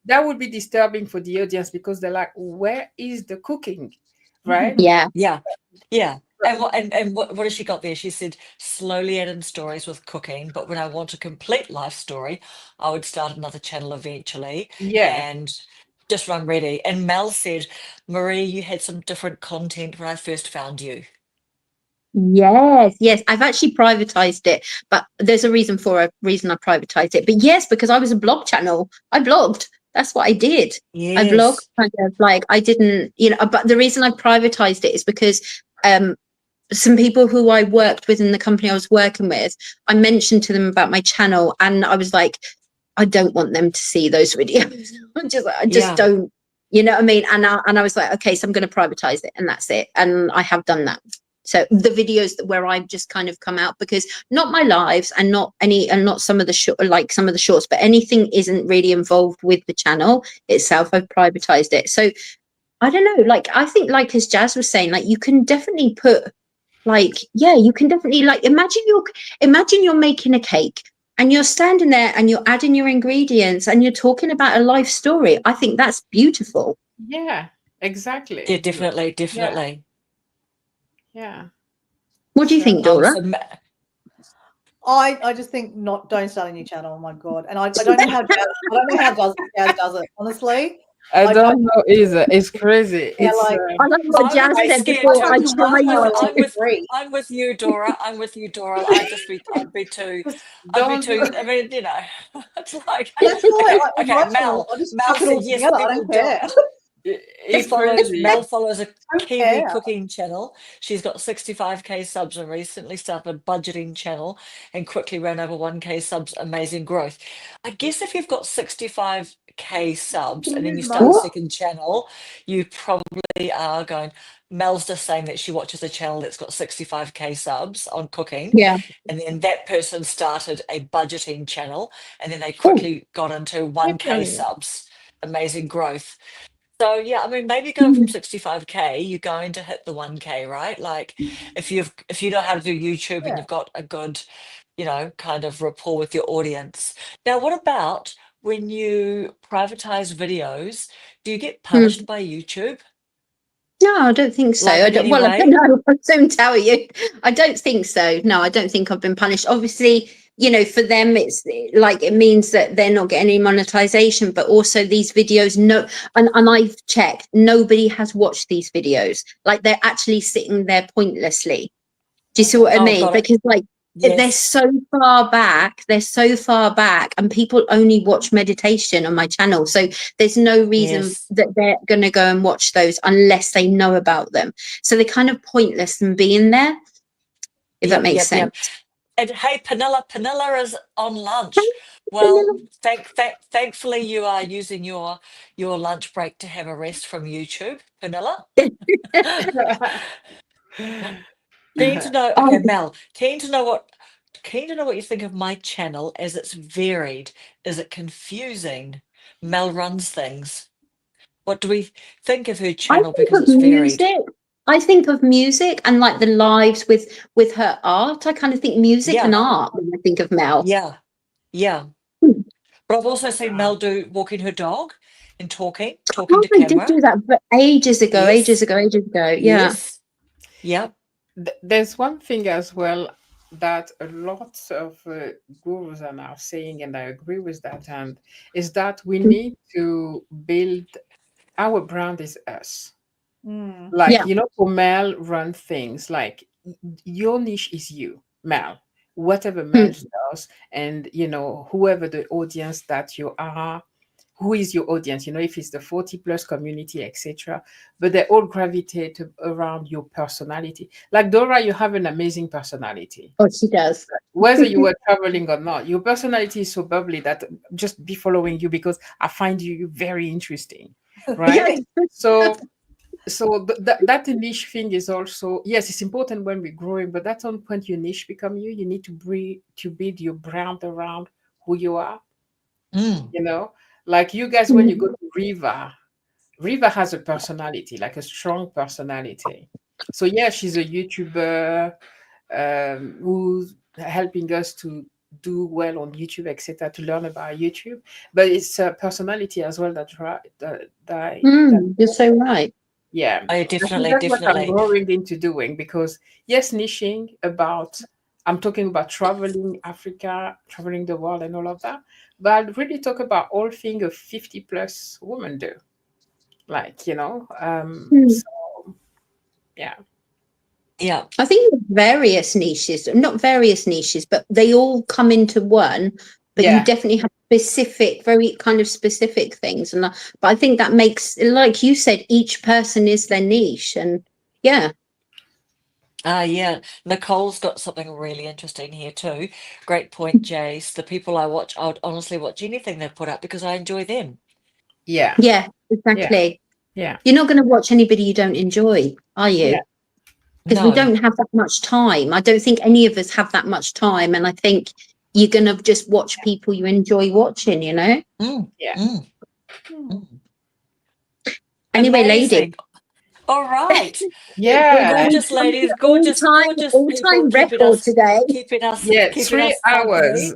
That would be disturbing for the audience, because they're like, where is the cooking, right? Yeah. And what has she got there? She said, slowly add in stories with cooking, but when I want a complete life story, I would start another channel eventually. Yeah. And just run ready. And Mel said, Marie, you had some different content when I first found you. Yes. I've actually privatized it, but there's a reason I privatized it. But yes, because I was a blog channel. I blogged. That's what I did. Yes. I blogged, kind of, like, I didn't, you know, but the reason I privatized it is because some people who I worked with in the company I was working with, I mentioned to them about my channel, and I was like, I don't want them to see those videos. I just don't, you know what I mean? And I was like, okay, so I'm going to privatize it, and that's it. And I have done that. So the videos where I've just kind of come out, because not my lives and not some of the shorts, but anything isn't really involved with the channel itself, I've privatized it. So I don't know, like, I think, like, as Jazz was saying, like, you can definitely put Like, yeah, you can definitely, like, imagine you're making a cake and you're standing there and you're adding your ingredients and you're talking about a life story. I think that's beautiful. Yeah, exactly. Yeah, definitely. Yeah. What do you think, So, Dora? I just think don't start a new channel. Oh my god! And I don't know how Jazz does it. Honestly, I don't know either. It's crazy. Yeah, It's like I like what I Jazz would be said scared before. I too. try not to. I'm with you, Dora. I'd be too. don't do I mean, you know, it's like, that's why okay, with my channel, Mel. I just Mel chuck it all said yes, together. I people don't do care. it. it's crazy. Mel follows a Don't Kiwi care. cooking channel. She's got 65k subs and recently started a budgeting channel and quickly ran over 1k subs. Amazing growth. I guess if you've got 65k subs Can and you then use you start a mother? second channel, you probably are going. Mel's just saying that she watches a channel that's got 65k subs on cooking, Yeah. and then that person started a budgeting channel, and then they Oh, quickly got into 1k Definitely. subs. Amazing growth. So yeah, I mean, maybe going from 65k, you're going to hit the 1k, right? Like if you know how to do YouTube and Yeah. you've got a good, kind of rapport with your audience. Now, what about when you privatize videos? Do you get punished by YouTube? no, I don't think so. Like I in don't, any well, I don't way? know. I'll soon tell you. I don't think so. No, I don't think I've been punished. Obviously, for them, it's like it means that they're not getting any monetization, but also these videos, and I've checked, nobody has watched these videos. Like they're actually sitting there pointlessly. Do you see what I Oh, mean? got it. Because they're Yes. so far back, and people only watch meditation on my channel. So there's no reason Yes. that they're going to go and watch those unless they know about them. So they're kind of pointless in being there, if that makes sense. And hey, Panilla is on lunch. Well, thankfully you are using your lunch break to have a rest from YouTube, Panilla. Keen to know, okay, Mel, keen to know what you think of my channel as it's varied. Is it confusing? Mel runs things. What do we think of her channel because it's varied? I think of music and like the lives with her art. I kind of think music and art when I think of Mel. Yeah. But I've also seen Mel do walking her dog and talking to I camera. did do that, but ages ago. Yeah. Yes. Yep. There's one thing as well that a lot of gurus are now saying, and I agree with that, and is that we need to build our brand is us. Like, for Mel run things like your niche is you, Mel. Whatever Mel does, and whoever the audience that you are, who is your audience, if it's the 40 plus community, etc. But they all gravitate around your personality. Like Dora, you have an amazing personality. Oh, she does. Whether you were traveling or not, your personality is so bubbly that just be following you because I find you very interesting, right? So that niche thing is also, yes, it's important when we're growing, but that's on point your niche become you. You need to build your brand around who you are. Like you guys, when you go to Riva has a personality, like a strong personality. So yeah, she's a YouTuber who's helping us to do well on YouTube, etc., to learn about YouTube. But it's a personality as well you're so right. Yeah, I think definitely. that's what I'm growing into doing, because yes, niching about, I'm talking about traveling Africa, traveling the world and all of that, but I'll really talk about all things a 50 plus women do. Like, so yeah. Yeah. I think various niches, not various niches, but they all come into one, but you definitely have very kind of specific things. And but I think that makes, like you said, each person is their niche. And yeah. Nicole's got something really interesting here too. Great point, Jace. The people I watch, I would honestly watch anything they put up because I enjoy them. Yeah, exactly. Yeah. You're not going to watch anybody you don't enjoy, are you? Because we don't have that much time. I don't think any of us have that much time. And I think you're going to just watch people you enjoy watching, Yeah. Anyway, Amazing. lady. All right. Yeah. Gorgeous ladies, gorgeous people all-time keeping record us today. Yeah, keeping 3 us hours.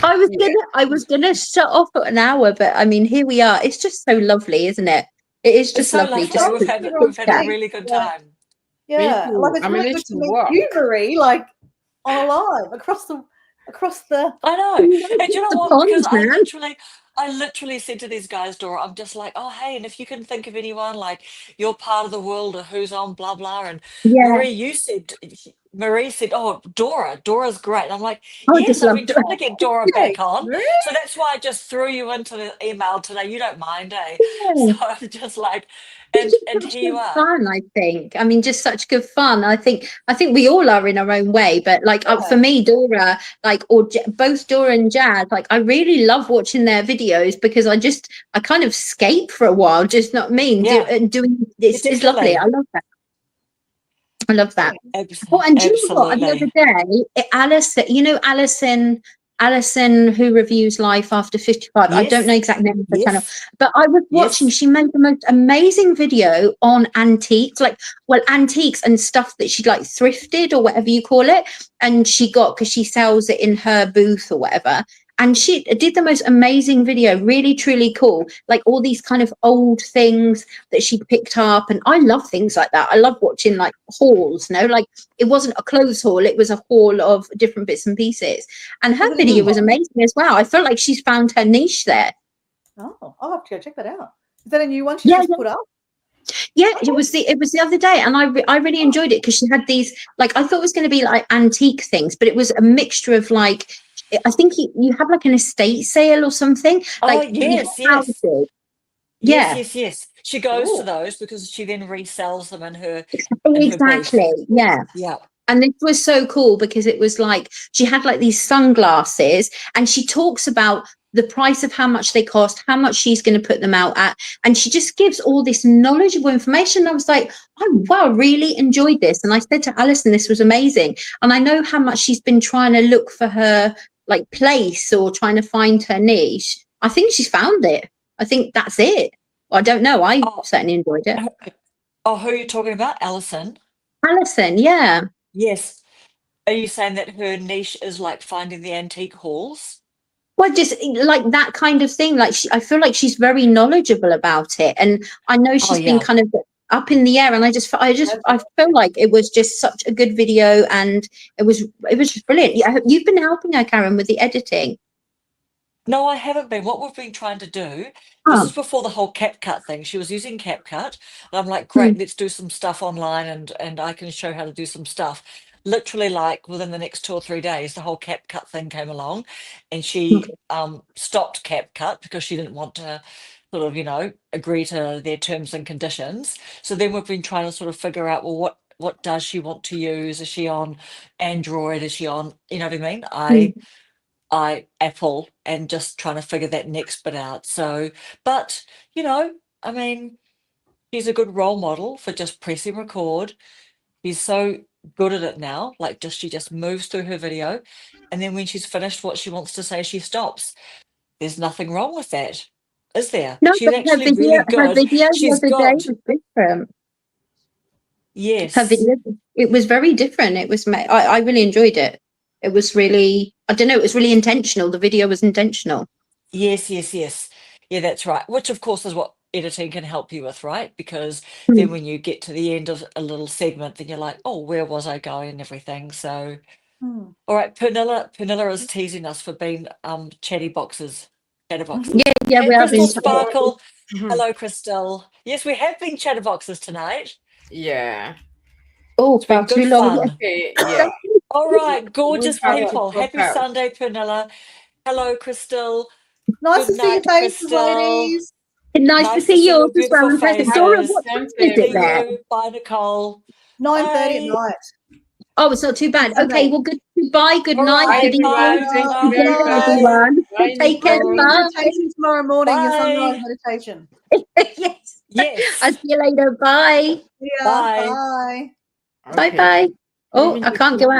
company. I was gonna shut off at an hour, but I mean, here we are. It's just so lovely, isn't it? It is It's just so lovely. lovely. Just We've had a chat. really good Yeah. time. Yeah, too. like it's I really managed good to to meet walk. you, Marie, like on a live across the. I know. And you know The what? pond, Because man. I literally said to these guys, Dora, I'm just like, oh, hey, and if you can think of anyone like you're part of the world or who's on blah, blah. And Yeah, Marie said, oh, Dora's great. And I'm like, I just yes, I've love been it. trying to get Dora Hey, back on. Marie? So that's why I just threw you into the email today. You don't mind, eh? So I'm just like, It's just and such here you good are. fun, I think. I mean, just such good fun. I think we all are in our own way, but like for me, Dora, like both Dora and Jazz, like I really love watching their videos because I kind of escape for a while, just not mean Yeah, doing this is lovely. definitely. I love that. I love that. Yeah, Oh, and do you know what? The other absolutely. day, Alison, who reviews life after 55. I don't know Yes, exact name of the channel, yes, but I was watching. yes. She made the most amazing video on antiques, antiques and stuff that she'd like thrifted or whatever you call it, and she got because she sells it in her booth or whatever. And she did the most amazing video, really, truly cool. Like all these kind of old things that she picked up. And I love things like that. I love watching like hauls, like it wasn't a clothes haul, it was a haul of different bits and pieces. And her Was it a video good was one? amazing as well. I felt like she's found her niche there. Oh, I'll have to go check that out. Is that a new one she's Yeah, just yeah. put up? Yeah, it was the other day, and I really enjoyed it because she had these like I thought it was going to be like antique things, but it was a mixture of like I think you have like an estate sale or something. Oh, Like you yes, got yes. houses. Yes, Yeah, yes, yes. She goes to Ooh. those because she then resells them in her booth. exactly. Yeah. Yeah. And this was so cool because it was like she had like these sunglasses and she talks about the price of how much they cost, how much she's going to put them out at. And she just gives all this knowledgeable information. I was like, oh, wow, really enjoyed this. And I said to Alison, this was amazing. And I know how much she's been trying to look for her like place or trying to find her niche. I think she's found it. I think that's it. I don't know. I Oh, certainly enjoyed it. who are you talking about? Alison? Alison, yeah. Yes. Are you saying that her niche is like finding the antique halls? Well, just like that kind of thing. Like I feel like she's very knowledgeable about it, and I know she's been yeah. kind of up in the air. And I feel like it was just such a good video, and it was just brilliant. Yeah, you've been helping her, Karen, with the editing. No, I haven't been. What we've been trying to do, this is before the whole CapCut thing. She was using CapCut, and I'm like, great, let's do some stuff online, and I can show how to do some stuff. Literally, like within the next 2 or 3 days, the whole CapCut thing came along, and she stopped CapCut because she didn't want to sort of, agree to their terms and conditions. So then we've been trying to sort of figure out, well, what does she want to use? Is she on Android? Is she on, you know what I mean? I Apple and just trying to figure that next bit out. So, but I mean, she's a good role model for just pressing record. She's so good at it now. Like she just moves through her video. And then when she's finished what she wants to say, she stops. There's nothing wrong with that, is there? No, She's but actually really her good. video the She's other day good. was different. Her Yes. video, it was very different. It was, I really enjoyed it. It was really, I don't know, it was really intentional. The video was intentional. Yes, yes, yes. Yeah, that's right. Which, of course, is what editing can help you with, right? Because then when you get to the end of a little segment, then you're like, oh, where was I going and everything. So, all right, Pernilla is teasing us for being chatterboxes. Yeah, we Hey, have been. Crystal Sparkle. Hello, Crystal. Yes, we have been chatterboxes tonight. Yeah. Oh, It's been far too good long. fun. Okay, yeah. All right, gorgeous have to people. pop Happy out. Sunday, Pernilla. Hello, Crystal. Nice Good to see your night, faces, Crystal. ladies. Nice to see your yours as well. beautiful And present. Dora, faces. what time Sunday, is it See there? you. Bye, Nicole. 9:30 at Bye. night. Oh, it's not too bad. Sunday. Okay, well, goodbye, good All night, right, good evening. everyone. bye, Thank bye, you very much. Everyone. Bye, Take care. Nicole. Bye. Meditation tomorrow morning, your sunrise Bye. meditation. Yes. Yes. I'll see you later. Bye. Yeah, Bye. bye. Bye bye. Oh, I can't go out.